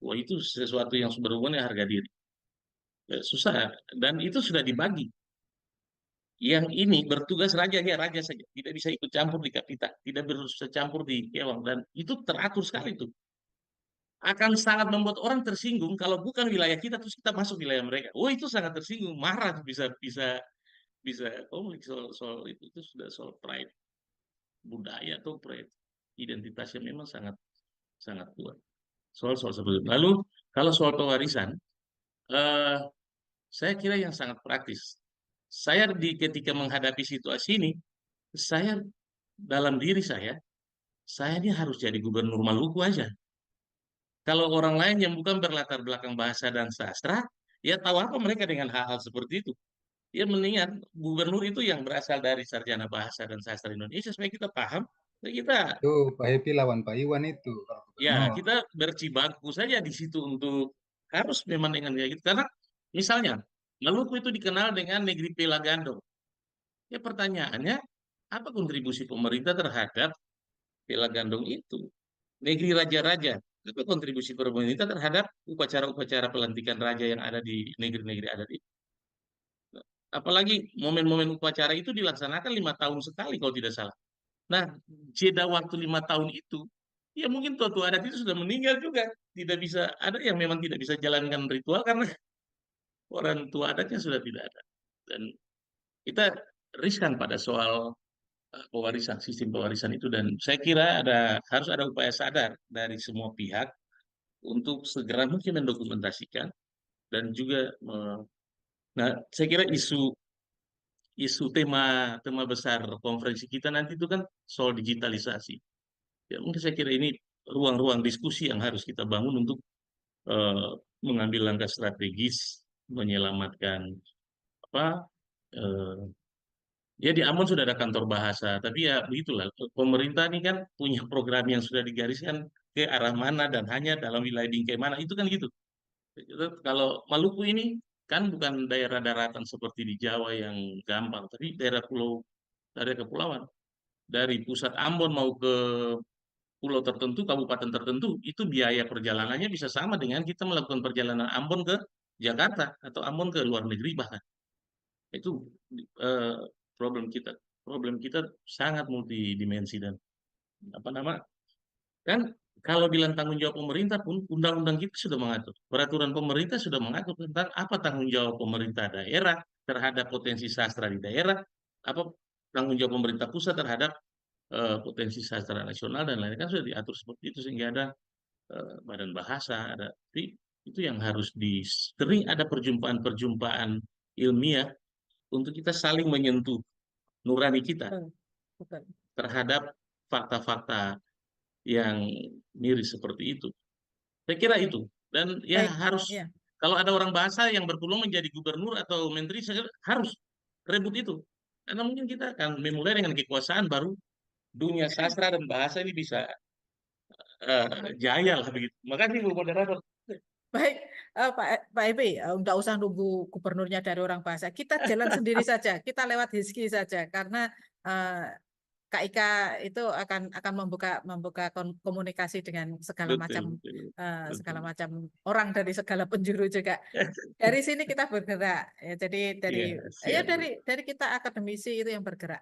S4: wah itu sesuatu yang berhubungan dengan harga diri. Susah dan itu sudah dibagi. Yang ini bertugas raja, ya raja saja, tidak bisa ikut campur di kapita, tidak bisa campur di kewang dan itu teratur sekali itu. Akan sangat membuat orang tersinggung kalau bukan wilayah kita terus kita masuk wilayah mereka. Oh itu sangat tersinggung, marah bisa konflik soal itu sudah soal pride budaya atau pride identitasnya memang sangat sangat kuat. Soal seperti itu. Lalu kalau soal pewarisan, eh, saya kira yang sangat praktis. Saya ketika menghadapi situasi ini, saya dalam diri saya ini harus jadi gubernur Maluku aja. Kalau orang lain yang bukan berlatar belakang bahasa dan sastra, ya tahu apa mereka dengan hal-hal seperti itu. Ya mendingan gubernur itu yang berasal dari sarjana bahasa dan sastra Indonesia supaya kita paham, supaya kita
S7: Tuh, Pak Happy lawan Pak Iwan itu. Kalau
S4: ya
S7: gubernur.
S4: kita bercibaku saja di situ untuk harus memang dengan kayak gitu. Karena misalnya Maluku itu dikenal dengan negeri Pela Gandong. Ya pertanyaannya, apa kontribusi pemerintah terhadap Pela Gandong itu? Negeri raja-raja, apa kontribusi pemerintah terhadap upacara-upacara pelantikan raja yang ada di negeri-negeri adat itu? Apalagi momen-momen upacara itu dilaksanakan 5 tahun sekali kalau tidak salah. Nah, jeda waktu 5 tahun itu, ya mungkin tua-tua adat itu sudah meninggal juga. Tidak bisa, ada yang memang tidak bisa jalankan ritual karena orang tua adatnya sudah tidak ada. Dan kita riskan pada soal pewarisan, sistem pewarisan itu. Dan saya kira harus ada upaya sadar dari semua pihak untuk segera mungkin mendokumentasikan dan juga nah saya kira isu tema besar konferensi kita nanti itu kan soal digitalisasi. Ya mungkin saya kira ini ruang-ruang diskusi yang harus kita bangun untuk eh, mengambil langkah strategis menyelamatkan apa ya di Ambon sudah ada kantor bahasa, tapi ya begitulah pemerintah ini kan punya program yang sudah digariskan ke arah mana dan hanya dalam wilayah bingkai mana itu kan gitu. Kalau Maluku ini kan bukan daerah daratan seperti di Jawa yang gampang, tapi daerah kepulauan. Dari pusat Ambon mau ke pulau tertentu, kabupaten tertentu, itu biaya perjalanannya bisa sama dengan kita melakukan perjalanan Ambon ke Jakarta atau Ambon ke luar negeri bahkan. Itu eh, problem kita. Problem kita sangat multidimensi dan apa nama kan kalau bilang tanggung jawab pemerintah pun undang-undang kita sudah mengatur, peraturan pemerintah sudah mengatur tentang apa tanggung jawab pemerintah daerah terhadap potensi sastra di daerah, apa tanggung jawab pemerintah pusat terhadap potensi sastra nasional dan lain-lain kan sudah diatur seperti itu sehingga ada badan bahasa, ada itu yang harus sering ada perjumpaan-perjumpaan ilmiah untuk kita saling menyentuh nurani kita
S2: Betul, betul.
S4: terhadap fakta-fakta yang miris seperti itu. Saya kira itu. Dan ya
S2: Baik,
S4: harus
S2: ya.
S4: kalau ada orang bahasa yang berpeluang menjadi gubernur atau menteri, saya kira harus rebut itu. Karena mungkin kita akan memulai dengan kekuasaan baru dunia sastra dan bahasa ini bisa jaya lah begitu. Makasih Bu Moderator.
S2: Baik, Pak Epi, nggak usah nunggu gubernurnya dari orang bahasa. Kita jalan sendiri saja, kita lewat Hizki saja, karena Kak Ika itu akan membuka komunikasi dengan segala macam segala macam orang dari segala penjuru juga. Dari sini kita bergerak, ya. Jadi dari kita akademisi itu yang bergerak,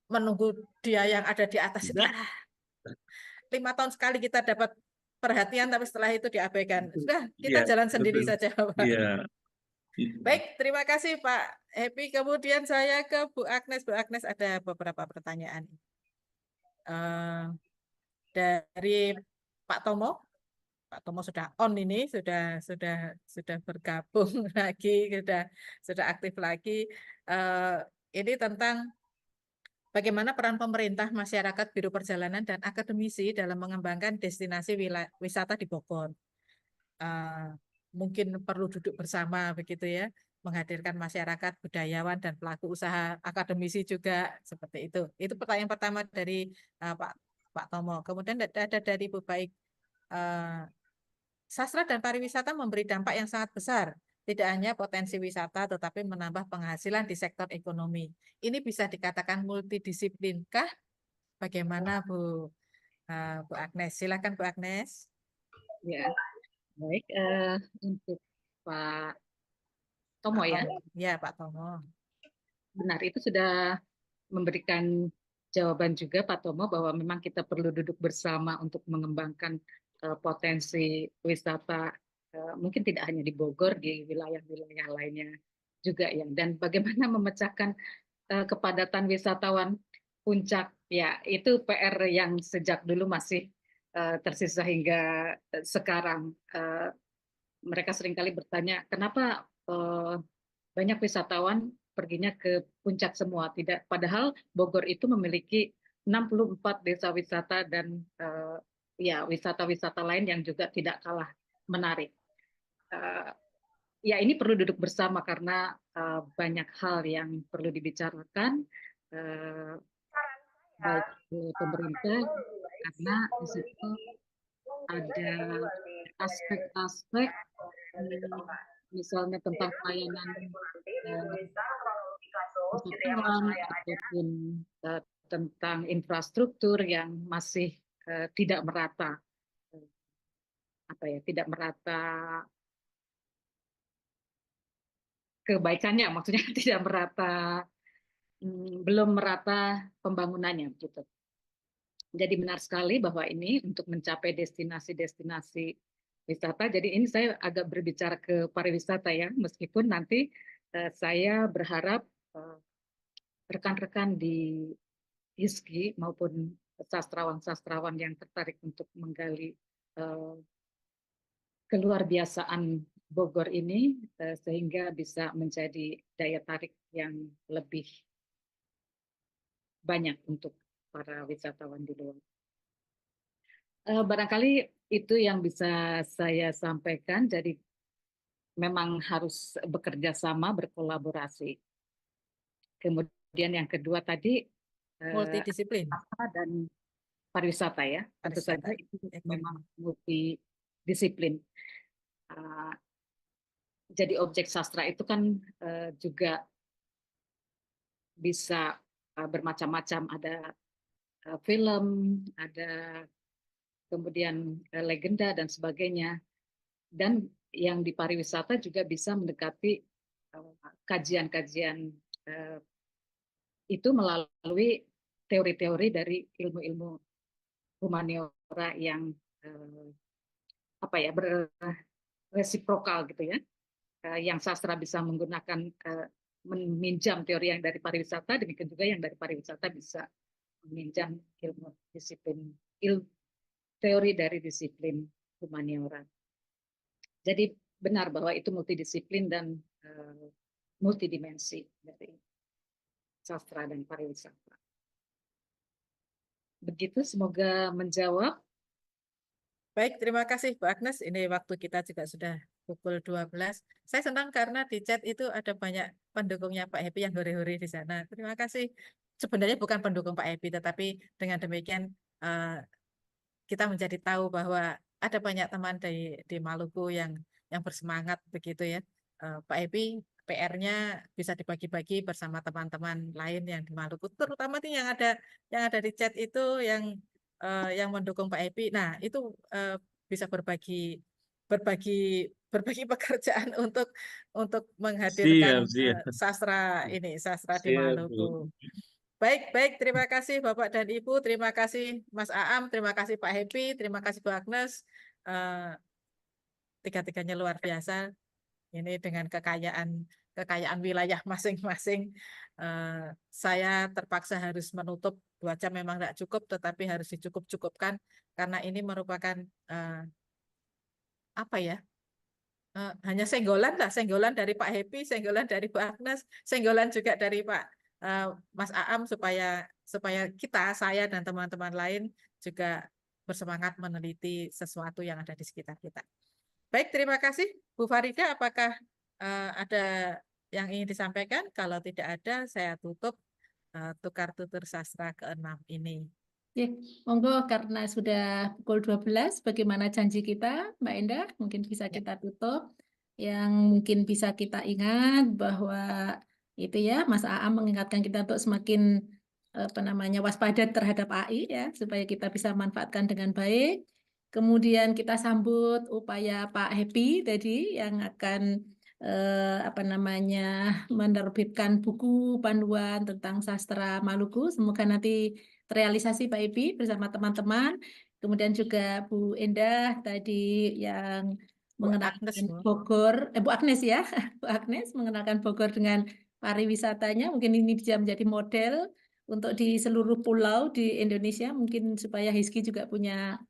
S2: menunggu dia yang ada di atas itu. 5 tahun sekali kita dapat perhatian, tapi setelah itu diabaikan. Sudah, kita jalan sendiri saja, Pak. Baik, terima kasih Pak Happy. Kemudian saya ke Bu Agnes. Bu Agnes ada beberapa pertanyaan. Dari Pak Tomo. Pak Tomo sudah on ini, sudah bergabung lagi, sudah aktif lagi. Ini tentang bagaimana peran pemerintah, masyarakat, biro perjalanan, dan akademisi dalam mengembangkan destinasi wisata di Bogor. Mungkin perlu duduk bersama begitu ya, menghadirkan masyarakat, budayawan, dan pelaku usaha, akademisi juga seperti itu. Itu pertanyaan pertama dari Pak Tomo. Kemudian ada dari Bu Baik. Sastra dan pariwisata memberi dampak yang sangat besar. Tidak hanya potensi wisata, tetapi menambah penghasilan di sektor ekonomi. Ini bisa dikatakan multidisiplinkah? Bagaimana Bu Agnes? Silakan Bu Agnes.
S5: Ya, baik. Untuk Pak Tomo ya.
S2: Ya, Pak Tomo.
S5: Benar, itu sudah memberikan jawaban juga Pak Tomo bahwa memang kita perlu duduk bersama untuk mengembangkan potensi wisata, mungkin tidak hanya di Bogor, di wilayah-wilayah lainnya juga ya. Dan bagaimana memecahkan kepadatan wisatawan puncak, ya itu PR yang sejak dulu masih tersisa hingga sekarang. Mereka seringkali bertanya, kenapa banyak wisatawan perginya ke puncak semua, tidak, padahal Bogor itu memiliki 64 desa wisata dan ya wisata-wisata lain yang juga tidak kalah menarik. Ya ini perlu duduk bersama karena banyak hal yang perlu dibicarakan baik pemerintah, karena di situ ada aspek-aspek misalnya tentang pelayanan wisatawan ataupun tentang infrastruktur yang masih tidak merata, tidak merata kebaikannya, maksudnya tidak merata, belum merata pembangunannya gitu. Jadi benar sekali bahwa ini untuk mencapai destinasi-destinasi wisata. Jadi ini saya agak berbicara ke pariwisata ya, meskipun nanti saya berharap rekan-rekan di Hizki maupun sastrawan-sastrawan yang tertarik untuk menggali keluar biasaan Bogor ini sehingga bisa menjadi daya tarik yang lebih banyak untuk para wisatawan di luar. Barangkali itu yang bisa saya sampaikan. Jadi memang harus bekerja sama, berkolaborasi. Kemudian yang kedua tadi
S2: multidisiplin
S5: dan pariwisata ya, tentu saja
S2: Pariwisata.
S5: itu memang multidisiplin. jadi objek sastra itu kan juga bisa bermacam-macam, ada film, ada kemudian legenda dan sebagainya. Dan yang di pariwisata juga bisa mendekati kajian-kajian itu melalui teori-teori dari ilmu-ilmu humaniora yang beresiprokal gitu ya. Yang sastra bisa menggunakan meminjam teori yang dari pariwisata, demikian juga yang dari pariwisata bisa meminjam ilmu disiplin teori dari disiplin humaniora. Jadi benar bahwa itu multidisiplin dan multidimensi dari sastra dan pariwisata. Begitu, semoga menjawab.
S2: Baik, terima kasih Bu Agnes. Ini waktu kita juga sudah pukul 12. Saya senang karena di chat itu ada banyak pendukungnya Pak Happy yang hore-hore di sana. Terima kasih. Sebenarnya bukan pendukung Pak Happy, tetapi dengan demikian kita menjadi tahu bahwa ada banyak teman di Maluku yang bersemangat begitu ya. Pak Happy, PR-nya bisa dibagi-bagi bersama teman-teman lain yang di Maluku, terutama nih yang ada di chat itu yang mendukung Pak Happy. Nah, itu bisa berbagi pekerjaan untuk menghadirkan sastra di
S4: Siap, Bu.
S2: Maluku. Baik, terima kasih Bapak dan Ibu, terima kasih Mas Aam, terima kasih Pak Happy, terima kasih Bu Agnes. Tiga-tiganya luar biasa. Ini dengan kekayaan wilayah masing-masing. Saya terpaksa harus menutup 2 jam, memang tidak cukup, tetapi harus dicukup-cukupkan karena ini merupakan hanya senggolan dari Pak Happy, senggolan dari Bu Agnes, senggolan juga dari Pak Mas Aam supaya saya dan teman-teman lain juga bersemangat meneliti sesuatu yang ada di sekitar kita. Baik, terima kasih. Bu Farida, apakah ada yang ingin disampaikan? Kalau tidak ada, saya tutup tukar tutur sastra ke-6 ini.
S1: Ya, monggo karena sudah pukul 12, bagaimana janji kita, Mbak Endah? Mungkin bisa kita tutup. Yang mungkin bisa kita ingat bahwa itu ya, Mas Aam mengingatkan kita untuk semakin waspada terhadap AI ya, supaya kita bisa manfaatkan dengan baik. Kemudian kita sambut upaya Pak Happy tadi yang akan menerbitkan buku panduan tentang sastra Maluku. Semoga nanti terrealisasi Pak Happy bersama teman-teman. Kemudian juga Bu Endah tadi yang mengenalkan Bogor, Bu Agnes ya, Bu Agnes mengenalkan Bogor dengan pariwisatanya. Mungkin ini bisa menjadi model untuk di seluruh pulau di Indonesia, mungkin supaya HISKI juga punya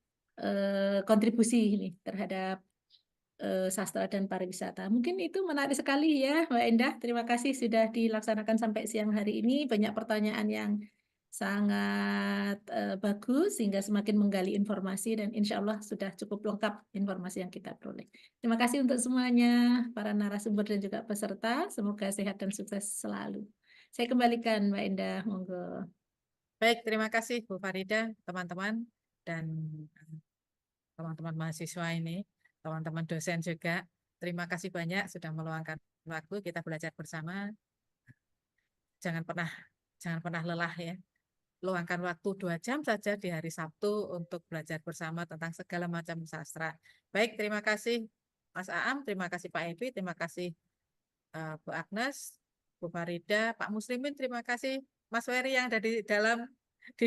S1: kontribusi ini terhadap sastra dan pariwisata. Mungkin itu menarik sekali ya, Mbak Endah. Terima kasih sudah dilaksanakan sampai siang hari ini. Banyak pertanyaan yang sangat bagus sehingga semakin menggali informasi dan insya Allah sudah cukup lengkap informasi yang kita peroleh. Terima kasih untuk semuanya, para narasumber dan juga peserta. Semoga sehat dan sukses selalu. Saya kembalikan Mbak Endah, monggo.
S2: Baik, terima kasih Bu Farida, teman-teman dan teman-teman mahasiswa ini, teman-teman dosen juga. Terima kasih banyak sudah meluangkan waktu kita belajar bersama. Jangan pernah lelah ya. Luangkan waktu 2 jam saja di hari Sabtu untuk belajar bersama tentang segala macam sastra. Baik, terima kasih Mas Aam, terima kasih Pak Happy, terima kasih Bu Agnes, Bu Farida, Pak Muslimin, terima kasih Mas Ferry yang ada di dalam di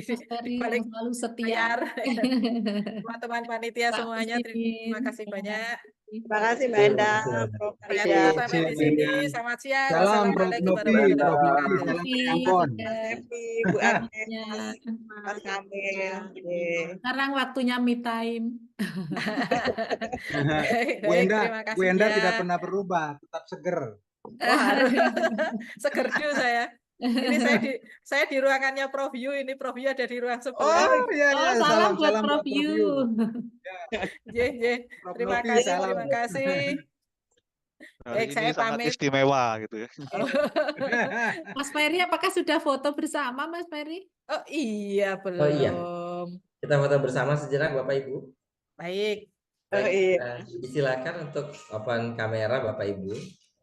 S1: balik selalu setia.
S2: Teman-teman panitia semuanya, terima kasih banyak.
S8: Terima kasih Mbak Endah, Prof. Farida.
S2: Sampai di sini. Selamat siang.
S7: Salam Prof. Nopi, Prof. Nopi, salam dari Ambon.
S8: Happy, Bu Agnes, Mas Kamil.
S1: Sekarang waktunya me time.
S7: Bu Endah tidak pernah berubah, tetap seger.
S2: Oh, harus segerju saya. Ini saya di ruangannya Prof Yu, ini Prof Yu ada di ruang sebelah.
S7: Oh iya,
S1: salam buat Prof Yu.
S2: Terima kasih.
S3: Baik, saya sangat pamit. Istimewa gitu ya.
S1: Mas Ferry, apakah sudah foto bersama Mas Ferry?
S2: Oh iya, belum.
S6: Oh iya. Kita foto bersama sejenak Bapak Ibu.
S2: Baik.
S8: Oh
S6: Baik,
S8: iya.
S6: disilakan untuk open kamera Bapak Ibu.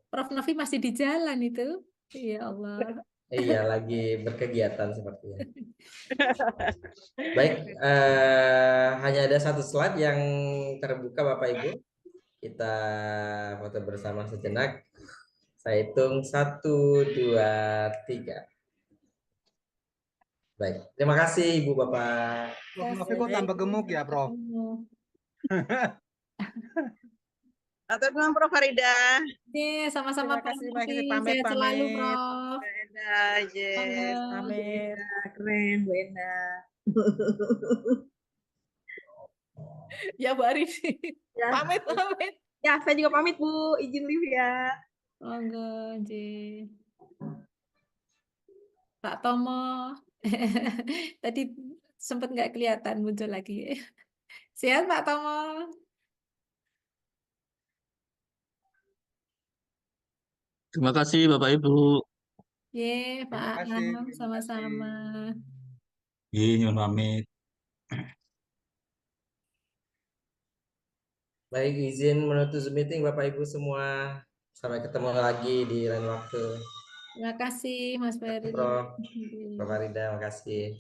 S1: Prof. Novi masih di jalan itu. Ya Allah.
S6: Iya, lagi berkegiatan sepertinya. Baik, hanya ada satu slide yang terbuka Bapak Ibu. Kita foto bersama sejenak. Saya hitung 1, 2, 3. Baik, terima kasih Ibu Bapak.
S7: Prof. Novi kok tambah gemuk ya, Prof?
S8: Atur nuhun Prof. Farida.
S1: Oke, sama-sama
S2: Terima
S1: Prof.
S2: kasih,
S1: Novi.
S2: pamit,
S1: Sehat selalu,
S2: pamit.
S1: Prof.
S8: Bu Enda, yes.
S1: Monggo.
S2: Pamit.
S8: Keren Bu Enda.
S2: Ya, Bu Arif.
S8: Ya.
S2: Pamit, pamit.
S8: Ya, saya juga pamit Bu. Izin live ya.
S1: Monggo, J. Pak Tomo. Tadi sempat nggak kelihatan muncul lagi. Sehat Pak Tomo.
S3: Terima kasih Bapak Ibu.
S1: Ye, Pak
S7: Terima kasih.
S1: Aam, sama-sama.
S4: Iya, nyuwun pamit.
S6: Baik, izin menutup Zoom meeting Bapak Ibu semua. Sampai ketemu lagi di lain waktu.
S1: Terima kasih Mas Ferry.
S6: Prof. Bapak Rida, makasih.